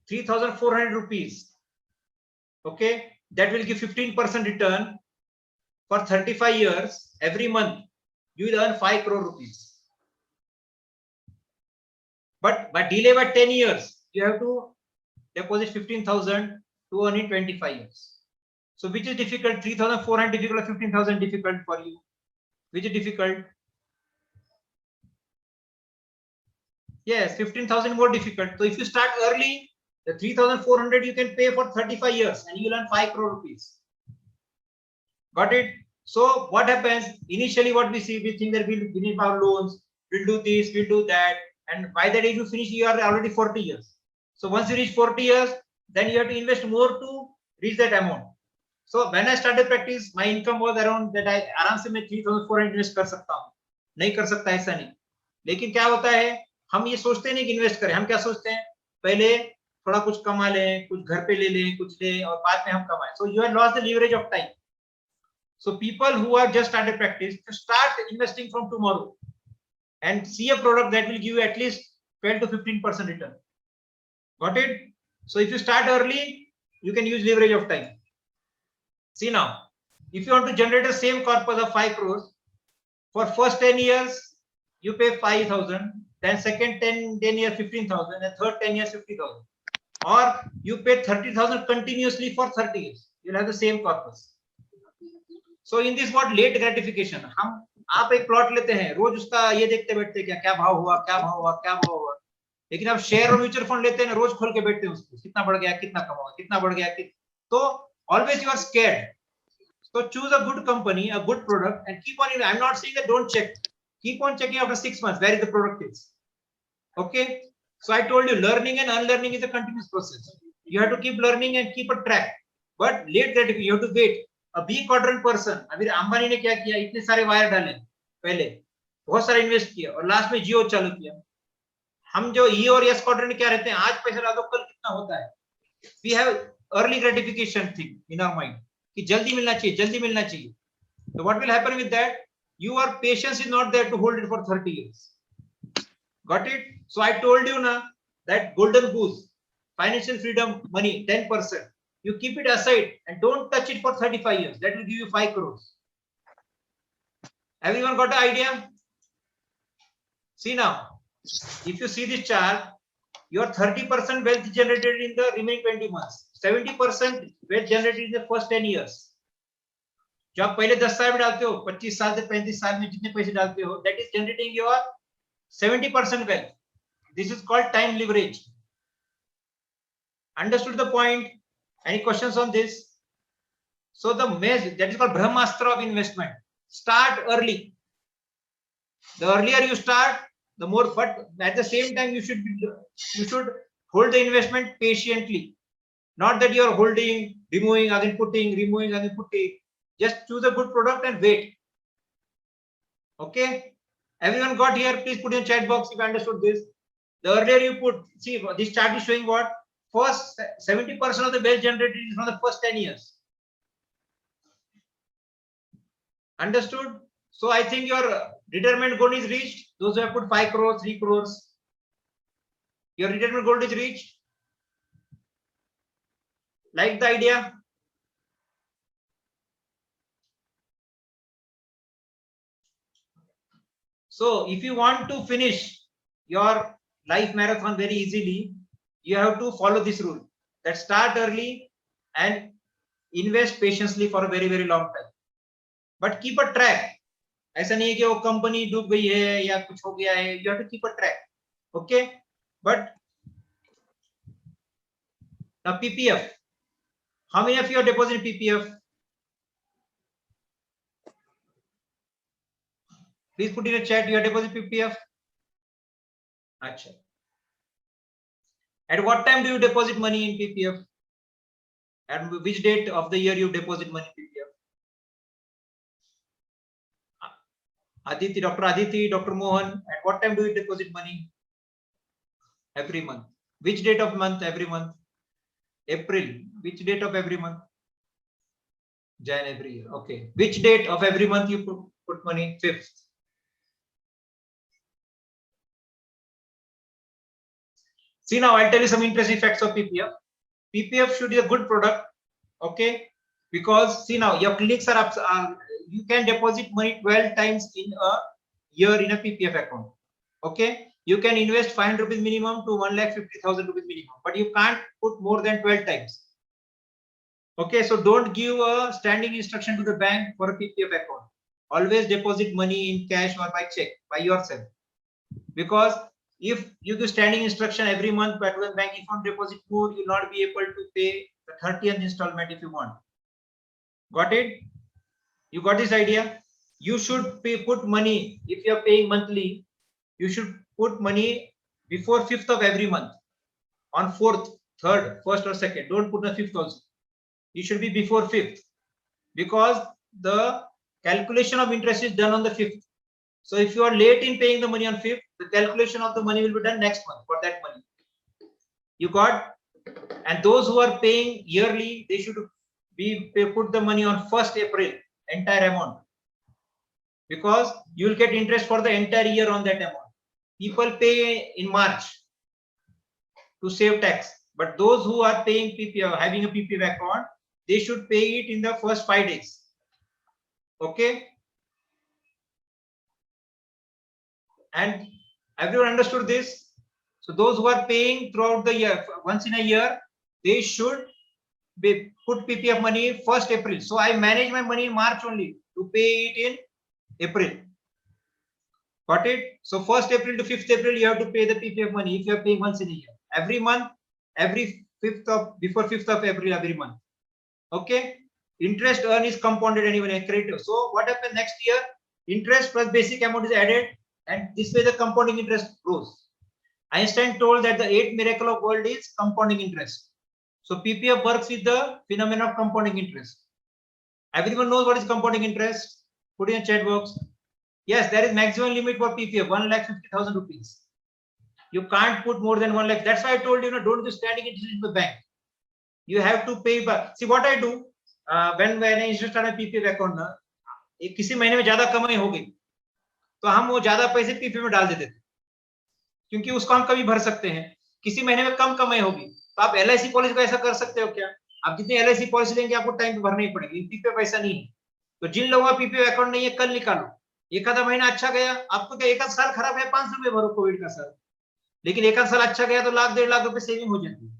3,400 rupees, okay, that will give 15% return for 35 years. Every month you will earn 5 crore rupees, but by delay by 10 years you have to deposit 15,000 to earn in 25 years. So which is difficult? 3,400 difficult or 15,000 difficult for you? Which is difficult? Yes, 15,000 more difficult. So if you start early, the 3,400 you can pay for 35 years and you will earn 5 crore rupees. Got it? So what happens initially? What we see, we think that we'll finish our loans, we'll do this, we'll do that, and by the day you finish, you are already 40 years. So once you reach 40 years, then you have to invest more to reach that amount. So when I started practice, my income was around that. I आराम से मैं 3,400 invest कर सकता हूँ, नहीं कर सकता ऐसा नहीं. लेकिन क्या होता है, हम ये सोचते नहीं कि इन्वेस्ट करें. हम क्या सोचते हैं, पहले थोड़ा कुछ कमा लें, कुछ घर पे ले लें, कुछ ले, और बाद में हम कमाएं. So you have lost the leverage of time. So people who have just started practice, to start investing from tomorrow and see a product that will give you at least 12 to 15% return. Got it? So if you start early, you can use leverage of time. See now, if you want to generate the same corpus of 5 crores, for first 10 years, you pay 5,000, then second 10 years 15,000, and third 10 years 50,000. Or you pay 30,000 continuously for 30 years. You'll have the same corpus. So in this what late gratification, हम आप एक plot लेते हैं, रोज उसका ये देखते बैठते हैं क्या भाव हुआ, क्या भाव हुआ, क्या भाव हुआ. लेकिन आप शेयर और म्यूचुअल फंड लेते हैं, रोज खोल के बैठते हैं उसको, कितना बढ़ गया, कितना कम हुआ, कितना बढ़ गया, तो always you are scared. So choose a good company, a good product, and keep on. I'm not saying that don't check. Keep on checking after 6 months where the product is. Okay. So I told you, learning and unlearning is a continuous process. You have to keep learning and keep a track. But late gratification, you have to wait. A B quadrant person, अभी अंबानी ने क्या किया, इतने सारे wire डाले पहले, बहुत सारा इन्वेस्ट किया और लास्ट में जियो चालू किया. हम जो E और S क्वाड्रेंट क्या रहते हैं, आज पैसा डालो कल कितना होता है. We have early gratification thing in our mind कि जल्दी मिलना चाहिए, जल्दी मिलना चाहिए. So what will happen with that? Your patience is not there to hold it for 30 years. Got it? So I told you now that golden goose, financial freedom money 10%. You keep it aside and don't touch it for 35 years. That will give you 5 crores. Everyone got the idea? See now, if you see this chart, your 30% wealth generated in the remaining 20 months, 70% wealth generated in the first 10 years. जो आप पहले 10 साल में डालते हो, 25 साल से 35 साल में जितने पैसे डालते हो, that is generating your 70% wealth. This is called time leverage. Understood the point? Any questions on this? So the measure that is called Brahmastra of investment. Start early. The earlier you start, the more. But at the same time, you should hold the investment patiently. Not that you are holding, removing, again putting, removing, again putting. Just choose a good product and wait. Okay. Everyone got here? Please put in chat box if you understood this. The earlier you put, see this chart is showing what. First 70% of the wealth generated is from the first 10 years. Understood? So I think your retirement goal is reached. Those who have put 5 crores, 3 crores, your retirement goal is reached. Like the idea? So if you want to finish your life marathon very easily, you have to follow this rule that start early and invest patiently for a very, very long time. But keep a track. ऐसा नहीं है कि वो company डूब गई है या कुछ हो गया है. You have to keep a track. Okay. But now PPF. How many of you are depositing PPF? Please put in a chat. You are depositing PPF. Achha. At what time do you deposit money in PPF? At which date of the year you deposit money in PPF? Aditi, Dr. Aditi, Dr. Mohan, at what time do you deposit money? Every month. Which date of month? Every month. April. Which date of every month? Jan every year. Okay. Which date of every month you put money? 5th. See now, I'll tell you some interesting facts of PPF. PPF should be a good product, okay? Because see now, your clinics are up. You can deposit money 12 times in a year in a PPF account, okay? You can invest 500 rupees minimum to 1,50,000 rupees minimum, but you can't put more than 12 times. Okay, so don't give a standing instruction to the bank for a PPF account. Always deposit money in cash or by check by yourself, because if you give standing instruction every month to the bank, if you want to deposit more, you will not be able to pay the 30th installment if you want. Got it? You got this idea? You should put money, if you are paying monthly, you should put money before 5th of every month, on 4th, 3rd, 1st or 2nd. Don't put the 5th also. You should be before 5th, because the calculation of interest is done on the 5th. So if you are late in paying the money on 5th, the calculation of the money will be done next month for that money. You got? And those who are paying yearly, they should put the money on 1st April, entire amount, because you will get interest for the entire year on that amount. People pay in March to save tax, but those who are paying PPF, having a PPF account, they should pay it in the first 5 days. Okay? And everyone understood this? So those who are paying throughout the year, once in a year, they should put PPF money 1st April. So I manage my money in March only to pay it in April. Got it? So 1st April to 5th April, you have to pay the PPF money if you are paying once in a year. Every month, before 5th of April every month. Okay? Interest earned is compounded and even accretive. So what happens next year? Interest plus basic amount is added, and this way the compounding interest grows. Einstein told that the 8th miracle of world is compounding interest. So PPF works with the phenomenon of compounding interest. Everyone knows what is compounding interest? Put in a chat box. Yes, there is maximum limit for PPF, 1,50,000 rupees. You can't put more than 1 lakh. That's why I told you, don't do standing interest in the bank. You have to pay back. See what I do when I insist on a PPF account, किसी महीने में ज्यादा कमाई हो गई तो हम वो ज्यादा पैसे पीपीएफ में डाल देते थे, क्योंकि उसको हम कभी भर सकते हैं. किसी महीने में कम कमाई होगी तो आप एलआईसी पॉलिसी को ऐसा कर सकते हो क्या? आप जितनी एलआईसी पॉलिसी लेंगे आपको टाइम पे भरना ही पड़ेगी. पीपीएफ ऐसा नहीं है. तो जिन लोगों का पीपीएफ अकाउंट नहीं है, कल निकालो. एक आधा महीना अच्छा गया, आपको क्या एक आध साल खराब है, 500 रुपए भरो कोविड का साल, लेकिन एक आध साल अच्छा गया तो लाख 1.5 लाख रुपए सेविंग हो जाती है.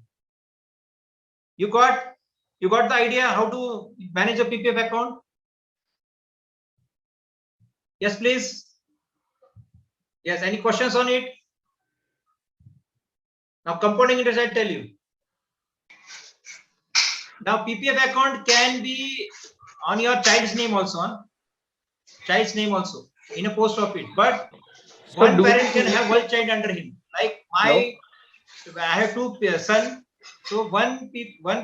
You got the idea how to manage a PPF account? Yes, please. Yes, any questions on it? Now compounding interest, I tell you. Now PPF account can be on your child's name also, in a post office, but one parent can have one child under him. Like I have 2 sons. So one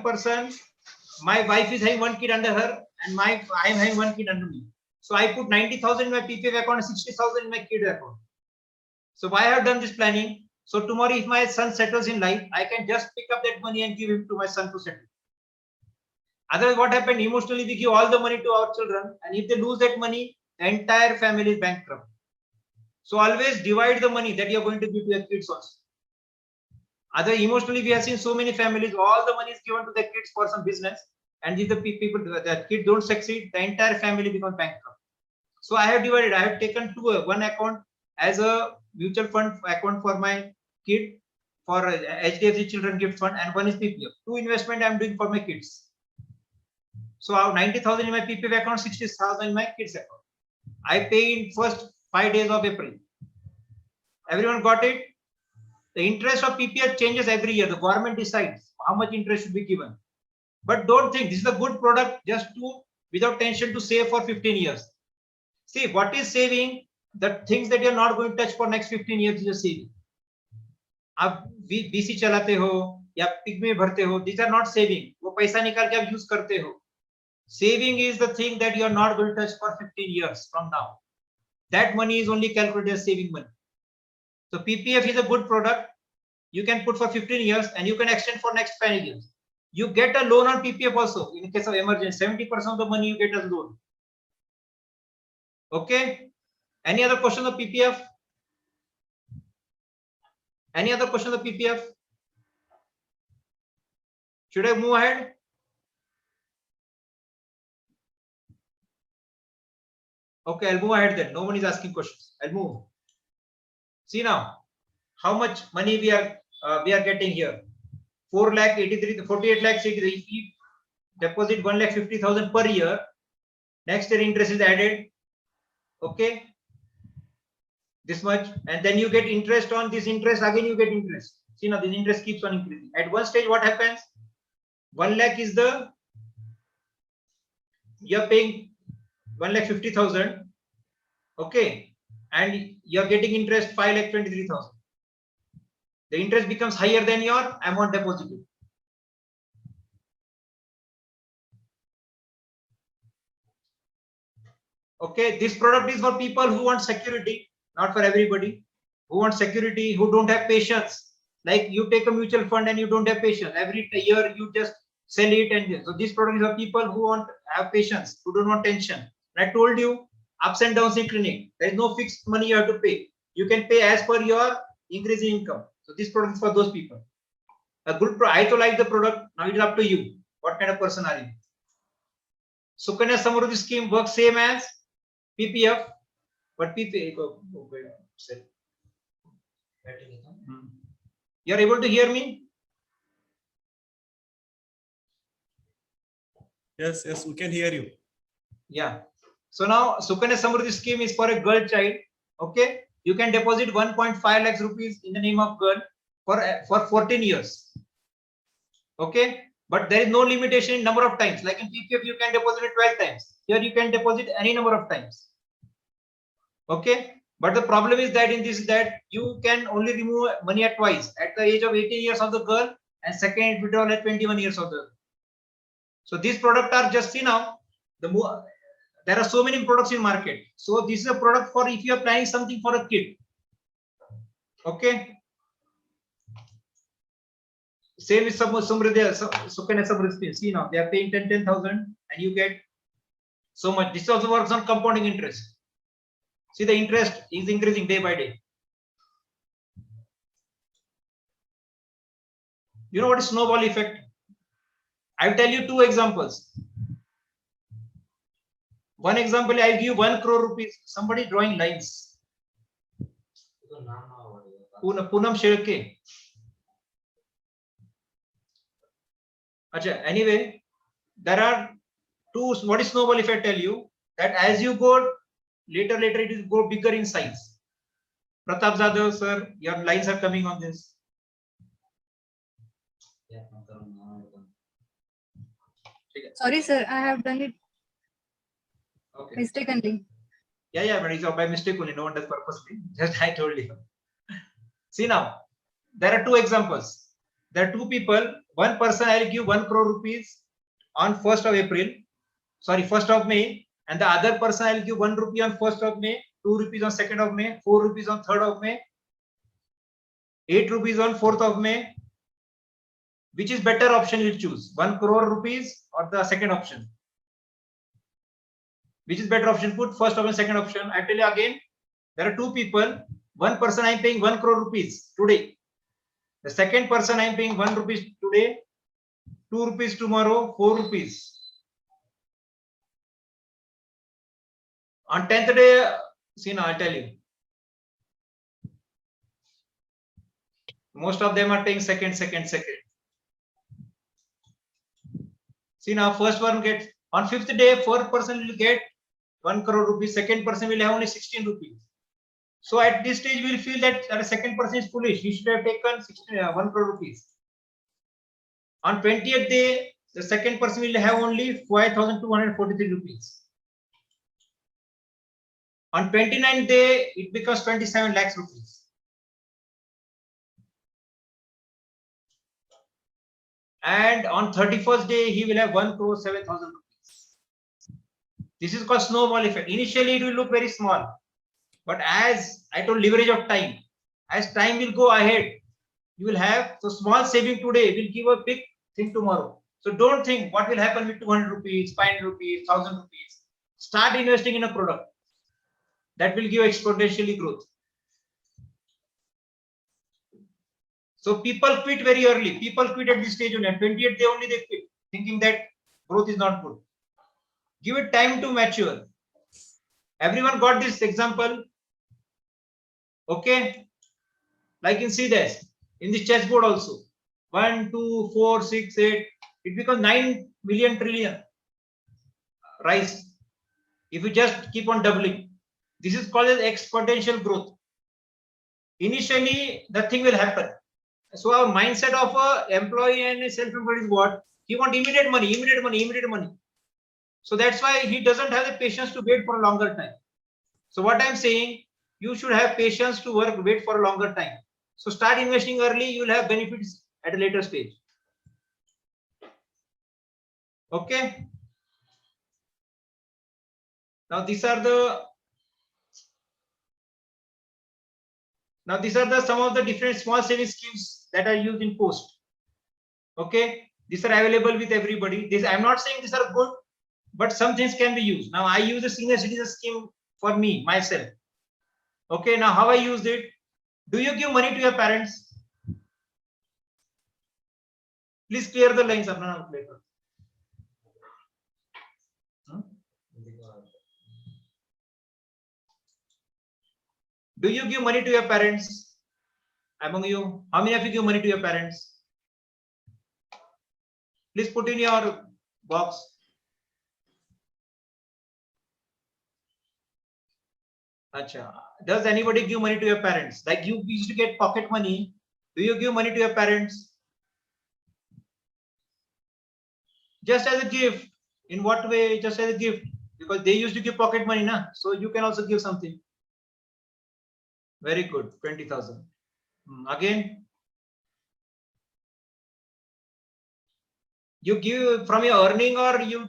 person, my wife is having 1 kid under her, and I am having 1 kid under me. So I put 90,000 in my PPF account and 60,000 in my kid account. So why I have done this planning? So tomorrow, if my son settles in life, I can just pick up that money and give him to my son to settle. Otherwise, what happened? Emotionally, we give all the money to our children, and if they lose that money, the entire family is bankrupt. So always divide the money that you are going to give to your kids also. Other emotionally, we have seen so many families, all the money is given to their kids for some business, and if the kids don't succeed, the entire family becomes bankrupt. So I have divided. I have taken one account as a mutual fund account for my kid, for HDFC Children Gift Fund, and one is PPF. 2 investment I am doing for my kids. So I have 90,000 in my PPF account, 60,000 in my kids account. I pay in first 5 days of April. Everyone got it? The interest of PPF changes every year. The government decides how much interest should be given. But don't think this is a good product just to, without tension, to save for 15 years. See, what is saving? The things that you're not going to touch for next 15 years is a saving. आप BC चलाते हो या pig में भरते हो, these are not saving. वो पैसा निकाल के आप use करते हो. Saving is the thing that you are not going to touch for 15 years from now. That money is only calculated as saving money. So PPF is a good product. You can put for 15 years and you can extend for next 5 years. You get a loan on PPF also in case of emergency. 70% of the money you get as loan. Okay. Any other question of PPF? Any other question of PPF? Should I move ahead? Okay, I'll move ahead then. No one is asking questions. I'll move. See now, how much money we are getting here. 48 lakhs. If we deposit 1,50,000 per year, next year interest is added. Okay, this much, and then you get interest on this interest. Again, you get interest. See now, this interest keeps on increasing. At one stage, what happens? 1 lakh is the, you're paying 1,50,000. Okay. And you're getting interest 5,23,000. The interest becomes higher than your amount deposited. Okay, this product is for people who want security, not for everybody. Who want security, who don't have patience. Like you take a mutual fund and you don't have patience. Every year you just sell it, and so this product is for people who want have patience, who don't want tension. And I told you, ups and downs in clinic. There is no fixed money you have to pay. You can pay as per your increasing income. So this product is for those people. A good I to like the product. Now it is up to you. What kind of person are you? Sukanya Samruddhi scheme works same as PPF, but PPF. You are able to hear me? Yes, yes, we can hear you. Yeah. So now Sukanya Samruddhi scheme is for a girl child. Okay. You can deposit 1.5 lakhs rupees in the name of girl for 14 years. Okay. But there is no limitation in number of times. Like in PPF, you can deposit it 12 times. Here you can deposit any number of times. Okay. But the problem is that in this that you can only remove money at twice, at the age of 18 years of the girl and second withdrawal at 21 years of the girl. So these products are just, see now, there are so many products in market. So this is a product for if you are planning something for a kid. Okay. Same with Sukanya Samruddhi. See now, they are paying 10,000 and you get so much. This also works on compounding interest. See, the interest is increasing day by day. You know what is snowball effect? I'll tell you two examples. One example, I'll give you 1 crore rupees. Somebody drawing lines. Poonam Shelke. Anyway, there are two. What is snowball effect? Tell you that as you go later it will go bigger in size. Pratap Jadhav, sir, your lines are coming on this. Sorry, sir, I have done it Okay. mistakenly. Yeah, but it's by mistake only. No one does purposely. Just I told you. See now, there are two examples. There are two people. One person I will give 1 crore rupees on 1st of April. Sorry, 1st of May. And the other person I will give 1 rupee on 1st of May, 2 rupees on 2nd of May, 4 rupees on 3rd of May, 8 rupees on 4th of May. Which is better option you choose? 1 crore rupees or the second option? Which is better option? Put first option, second option. I tell you again, there are two people. One person I am paying 1 crore rupees today. The second person I am paying 1 rupees today, 2 rupees tomorrow, 4 rupees. On 10th day, see now I'll tell you. Most of them are paying second. See now, first one gets on 5th day, 4th person will get 1 crore rupees, second person will have only 16 rupees. So at this stage, we will feel that the second person is foolish. He should have taken 1 crore rupees. On 20th day, the second person will have only 5,243 rupees. On 29th day, it becomes 27 lakhs rupees. And on 31st day, he will have 1 crore 7,000 rupees. This is called snowball effect. Initially, it will look very small. But as I told, leverage of time, as time will go ahead, you will have, so small saving today will give a big thing tomorrow. So don't think what will happen with 200 rupees, 500 rupees, 1,000 rupees. Start investing in a product that will give exponentially growth. So people quit very early. People quit at this stage only. At 28th day only they quit, thinking that growth is not good. Give it time to mature. Everyone got this example? Okay. Like in see this, in this chessboard also. 1, 2, 4, 6, 8. It becomes 9 million trillion rise. If you just keep on doubling. This is called as exponential growth. Initially, nothing will happen. So our mindset of a employee and a self-employed is what? He wants immediate money. So that's why he doesn't have the patience to wait for a longer time. So what I'm saying, you should have patience to wait for a longer time. So start investing early, you'll have benefits at a later stage. Okay. Now these are the some of the different small savings schemes that are used in post. Okay, these are available with everybody. I'm not saying these are good, but some things can be used. Now I use the senior citizen scheme for me myself. Okay, now how I used it? Do you give money to your parents? Please clear the lines. Later. Do you give money to your parents? Among you, how many of you give money to your parents? Please put in your box. Acha. Does anybody give money to your parents? Like you used to get pocket money. Do you give money to your parents? Just as a gift. In what way? Just as a gift. Because they used to give pocket money, na? So you can also give something. Very good. 20,000. Again. You give from your earning or you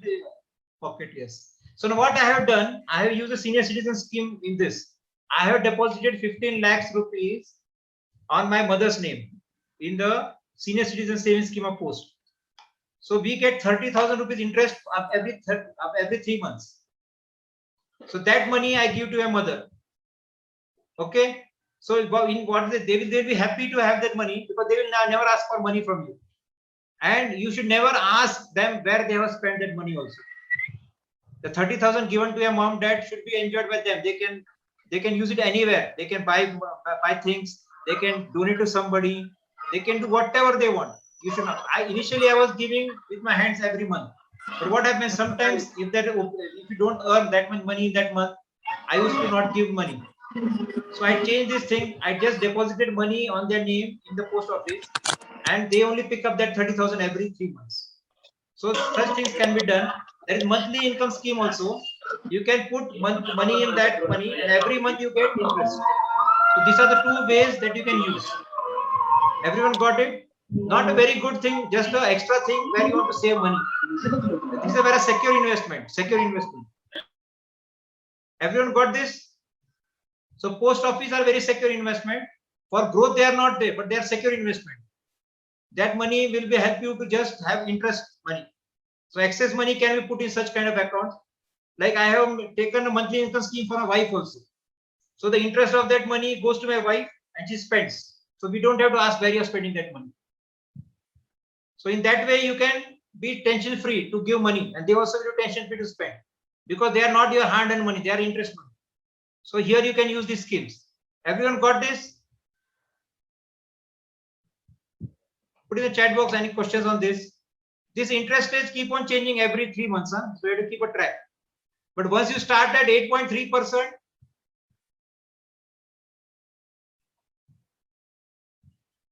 pocket? Yes. So now what I have done, I have used a senior citizen scheme in this. I have deposited 15 lakhs rupees on my mother's name in the senior citizen savings scheme of post. So we get 30,000 rupees interest of every 3 months. So that money I give to your mother. Okay. So in what they'll be happy to have that money because they will never ask for money from you. And you should never ask them where they have spent that money also. The 30,000 given to your mom, dad should be enjoyed by them. They can use it anywhere. They can buy things. They can donate to somebody. They can do whatever they want. You should not. Initially I was giving with my hands every month. But what happens sometimes if you don't earn that much money in that month, I used to not give money. So I changed this thing. I just deposited money on their name in the post office, and they only pick up that 30,000 every 3 months. So such things can be done. There is monthly income scheme also. You can put money in that money, and every month you get interest. So these are the 2 ways that you can use. Everyone got it? Not a very good thing, just an extra thing where you want to save money. This is a very secure investment. Everyone got this? So post office are very secure investment. For growth, they are not there, but they are secure investment. That money will be help you to just have interest money. So excess money can be put in such kind of accounts. Like I have taken a monthly income scheme for my wife also. So the interest of that money goes to my wife and she spends. So we don't have to ask where you are spending that money. So in that way, you can be tension free to give money, and they also will be tension free to spend because they are not your hand and money, they are interest money. So here you can use these schemes. Everyone got this? Put in the chat box any questions on this. This interest rates keep on changing every 3 months, huh? So you have to keep a track. But once you start at 8.3%,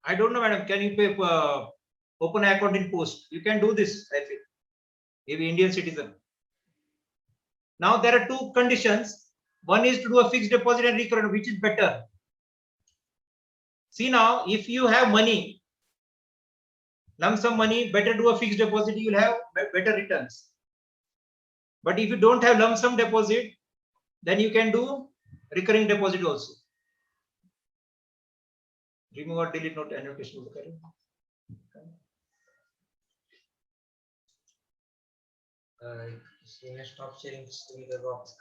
I don't know, madam. Can you pay open an account in post? You can do this, I think, if you're Indian citizen. Now there are 2 conditions. One is to do a fixed deposit and recurrent, which is better. See now, if you have money, lump sum money, better do a fixed deposit, you will have better returns. But if you don't have lump sum deposit, then you can do recurring deposit also. Remove or delete note annotation. Stop sharing screen the box.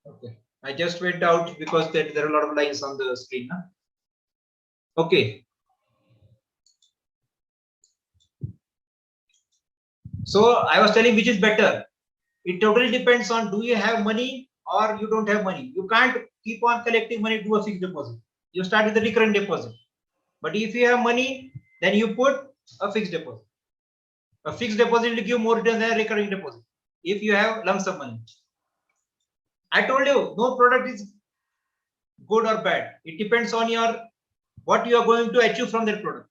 Okay, I just went out because there are a lot of lines on the screen. Huh? Okay. So I was telling which is better. It totally depends on do you have money or you don't have money. You can't keep on collecting money to a fixed deposit. You start with the recurrent deposit. But if you have money, then you put a fixed deposit. A fixed deposit will give more return than a recurring deposit. if you have lump sum money. I told you, no product is good or bad. It depends on what you are going to achieve from that product.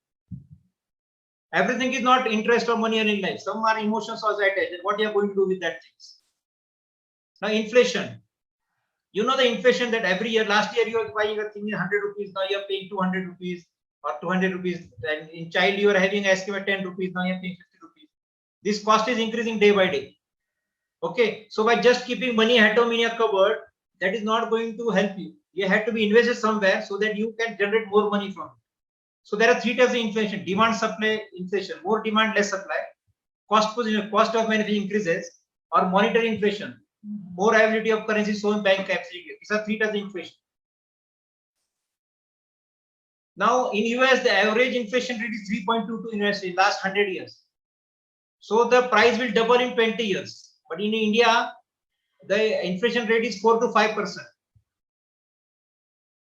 Everything is not interest or money in life. Some are emotions also attached. And what you are going to do with that things. Now inflation. You know the inflation that every year, last year you were buying a thing in 100 rupees, now you are paying 200 rupees or 200 rupees. And in child you are having an estimate 10 rupees, now you are paying 50 rupees. This cost is increasing day by day. Okay, so by just keeping money at home in your cupboard, that is not going to help you. You have to be invested somewhere so that you can generate more money from it. So there are three types of inflation: demand, supply, inflation. More demand, less supply. Cost of manufacturing increases, or monetary inflation. More availability of currency, so in bank capacity. These are three types of inflation. Now in US, the average inflation rate is 3.22 in US in last 100 years. So the price will double in 20 years. But in India, the inflation rate is 4 to 5%.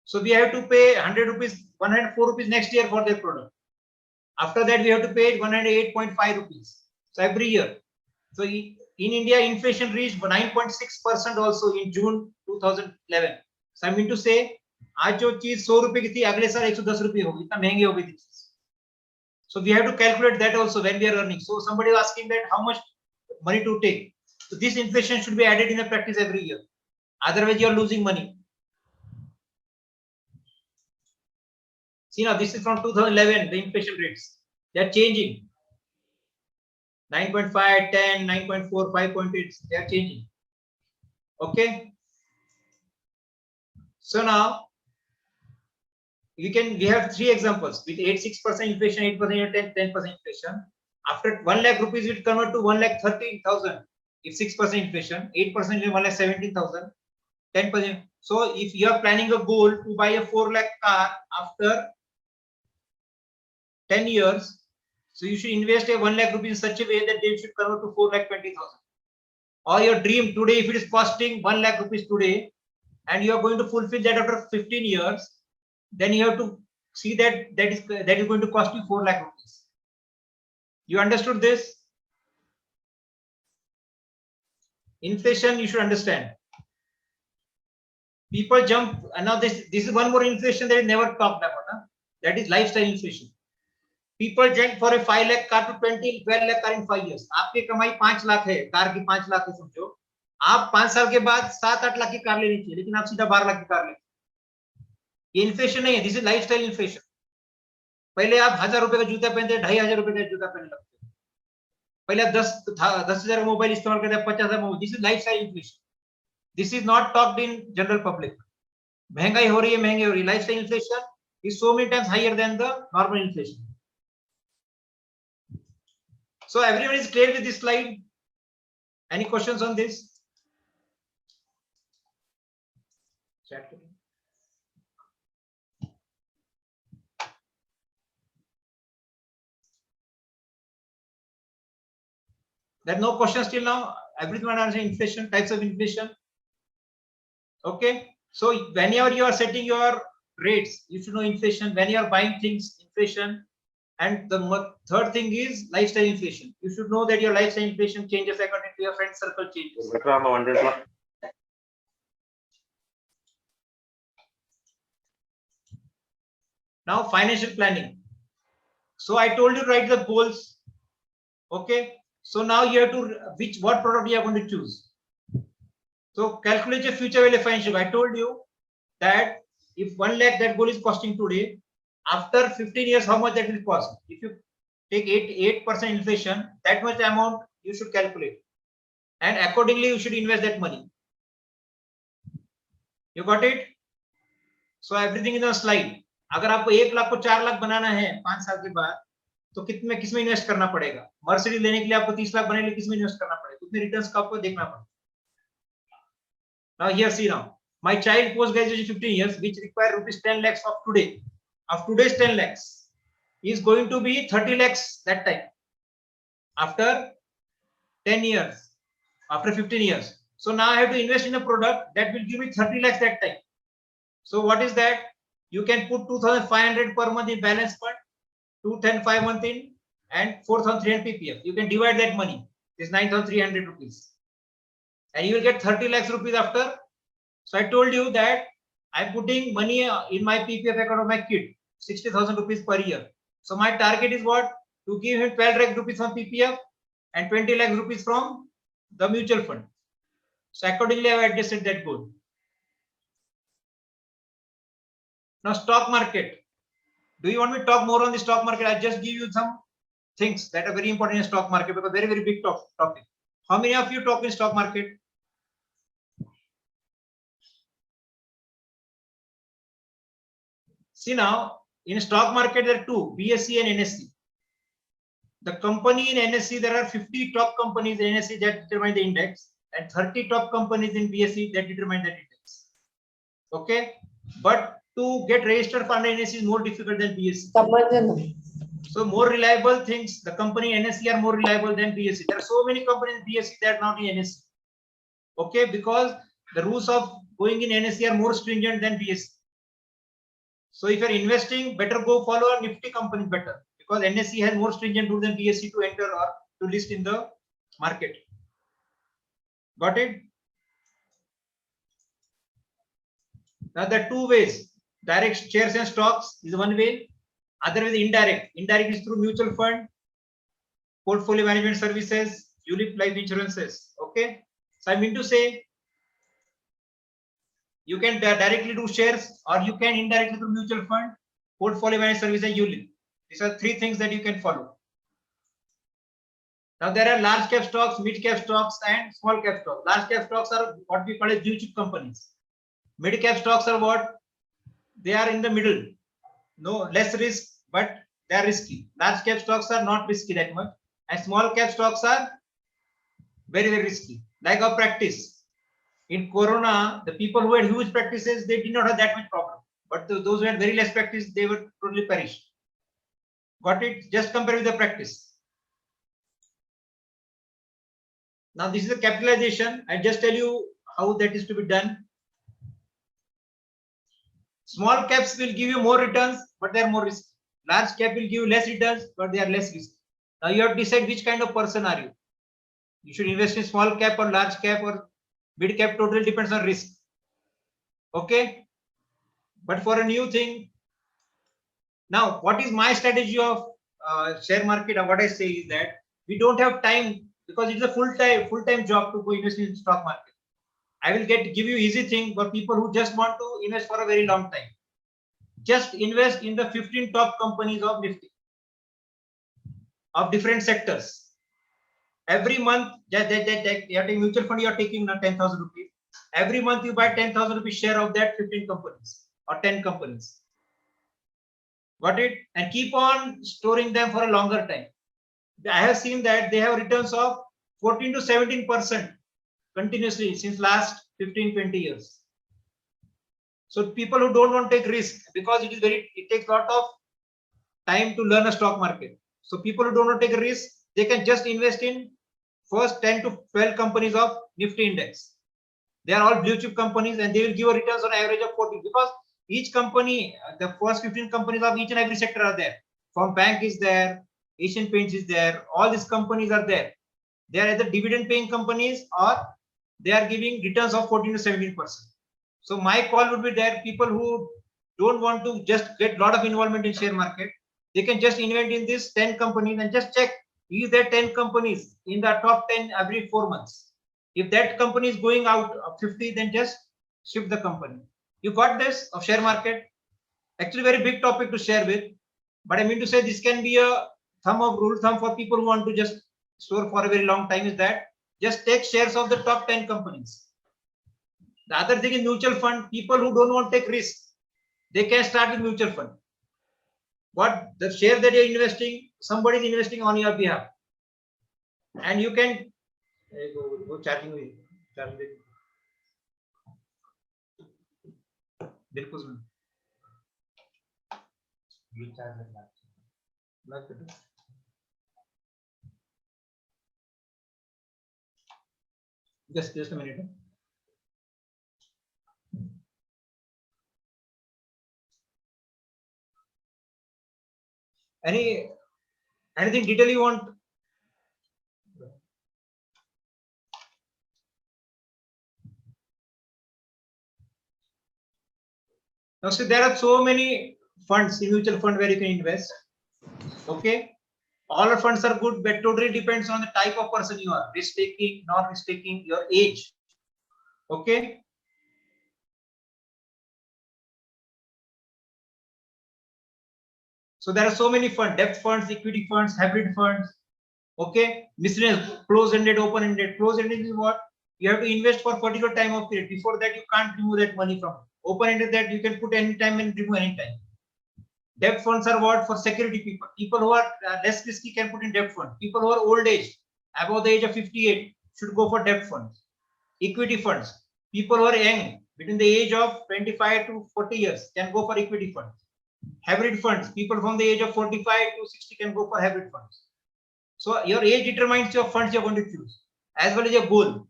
So we have to pay 100 rupees, 104 rupees next year for their product. After that, we have to pay 108.5 rupees. So every year. So in India, inflation reached 9.6% also in June 2011. So I mean to say, आज जो चीज 100 रुपए की थी, अगले साल 110 रुपए होगी, इतना महंगी हो गई थी. So we have to calculate that also when we are earning. So somebody is asking that how much money to take. So this inflation should be added in the practice every year. Otherwise, you are losing money. See now, this is from 2011, the inflation rates. They are changing. 9.5, 10, 9.4, 5.8, they are changing. Okay. So now, we have three examples with 6% inflation, 8%, 10% inflation. After 1 lakh rupees, it convert to 1,13,000. If 6% inflation, 8% is 1,17,000, 10%. So if you are planning a goal to buy a 4 lakh car after 10 years, so you should invest a 1 lakh rupees in such a way that they should convert to 4,20,000. Or your dream today, if it is costing 1 lakh rupees today, and you are going to fulfill that after 15 years, then you have to see that that is going to cost you 4 lakh rupees. You understood this? Inflation, you should understand. People jump. Now this is one more inflation that is never talked about. That is lifestyle inflation. People jump for a 5 lakh car to 12 lakh car in 5 years. आपकी कमाई 5 लाख है, car की 5 लाख है समझो. आप 5 साल के बाद 7-8 लाख की कार लेनी चाहिए, लेकिन आप सीधा 12 लाख की कार लेते. ये इन्फ्लेशन नहीं है, दिस इज लाइफस्टाइल इन्फ्लेशन. पहले आप 1000 रुपए का जूता पहनते, 2500 रुपए का जूता पहनने लगते. पहले आप 10,000 मोबाइल इस्तेमाल करते, 50,000 mobile. This is lifestyle inflation. This is not talked in general public. महंगाई हो रही है, महंगाई हो रही है. Lifestyle inflation is so many times higher than the normal inflation. So everyone is clear with this slide? Any questions on this? Chat. There are no questions till now. Everyone understands inflation, types of inflation. Okay. So whenever you are setting your rates, you should know inflation. When you are buying things, inflation. And the third thing is lifestyle inflation. You should know that your lifestyle inflation changes according to your friend circle changes. Now financial planning. So I told you write the goals. Okay. So now you have to what product you are going to choose. So calculate your future value financial. I told you that if 1 lakh that goal is costing today, after 15 years, how much that will cost? If you take 8% inflation, that much amount you should calculate, and accordingly you should invest that money. You got it? So everything is on slide. अगर आपको 1 लाख को 4 लाख बनाना है 5 साल के बाद, तो किसमें invest करना पड़ेगा? मर्सिडीज लेने के लिए आपको 30 लाख बनाने के लिए किसमें इन्वेस्ट करना पड़ेगा? कितने रिटर्न्स का आपको देखना पड़ेगा. Now here see now, my child post graduation 15 years, which require rupees 10 lakhs of today. Of today's 10 lakhs is going to be 30 lakhs that time. After 10 years, after 15 years. So now I have to invest in a product that will give me 30 lakhs that time. So what is that? You can put 2,500 per month in balance fund, 2,500 month in, and 4,300 PPF. You can divide that money. It's 9,300 rupees. and you will get 30 lakhs rupees after. So I told you that I'm putting money in my PPF account of my kid, 60,000 rupees per year. So my target is what? To give him 12 lakh rupees from PPF and 20 lakh rupees from the mutual fund. So accordingly, I have adjusted that goal. Now, stock market. Do you want me to talk more on the stock market? I just give you some things that are very important in stock market because very, very big topic. How many of you talk in stock market? See now, in stock market, there are two, BSE and NSE. The company in NSE, there are 50 top companies in NSE that determine the index and 30 top companies in BSE that determine that index. Okay, but to get registered for NSE is more difficult than BSE. So more reliable things, the company NSE are more reliable than BSE. There are so many companies in BSE that are not in NSE. Okay, because the rules of going in NSE are more stringent than BSE. So if you're investing, better go follow a Nifty company better because NSE has more stringent rules than BSE to enter or to list in the market. Got it? Now there are two ways. Direct shares and stocks is one way. Other way is indirect. Indirect is through mutual fund, portfolio management services, ULIP life insurances. Okay. So I mean to say, you can directly do shares or you can indirectly do mutual fund, portfolio management services, ULIP. These are three things that you can follow. Now there are large cap stocks, mid cap stocks, and small cap stocks. Large cap stocks are what we call as blue chip companies. Mid cap stocks are what? They are in the middle. No less risk, but they are risky. Large cap stocks are not risky that much, and small cap stocks are very, very risky. Like our practice. In Corona, the people who had huge practices, they did not have that much problem. But those who had very less practice, they were totally perished. Got it? Just compare with the practice. Now this is the capitalization. I just tell you how that is to be done. Small caps will give you more returns, but they are more risky. Large cap will give you less returns, but they are less risky. Now you have to decide which kind of person are you. You should invest in small cap or large cap or mid cap. Totally depends on risk. Okay. But for a new thing, now what is my strategy of share market? What I say is that we don't have time because it's a full-time job to go invest in stock market. I will give you easy thing for people who just want to invest for a very long time. Just invest in the 15 top companies of Nifty of different sectors. Every month, you have a mutual fund, you are taking 10,000 rupees. Every month you buy 10,000 rupees share of that 15 companies or 10 companies. Got it? And keep on storing them for a longer time. I have seen that they have returns of 14 to 17% continuously since last 15-20 years. So people who don't want to take risk because it takes a lot of time to learn a stock market. So people who don't want to take a risk, they can just invest in first 10 to 12 companies of Nifty index. They are all blue chip companies and they will give a returns on average of 14 because each company, the first 15 companies of each and every sector are there. From bank is there, Asian Paints is there, all these companies are there. They are either dividend paying companies or they are giving returns of 14 to 17%. So my call would be that people who don't want to just get a lot of involvement in share market, they can just invest in these 10 companies and just check, is there 10 companies in the top 10 every 4 months? If that company is going out of 50, then just shift the company. You got this of share market? Actually, very big topic to share with. But I mean to say this can be a rule of thumb for people who want to just store for a very long time is that just take shares of the top 10 companies. The other thing is mutual fund. People who don't want to take risk, they can start with mutual fund. What the share that you're investing, somebody is investing on your behalf. And you can go chatting with. Just a minute. Anything detail you want? Now, see, there are so many funds in mutual fund where you can invest. Okay, all the funds are good, but totally depends on the type of person you are, risk taking, non risk taking, your age. Okay. So there are so many funds: debt funds, equity funds, hybrid funds. Okay, miscellaneous, close-ended, open-ended. Close-ended is what? You have to invest for particular time of period. Before that, you can't remove that money from it. Open-ended, that you can put any time and remove any time. Debt funds are what? For security people. People who are less risky can put in debt fund. People who are old age, above the age of 58, should go for debt funds. Equity funds. People who are young, between the age of 25 to 40 years, can go for equity funds. Hybrid funds. People from the age of 45 to 60 can go for hybrid funds. So your age determines your funds you're going to choose, as well as your goal.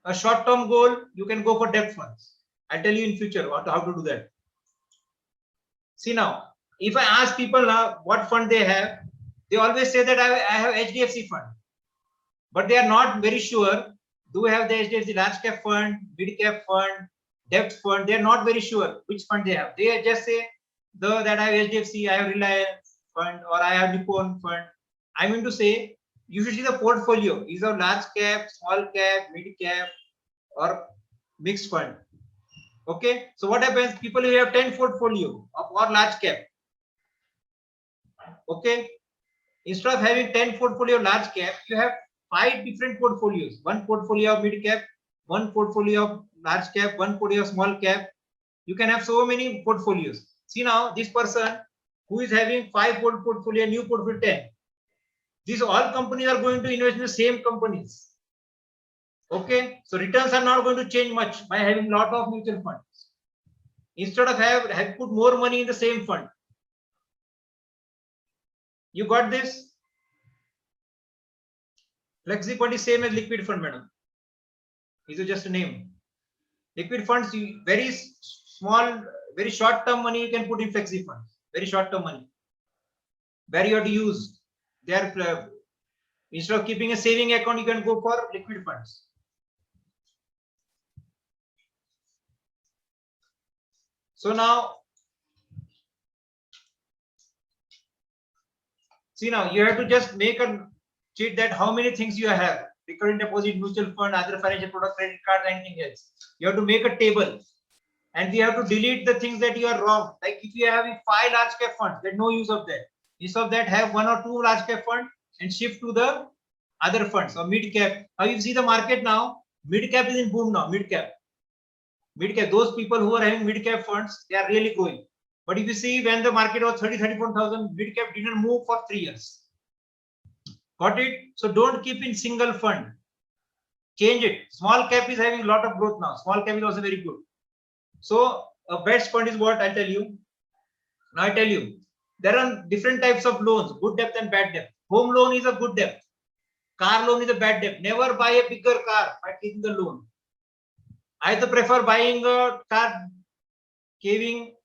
A short-term goal, you can go for debt funds. I'll tell you in future how to do that. See now, if I ask people now what fund they have, they always say that I have HDFC fund, but they are not very sure. Do we have the HDFC large cap fund, mid cap fund, debt fund? They are not very sure which fund they have. They just say that I have HDFC, I have Reliance fund, or I have Nippon fund. I mean to say, you should see the portfolio. Is a large cap, small cap, mid cap, or mixed fund. Okay. So what happens? People who have 10 portfolio of or large cap. Okay. Instead of having 10 portfolio large cap, you have 5 different portfolios. One portfolio of mid cap, one portfolio of large cap, one portfolio of small cap. You can have so many portfolios. See now, this person who is having 5 portfolio, new portfolio 10. These all companies are going to invest in the same companies. Okay, so returns are not going to change much by having lot of mutual funds. Instead of have put more money in the same fund. You got this? Flexi fund is same as liquid fund, madam. This is just a name. Liquid funds, very small, very short term money you can put in flexi funds. Very short term money. Where you have to use. They are instead of keeping a saving account, you can go for liquid funds. So now, see now, you have to just make a sheet that how many things you have: recurring deposit, mutual fund, other financial product, credit card, anything else. You have to make a table, and we have to delete the things that you are wrong. Like if you have 5 large cap funds, there's no use of that. Instead of that, have 1 or 2 large cap funds and shift to the other funds or mid cap. Now you see the market now, mid cap is in boom now. Mid cap, those people who are having mid cap funds, they are really growing. But if you see when the market was 34,000, mid cap didn't move for 3 years. Got it? So don't keep in single fund. Change it. Small cap is having a lot of growth now. Small cap is also very good. So a best fund is what I tell you. Now I tell you, there are different types of loans, good debt and bad debt. Home loan is a good debt. Car loan is a bad debt. Never buy a bigger car by taking the loan. I prefer buying a car, giving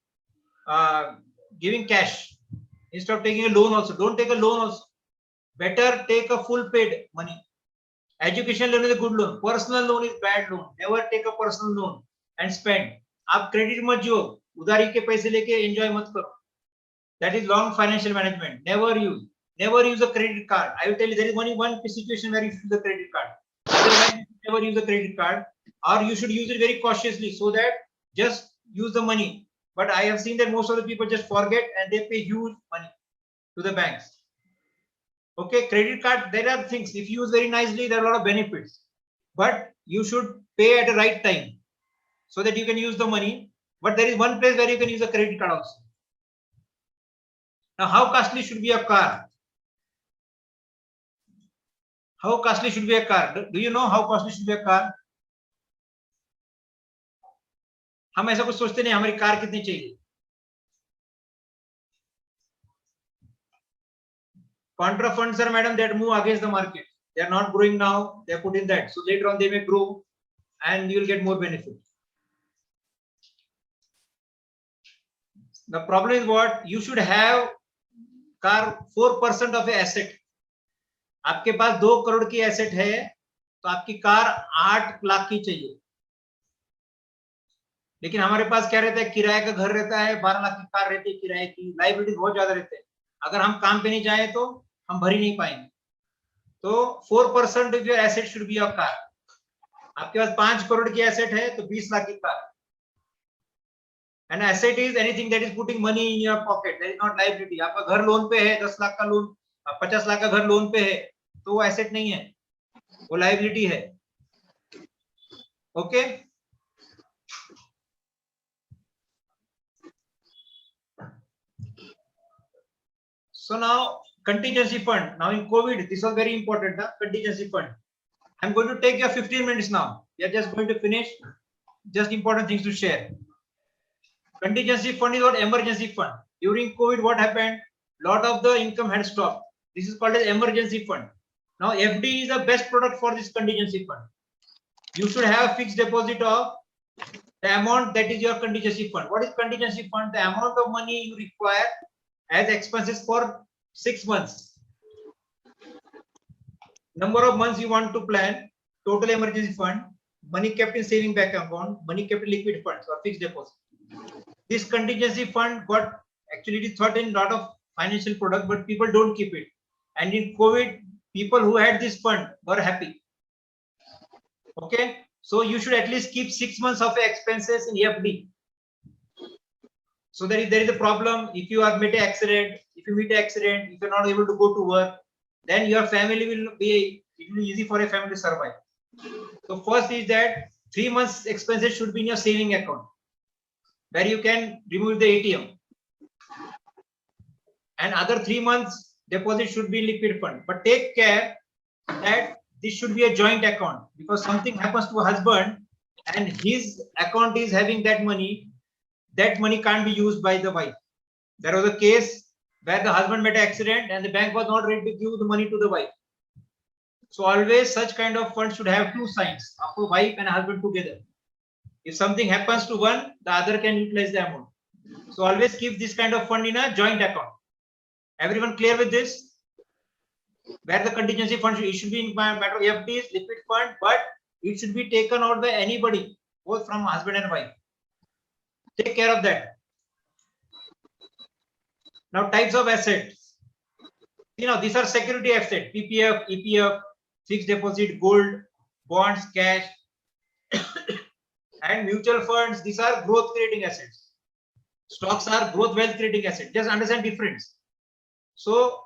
cash instead of taking a loan also. Don't take a loan also. Better take a full paid money. Education loan is a good loan. Personal loan is bad loan. Never take a personal loan and spend. आप credit मत जो उधारी के पैसे लेके enjoy मत करो. That is long financial management. Never use a credit card. I will tell you, there is only one situation where you use a credit card. Otherwise, never use a credit card, or you should use it very cautiously so that just use the money. But I have seen that most of the people just forget and they pay huge money to the banks. Okay, credit card, there are things. If you use very nicely, there are a lot of benefits. But you should pay at the right time so that you can use the money. But there is one place where you can use a credit card also. Now, how costly should be a car? How costly should be a car? Do you know how costly should be a car? हम ऐसा कुछ सोचते नहीं हमारी car कितनी चाहिए. Contra funds are, madam, that move against the market. They are not growing now. They are put in that. So later on they may grow, and you will get more benefit. The problem is what? You should have car 4% of a asset. आपके पास 2 करोड़ की asset है तो आपकी car 8 lakh की चाहिए. लेकिन हमारे पास क्या रहता है, किराए का घर रहता है, 12 लाख की कार रहती है किराए की, लाइबिलिटी बहुत ज्यादा रहते हैं, अगर हम काम पे नहीं जाए तो हम भर ही नहीं पाएंगे। तो 4% of your asset should be your car. आपके पास 5 करोड़ की एसेट है तो 20 लाख की car. And asset is anything that is putting money in your pocket, that is not liability. आपका घर लोन पे है, 10 लाख का लोन, 50 लाख का घर लोन पे है, तो वो एसेट नहीं है, वो लाइबिलिटी है। Okay So now contingency fund. Now in COVID, this was very important. Contingency fund. I'm going to take your 15 minutes now. We are just going to finish. Just important things to share. Contingency fund is what emergency fund. During COVID, what happened? Lot of the income had stopped. This is called as emergency fund. Now FD is the best product for this contingency fund. You should have a fixed deposit of the amount that is your contingency fund. What is contingency fund? The amount of money you require as expenses for 6 months. Number of months you want to plan, total emergency fund, money kept in saving bank account, money kept in liquid funds or fixed deposit. This contingency fund got, actually it is thought in a lot of financial product, but people don't keep it. And in COVID, people who had this fund were happy. Okay, so you should at least keep 6 months of expenses in FD. So that if there is a problem, if you are meet an accident, if you're not able to go to work, then your family will be, it will be easy for a family to survive. So first is that 3 months expenses should be in your saving account, where you can remove the ATM. And other 3 months deposit should be in liquid fund. But take care that this should be a joint account, because something happens to a husband and his account is having that money can't be used by the wife. There was a case where the husband met an accident and the bank was not ready to give the money to the wife. So always such kind of fund should have two signs, of a wife and a husband together. If something happens to one, the other can utilize the amount. So always keep this kind of fund in a joint account. Everyone clear with this? Where the contingency fund should be in matter of FDs, liquid fund, but it should be taken out by anybody, both from husband and wife. Take care of that. Now types of assets. You know, these are security assets, PPF, EPF, fixed deposit, gold, bonds, cash, and mutual funds. These are growth creating assets. Stocks are growth wealth creating assets. Just understand difference. So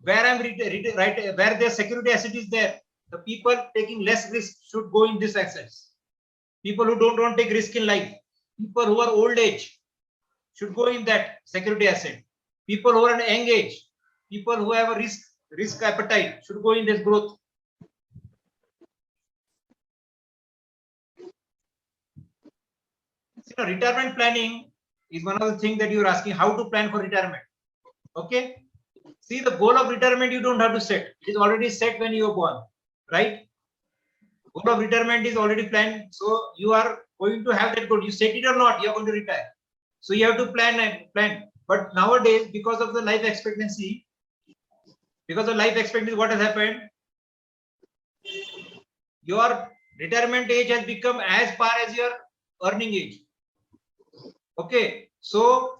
where where the security asset is there, the people taking less risk should go in these assets. People who don't take risk in life, people who are old age should go in that security asset. People who are an young age, people who have a risk appetite should go in this growth. You know, retirement planning is one of the things that you're asking, how to plan for retirement. Okay. See, the goal of retirement you don't have to set. It is already set when you are born, right? Goal of retirement is already planned. So you are going to have that goal. You set it or not, you are going to retire. So you have to plan and plan. But nowadays, because of the life expectancy, what has happened? Your retirement age has become as far as your earning age. Okay, so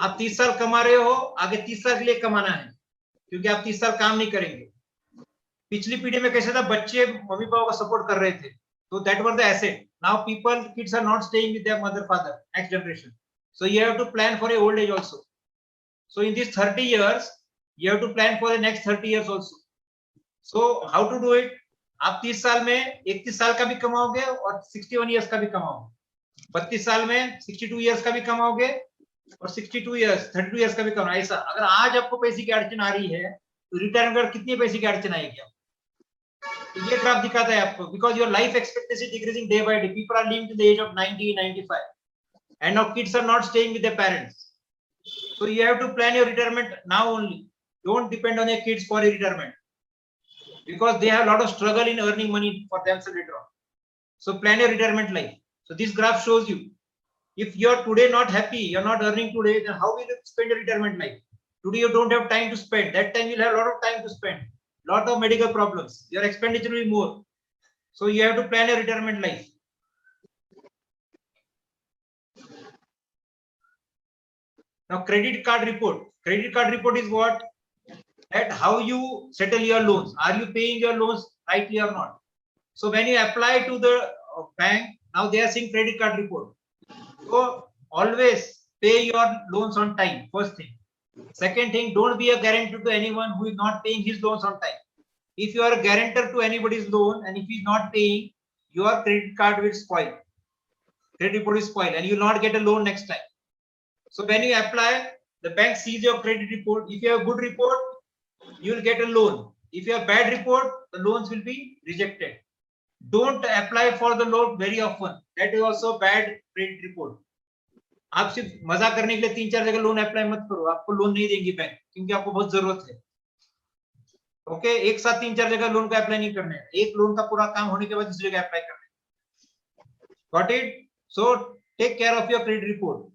आप 30 साल कमा रहे हो, आगे 30 साल के लिए कमाना है, क्योंकि आप 30 साल काम नहीं करेंगे. पिछली पीढ़ी में कैसा था, बच्चे मम्मी पापा को सपोर्ट कर रहे थे, तो that was the asset. Now kids are not staying with their mother father, next generation. So you have to plan for a old age also. So in these 30 years, you have to plan for the next 30 years also. So how to do it? आप 30 साल में 31 साल का भी कमाओगे और 61 years का भी कमाओगे. 32 साल में 62 years का भी कमाओगे और 32 years का भी कमाओ. ऐसा अगर आज आपको पैसे की अड़चन आ रही है तो रिटायरमेंट में कितनी पैसे की अड़चन आएगी आपको? तो ये ग्राफ दिखाता है आपको, because your life expectancy decreasing day by day. People are living to the age of 90, 95, and now kids are not staying with their parents. So you have to plan your retirement now only. Don't depend on your kids for your retirement, because they have a lot of struggle in earning money for themselves later on. So plan your retirement life. So this graph shows you, if you're today not happy, you're not earning today, then how will you spend your retirement life? Today you don't have time to spend. That time you'll have a lot of time to spend. Lot of medical problems. Your expenditure will be more. So you have to plan your retirement life. Now, credit card report. Credit card report is what? That how you settle your loans. Are you paying your loans rightly or not? So when you apply to the bank, now they are seeing credit card report. So always pay your loans on time. First thing. Second thing, don't be a guarantor to anyone who is not paying his loans on time. If you are a guarantor to anybody's loan and if he is not paying, your credit card will spoil. Credit report is spoiled and you will not get a loan next time. So when you apply, the bank sees your credit report. If you have a good report, you will get a loan. If you have bad report, the loans will be rejected. Don't apply for the loan very often. That is also bad credit report. आप सिर्फ मजा करने के लिए 3-4 जगह loan apply मत करो, आपको लोन नहीं देंगी बैंक क्योंकि आपको बहुत जरूरत है. ओके, एक साथ 3-4 जगह लोन का अप्लाई नहीं करना है. एक लोन का पूरा काम होने के बाद दूसरी जगह अप्लाई करना है. Got it? So take care of your credit report.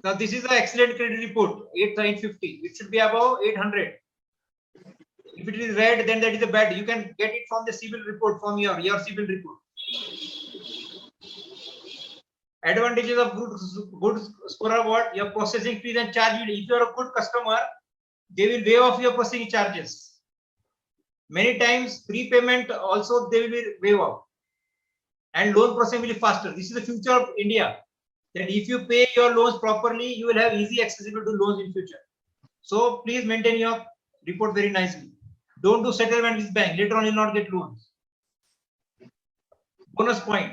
Now this is an excellent credit report, 850. It should be above 800. If it is red, then that is a bad. You can get it from the CIBIL report, from your CIBIL report. Advantages of good score are what? Your processing fees and charge. If you are a good customer, they will waive off your processing charges. Many times prepayment also they will be waive off. And loan processing will be faster. This is the future of India. That if you pay your loans properly, you will have easy accessible to loans in future. So please maintain your report very nicely. Don't do settlement with bank. Later on, you will not get loans. Bonus point.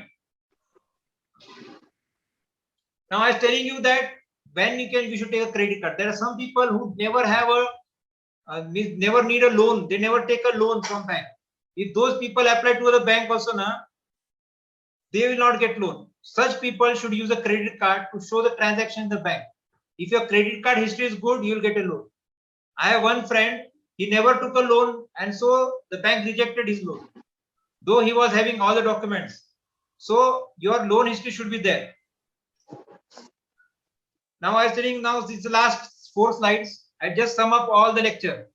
Now I was telling you that when you should take a credit card. There are some people who never have never need a loan. They never take a loan from bank. If those people apply to the bank also, they will not get loan. Such people should use a credit card to show the transaction in the bank. If your credit card history is good, you will get a loan. I have one friend, he never took a loan and so the bank rejected his loan, though he was having all the documents. So your loan history should be there. Now I was telling, now this is the last 4 slides. I just sum up all the lecture.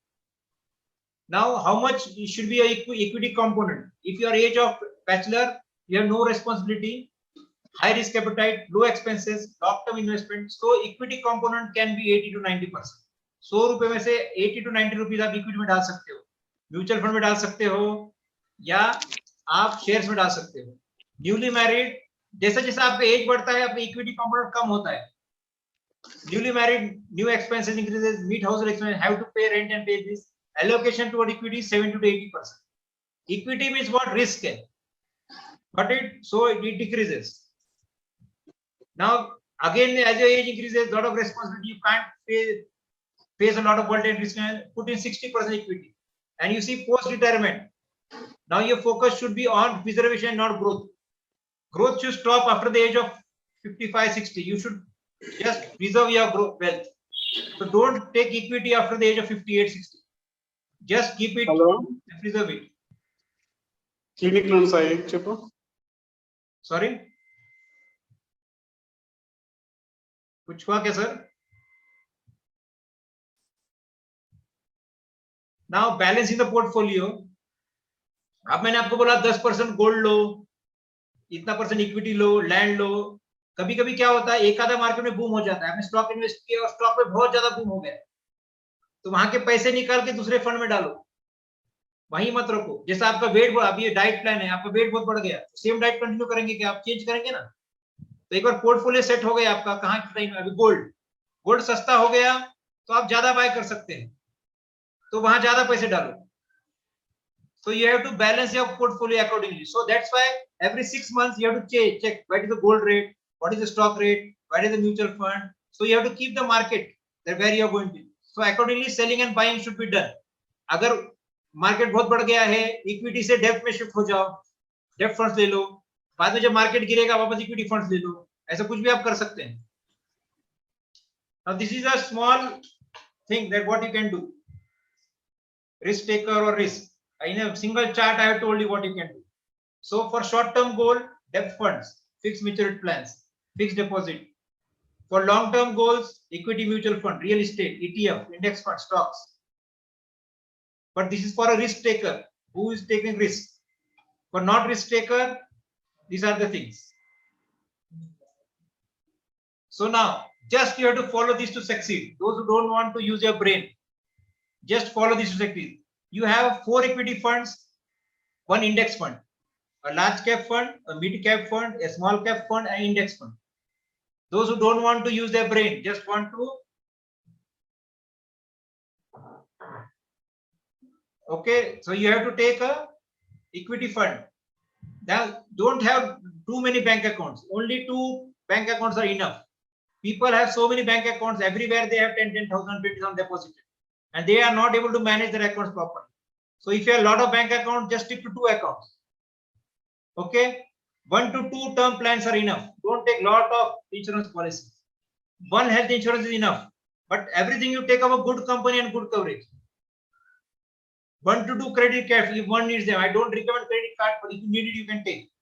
Now how much should be a equity component? If your age of bachelor, you have no responsibility, high risk appetite, low expenses, long-term investment. So equity component can be 80 to 90%. 100 रुपए में से 80 to 90 rupees आप equity में डाल सकते हो, mutual fund में डाल सकते हो या आप शेयर्स में डाल सकते हो. न्यूली मैरिड, जैसा जैसा आपका एज बढ़ता है आपका इक्विटी कंपोनेंट कम होता है. Newly married, new expenses increases, meet household expenses, have to pay rent and pay this. Allocation toward equity 70 to 80%. Equity means what? Risk hai. But it decreases. Now again, as your age increases, lot of responsibility, you can't face a lot of volatility risk. Put in 60% equity, and you see post-retirement. Now your focus should be on preservation, not growth. Growth should stop after the age of 55, 60. You should just preserve your wealth. So don't take equity after the age of 58, 60. Just keep it, preserve it. Clinic loans Chippo. Sorry? कुछ हुआ क्या sir? Now balancing the portfolio. अब मैंने आपको बोला 10% gold लो, इतना % equity लो, land लो. कभी कभी क्या होता है, एक आधा मार्केट में बूम हो जाता है, आपने स्टॉक इन्वेस्ट किया और स्टॉक में बहुत ज्यादा बूम हो गया, तो वहां के पैसे निकाल के दूसरे फंड में डालो, वहीं मत रखो. जैसा आपका वेट, अभी ये डाइट प्लान है, आपका वेट बहुत बढ़ गया, सेम डाइट कंटिन्यू करेंगे क्या? आप चेंज करेंगे ना. तो एक बार पोर्टफोलियो सेट हो गया आपका, कहाँ अभी गोल्ड सस्ता हो गया तो आप ज्यादा बाय कर सकते हैं, तो वहां ज्यादा पैसे डालो. So you have to balance your portfolio accordingly. So that's why every 6 months you have to check what is the gold rate, what is the stock rate, what is the mutual fund. So you have to keep the market that where you are going to. So accordingly selling and buying should be done. अगर market बहुत बढ़ गया है, equity से डेब्ट में shift हो जाओ, डेब्ट फंड्स ले लो, बाद में जब मार्केट गिरेगा वापस इक्विटी फंड्स ले लो, ऐसा कुछ भी आप कर सकते हैं. Now this is a small thing that what you can do. Risk taker or risk. In a single chart, I have told you what you can do. So for short-term goal, debt funds, fixed maturity plans, fixed deposit. For long-term goals, equity mutual fund, real estate, ETF, index fund, stocks. But this is for a risk taker who is taking risk. For not risk taker, these are the things. So now Just you have to follow these to succeed. Those who don't want to use your brain, just follow these to succeed. You have 4 equity funds, 1 index fund, a large cap fund, a mid cap fund, a small cap fund, and index fund. Those who don't want to use their brain, just want to, okay, so you have to take a equity fund. Now, don't have too many bank accounts. Only 2 bank accounts are enough. People have so many bank accounts everywhere. They have 10,000, 20,000 deposited, and they are not able to manage their accounts properly. So if you have a lot of bank accounts, just stick to 2 accounts. Okay, 1 to 2 term plans are enough. Don't take lot of insurance policies. 1 health insurance is enough, but everything you take of a good company and good coverage. 1 to 2 credit cards if one needs them. I don't recommend credit card, but if you need it, you can take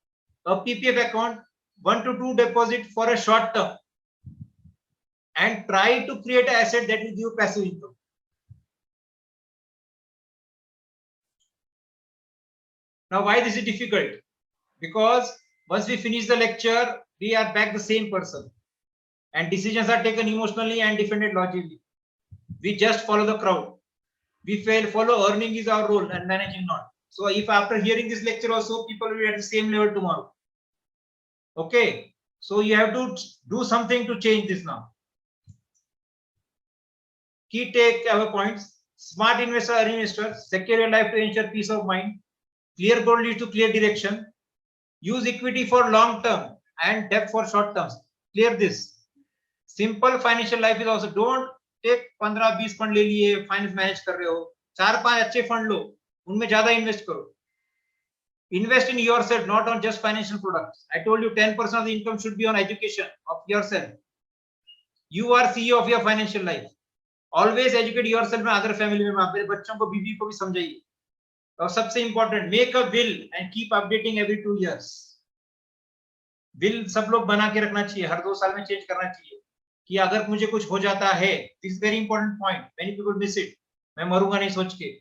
a PPF account. 1 to 2 deposit for a short term, and try to create an asset that will give you passive income. Now, why this is difficult? Because once we finish the lecture, we are back the same person, and decisions are taken emotionally and defended logically. We just follow the crowd. We follow earning is our role and managing not. So if after hearing this lecture also, people will be at the same level tomorrow. Okay, so you have to do something to change this now. Key take points: smart investor or investor, secure your life to ensure peace of mind. Clear goal leads to clear direction. Use equity for long term and debt for short terms. Clear this. Simple financial life is also, don't take 15-20 fund ले लिए, finance manage कर रहे हो, 4-5 अच्छे fund लो, उनमें ज्यादा invest करो. Invest in yourself, not on just financial products. I told you 10% of the income should be on education of yourself. You are CEO of your financial life. Always educate yourself and other family members. अपने बच्चों को, बीवी को भी समझाइए. और सबसे important, make a will and keep updating every 2 years. Will सब लोग बना के रखना चाहिए, हर 2 साल में चेंज करना चाहिए कि अगर मुझे कुछ हो जाता है. This is very important point. Many people miss it. मैं मरूंगा नहीं सोच के.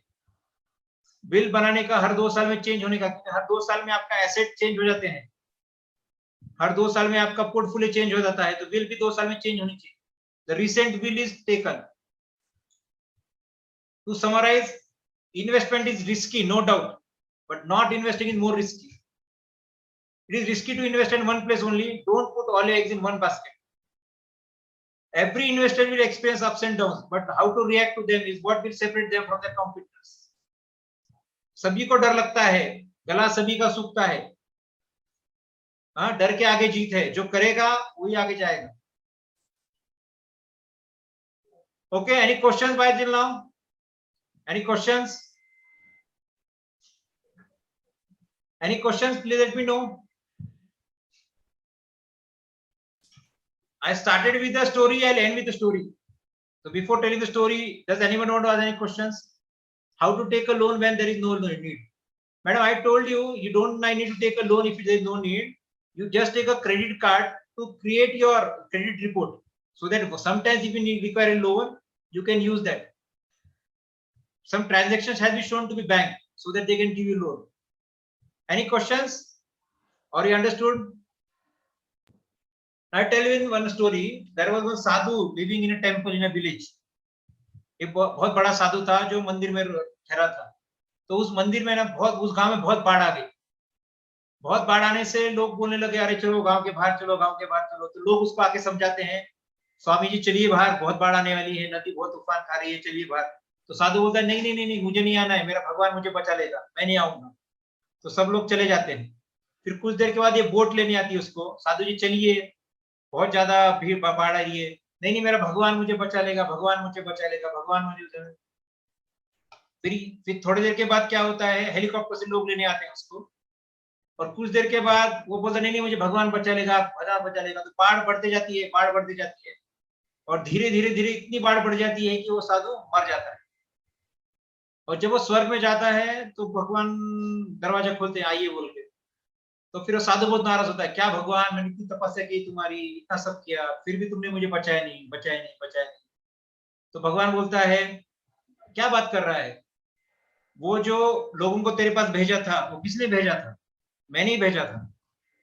बिल बनाने का हर 2 साल में चेंज होने का, हर 2 साल में आपका एसेट चेंज हो जाते हैं, हर 2 साल में आपका पोर्टफोलियो चेंज हो जाता है, तो बिल भी 2 साल में चेंज होनी चाहिए. The recent bill is taken. To summarise, investment is risky, no doubt, but not investing is more risky. It is risky to invest in one place only. Don't put all your eggs in one basket. Every investor will experience ups and downs, but how to react to them is what will separate them from their competitors. सभी को डर लगता है, गला सभी का सूखता है. हाँ, डर के आगे जीत है. जो करेगा वही आगे जाएगा. Okay, any questions by till now? Any questions? Any questions? Please let me know. I started with the story. I'll end with the story. So before telling the story, does anyone want to ask any questions? How to take a loan when there is no need? Madam, I told you, you don't need to take a loan if there is no need. You just take a credit card to create your credit report, so that sometimes if you require a loan, you can use that. Some transactions has been shown to be bank, so that they can give you loan. Any questions? Or you understood? I tell you in one story. There was one sadhu living in a temple in a village. एक बहुत बड़ा साधु था जो मंदिर में ठहरा था. तो उस मंदिर में ना उस गांव में बहुत बाढ़ आ गई. बहुत बाढ़ आने से लोग बोलने लगे, अरे चलो गांव के बाहर चलो, गांव के बाहर चलो. तो लोग उसको आके समझाते हैं, स्वामी जी चलिए बाहर, बहुत बाढ़ आने वाली है, नदी बहुत तूफान खा रही है, चलिए बाहर. तो साधु बोलता है, नहीं नहीं नहीं नहीं, मुझे नहीं आना है, मेरा भगवान मुझे बचा लेगा, मैं नहीं आऊंगा. तो सब लोग चले जाते हैं. फिर कुछ देर के बाद ये बोट लेने आती है उसको. साधु जी चलिए, बहुत ज्यादा भीड़ बाढ़ आ रही है. नहीं नहीं, मेरा भगवान मुझे बचा लेगा, भगवान मुझे बचा लेगा, भगवान मुझे. फिर थोड़ी देर के बाद क्या होता है, हेलीकॉप्टर से लोग लेने आते हैं उसको. और कुछ देर के बाद वो बोलता नहीं नहीं, मुझे भगवान बचा लेगा, भगवान बचा लेगा. तो बाढ़ बढ़ती जाती है, बाढ़ बढ़ती जाती है, और धीरे धीरे धीरे इतनी बाढ़ बढ़ जाती है कि वो साधु मर जाता है. और जब वो स्वर्ग में जाता है तो भगवान दरवाजा खोलते हैं, आइए बोल के. तो फिर वो साधु बहुत नाराज होता है, क्या भगवान, मैंने इतनी तपस्या की तुम्हारी, इतना सब किया, फिर भी तुमने मुझे बचाया नहीं, बचाया नहीं, बचाया नहीं. तो भगवान बोलता है, क्या बात कर रहा है, वो जो लोगों को तेरे पास भेजा था, वो किसने भेजा था? मैंने ही भेजा था.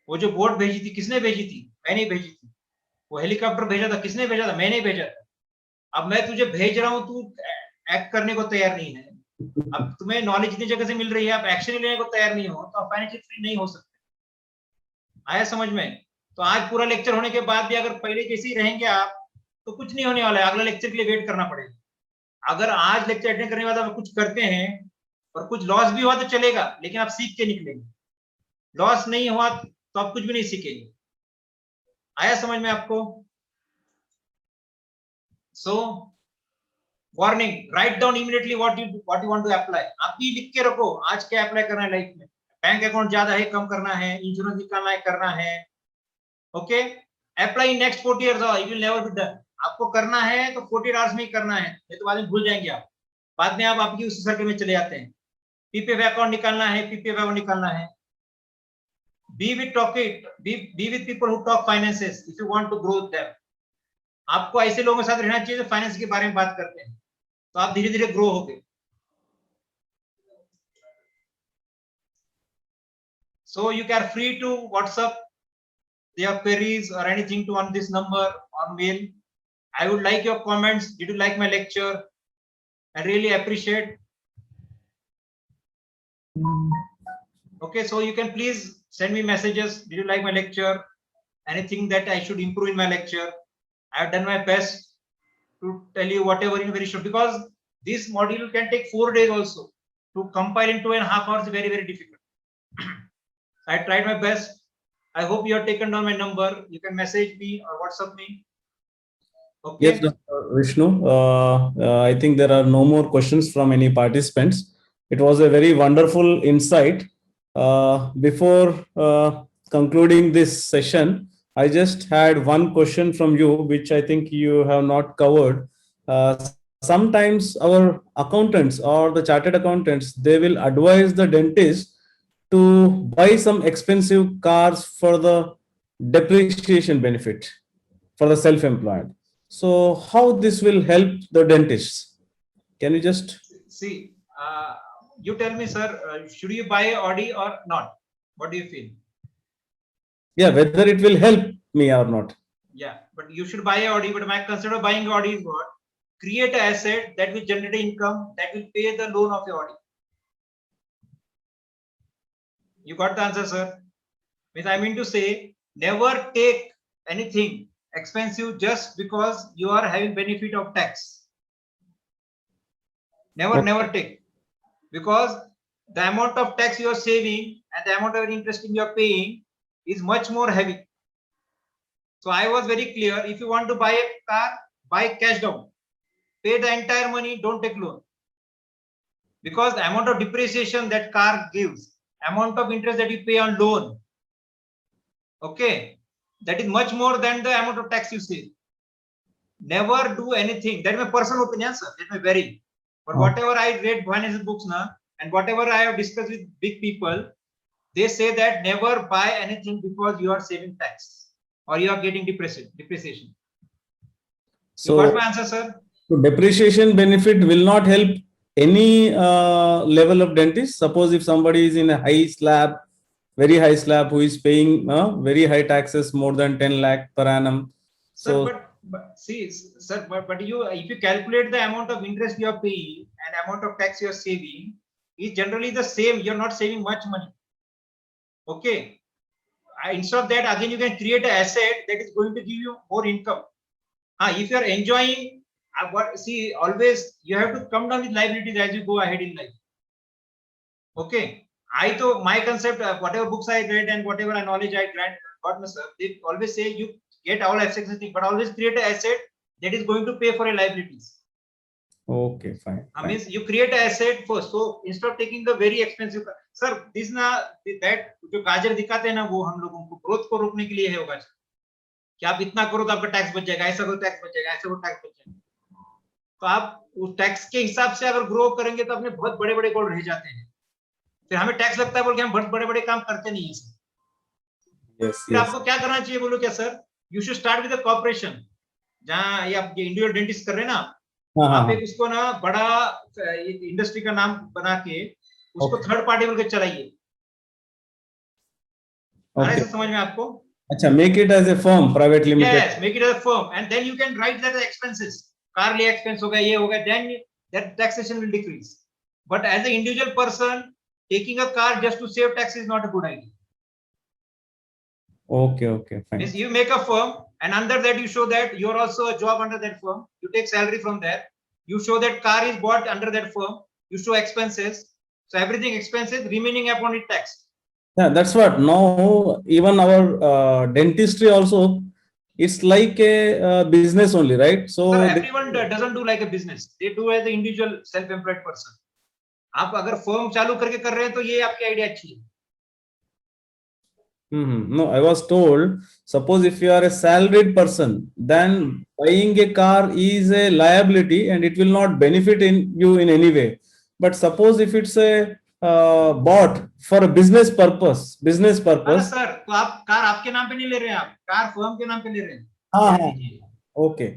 वो जो बोट भेजी थी, किसने भेजी थी? मैंने ही भेजी थी. वो हेलीकॉप्टर भेजा था, किसने भेजा था? मैंने भेजा था। अब मैं तुझे भेज रहा हूँ, तू एक्ट करने को तैयार नहीं है। अब तुम्हें नॉलेज इतनी जगह से मिल रही है, आप एक्शन लेने को तैयार नहीं हो, तो आप फाइनेंशियल फ्री नहीं हो सकते। आया समझ में? तो आज पूरा लेक्चर होने के बाद भी अगर पहले जैसे ही रहेंगे आप, तो कुछ नहीं होने वाला है, अगला लेक्चर के लिए वेट करना पड़ेगा। अगर आज लेक्चर अटेंड करने के बाद आप कुछ करते हैं और कुछ लॉस भी हुआ तो चलेगा, लेकिन आप सीख के निकलेंगे। लॉस नहीं हुआ तो आप कुछ भी नहीं सीखेंगे। आया समझ में आपको? So warning, write down immediately what you want to apply. आप भी लिख के रखो आज क्या अप्लाई करना है लाइफ में। बैंक अकाउंट ज्यादा है, कम करना है, इंश्योरेंस निकालना है, करना है। Okay, apply next 40 years, it will never be done. आपको करना है तो 48 आवर्स में ही करना है, नहीं तो बाद में भूल जाएंगे आप। बाद में आप आपकी उस सर्कल में चले जाते हैं। पीपीएफ अकाउंट निकालना है, पीपीएफ अकाउंट निकालना है। Be with people who talk finances if you want to grow them. आपको ऐसे लोगों के साथ रहना चाहिए जो फाइनेंस के बारे में बात करते हैं, तो आप धीरे धीरे ग्रो होगे। So you are free to WhatsApp their queries or anything to on this number or mail. I would like your comments. Did you like my lecture? I really appreciate. Okay, so you can please send me messages. Did you like my lecture? Anything that I should improve in my lecture? I have done my best to tell you whatever in very short, because this module can take 4 days also. To compile in 2.5 hours is very, very difficult. I tried my best. I hope you have taken down my number. You can message me or WhatsApp me. Okay. Yes, Dr. Vishnu. I think there are no more questions from any participants. It was a very wonderful insight. Before concluding this session, I just had one question from you, which I think you have not covered. Sometimes our accountants or the chartered accountants, they will advise the dentist to buy some expensive cars for the depreciation benefit for the self-employed. So how this will help the dentists? Can you just see? You tell me, sir. Should you buy Audi or not? What do you feel? Yeah, whether it will help me or not. Yeah, but you should buy Audi. But my concept of buying Audi is what? Create an asset that will generate income that will pay the loan of your Audi. You got the answer, sir? Means I mean to say, never take anything expensive just because you are having benefit of tax. Never, Okay. never take, because the amount of tax you are saving and the amount of interest you are paying is much more heavy. So I was very clear. If you want to buy a car, buy cash down. Pay the entire money. Don't take loan, because the amount of depreciation that car gives, amount of interest that you pay on loan, okay, that is much more than the amount of tax you save. Never do anything. That is my personal opinion, sir. That may vary, but whatever I read financial books now and whatever I have discussed with big people, they say that never buy anything because you are saving tax or you are getting depreciation. You got my answer, sir? So depreciation benefit will not help any level of dentist. Suppose if somebody is in a high slab, very high slab, who is paying very high taxes, more than 10 lakh per annum. Sir, but see, sir, but you, if you calculate the amount of interest you are paying and amount of tax you are saving, is generally the same. You are not saving much money. Okay. Instead of that, again, you can create an asset that is going to give you more income. If you are enjoying, see, always you have to come down with liabilities as you go ahead in life. Okay. My concept, whatever books I read and whatever knowledge I got myself, they always say you get all assets, but always create an asset that is going to pay for your liabilities. Okay, fine. Means you create an asset first. So instead of taking the very expensive, sir, this that जो गाजर दिखाते हैं ना, वो हम लोगों को growth को रोकने के लिए है होगा कि आप इतना करो तो आपका टैक्स बच जाएगा, ऐसा करो टैक्स बच जाएगा, ऐसा करो टैक्स बच जाएगा। तो आप उस टैक्स के हिसाब से अगर ग्रो करेंगे तो अपने बहुत बड़े बड़े गोल रह जाते हैं। फिर हमें टैक्स लगता है बोल के हम बहुत बड़े बड़े काम करते नहीं है सर। फिर आपको क्या करना चाहिए बोलो क्या sir? You should start with a corporation, जहाँ ये आप इंडिविजुअल डेंटिस्ट कर रहे हैं ना, आप एक उसको ना बड़ा इंडस्ट्री का नाम बना के उसको थर्ड पार्टी बोल के चलाइए। समझ में आपको? Acha, make it as a firm, private limited. Yes, make it as a firm, and then you can write that as expenses. Car liye expense hoga, ye hoga, then that taxation will decrease. But as an individual person, taking a car just to save tax is not a good idea. Okay, okay, fine. Means you make a firm, and under that you show that you're also a job under that firm. You take salary from there. You show that car is bought under that firm. You show expenses. So everything expenses remaining upon it tax. Yeah, that's what. Now, even our dentistry also, it's like a business only, right? So, Sir, everyone doesn't do like a business. They do as an individual self-employed person. आप अगर firm चालू करके कर रहे हैं तो ये आपकी आइडिया अच्छी है. No, I was told, suppose if you are a salaried person, then buying a car is a liability and it will not benefit in you in any way. But suppose if it's a bought for a business purpose, sir तो आप car आपके नाम पे नहीं ले रहे हैं, आप कार फर्म के नाम पे ले रहे हैं. हाँ, ओके.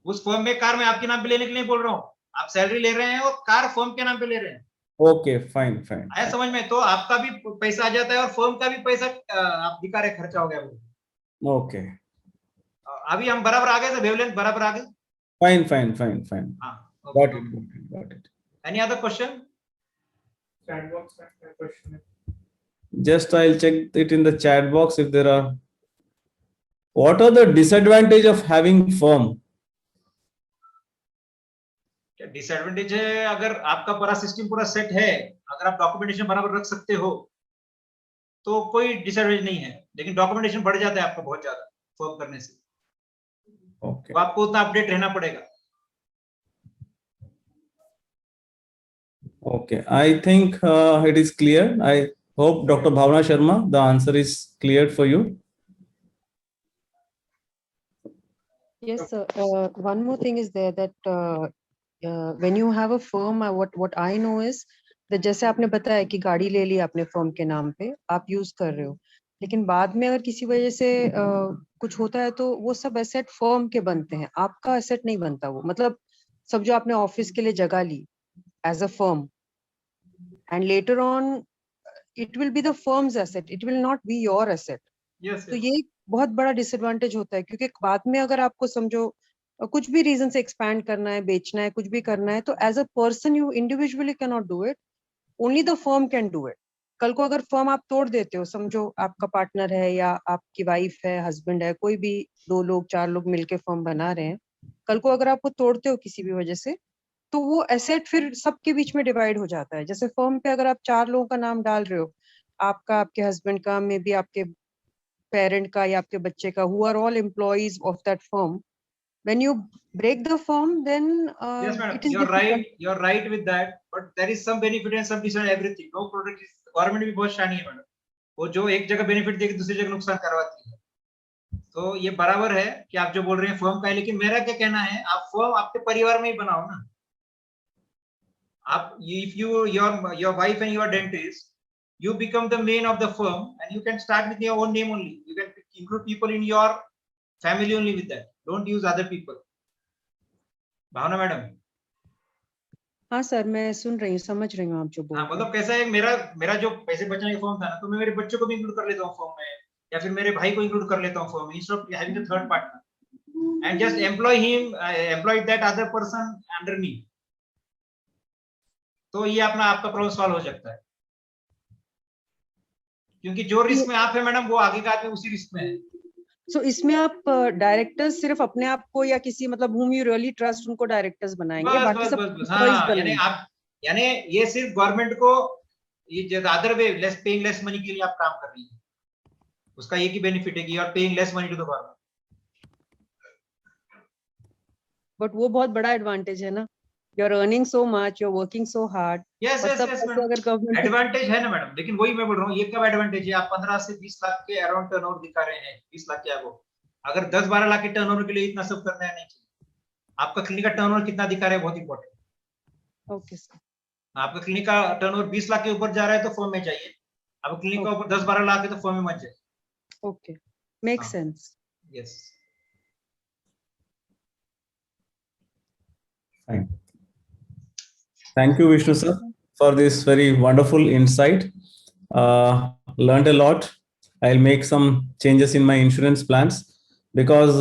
उस फर्म में कार मैं आपके नाम पे लेने के लिए बोल रहा हूँ. आप सैलरी ले रहे हैं और कार फर्म के नाम पे ले रहे हैं. Okay, fine fine. आया समझ में? तो आपका भी पैसा आ जाता है और फर्म का भी पैसा आप दिखा रहे खर्चा हो गया वो. ओके, अभी हम बराबर आ गए थे, वेवलेंथ बराबर आ गए. Fine fine fine fine. हाँ, Got it, got it. Any other question? Chat box में question है. Just I'll check it in the chat box if there are. What are the disadvantage of having firm? Disadvantage है, अगर आपका पूरा system पूरा set है, अगर आप डॉक्यूमेंटेशन बराबर रख सकते हो तो कोई डिसएडवांटेज नहीं है. लेकिन डॉक्यूमेंटेशन बढ़ जाता है आपका बहुत ज्यादा फर्म करने से. Okay. तो आपको उतना अपडेट रहना पड़ेगा. Okay, I think it is clear. I hope Dr. Bhavna Sharma, the answer is clear for you. Yes, sir. One more thing is there that when you have a firm, what I know is that जैसे आपने बताया कि गाड़ी ले ली आपने firm के नाम पे, आप यूज कर रहे हो, लेकिन बाद में अगर किसी वजह से कुछ होता है तो वो सब एसेट फर्म के बनते हैं, आपका एसेट नहीं बनता. वो मतलब सब जो आपने ऑफिस के लिए जगह ली as a firm and later on it will be the firm's asset, it will not be your asset. Yes, तो ये एक बहुत बड़ा डिसएडवांटेज होता है, क्योंकि बाद में अगर आपको समझो कुछ भी रीजन से एक्सपैंड करना है, बेचना है, कुछ भी करना है, तो as a person you individually can not do it, only the firm can do it. कल को अगर फर्म आप तोड़ देते हो, समझो आपका पार्टनर है या आपकी वाइफ है, हस्बैंड है, कोई भी 2 लोग 4 लोग मिलके फर्म बना रहे हैं, कल को अगर आप वो तोड़ते हो किसी भी वजह से, तो वो एसेट फिर सबके बीच में डिवाइड हो जाता है. जैसे फर्म पे अगर आप 4 लोगों का नाम डाल रहे हो, आपका, आपके हस्बैंड का, मे बी आपके पेरेंट का या आपके बच्चे का, who are all employees of that firm, when you break the firm, then yes, madam. it is You're right with that, but there is some benefit and some disadvantage, everything. No product is, government भी बहुत शानी है madam. वो जो एक जगह benefit देगी दूसरी जगह नुकसान करवाती है. तो ये बराबर है कि आप जो बोल रहे हैं फर्म का है, लेकिन मेरा क्या कहना है, आप फर्म आपके परिवार में ही बनाओ ना. आप if your wife and your dentist, you become the main of the firm and you can start with your own name only. You can include people in your family only with that. Don't use other people. Bhavna madam. हाँ sir, मैं सुन रही हूँ, समझ रही हूँ आप जो बोल हाँ, रहे हैं. मतलब कैसा है, मेरा जो पैसे बचाने का फॉर्म था ना, तो मैं मेरे बच्चों को भी इंक्लूड कर लेता हूँ फॉर्म में, या फिर मेरे भाई को इंक्लूड कर लेता हूँ फॉर्म में, instead of having a third partner and just employ that other person under me. तो ये आपका प्रॉब्लम सॉल्व हो सकता है, क्योंकि जो रिस्क में आप है मैडम, वो आगे का आदमी उसी रिस्क में है. सो इसमें आप डायरेक्टर्स सिर्फ अपने आप को या किसी मतलब whom you really trust उनको डायरेक्टर्स बनाएंगे, बाकी सब employees बनेंगे. यानी ये सिर्फ गवर्नमेंट को, ये other way less paying less money के लिए आप काम कर रही है, उसका एक ही बेनिफिट है कि you are paying less money to the government. But वो बहुत बड़ा एडवांटेज है ना, you are earning so much, you are working so hard. Yes अगर गवर्नमेंट एडवांटेज है ना मैडम, लेकिन वही मैं बोल रहा हूँ, ये कब एडवांटेज है, आप 15 से 20 लाख के अराउंड टर्नओवर दिखा रहे हैं, 20 लाख के आगो. अगर 10-12 लाख के टर्नओवर के लिए इतना सब करना है नहीं चाहिए. आपका क्लिनिक का टर्नओवर कितना दिखा रहा है बहुत इंपॉर्टेंट. Okay sir. आपका क्लिनिक का टर्नओवर 20 लाख के ऊपर जा रहा है तो फर्म में चाहिए. अब क्लिनिक का ऊपर 10-12 लाख है तो फर्म में मत जाए. Okay, make sense. Yes. Fine. Thank you, Vishnu sir, for this very wonderful insight. Learned a lot. I'll make some changes in my insurance plans, because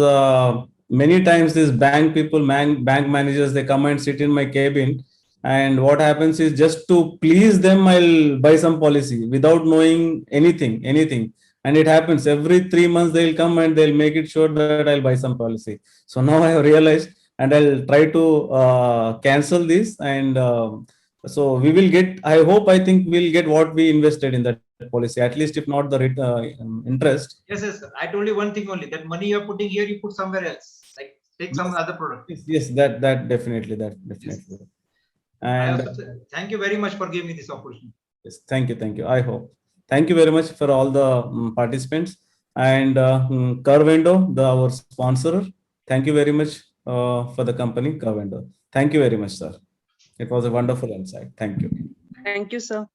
many times these bank people, bank managers, they come and sit in my cabin, and what happens is, just to please them, I'll buy some policy without knowing anything. And it happens every 3 months, they'll come and they'll make it sure that I'll buy some policy. So now I have realized, and I'll try to cancel this. And so we will get, I think we'll get what we invested in that policy, at least if not the interest. Yes, yes. I told you one thing only, that money you're putting here, you put somewhere else. Like take some other product. Yes, that definitely. I And also thank you very much for giving me this opportunity. yes, thank you. I hope. Thank you very much for all the participants. And Curvendo, our sponsor, thank you very much for the company Curvendo. Thank you very much, sir. It was a wonderful insight. Thank you. Thank you, sir.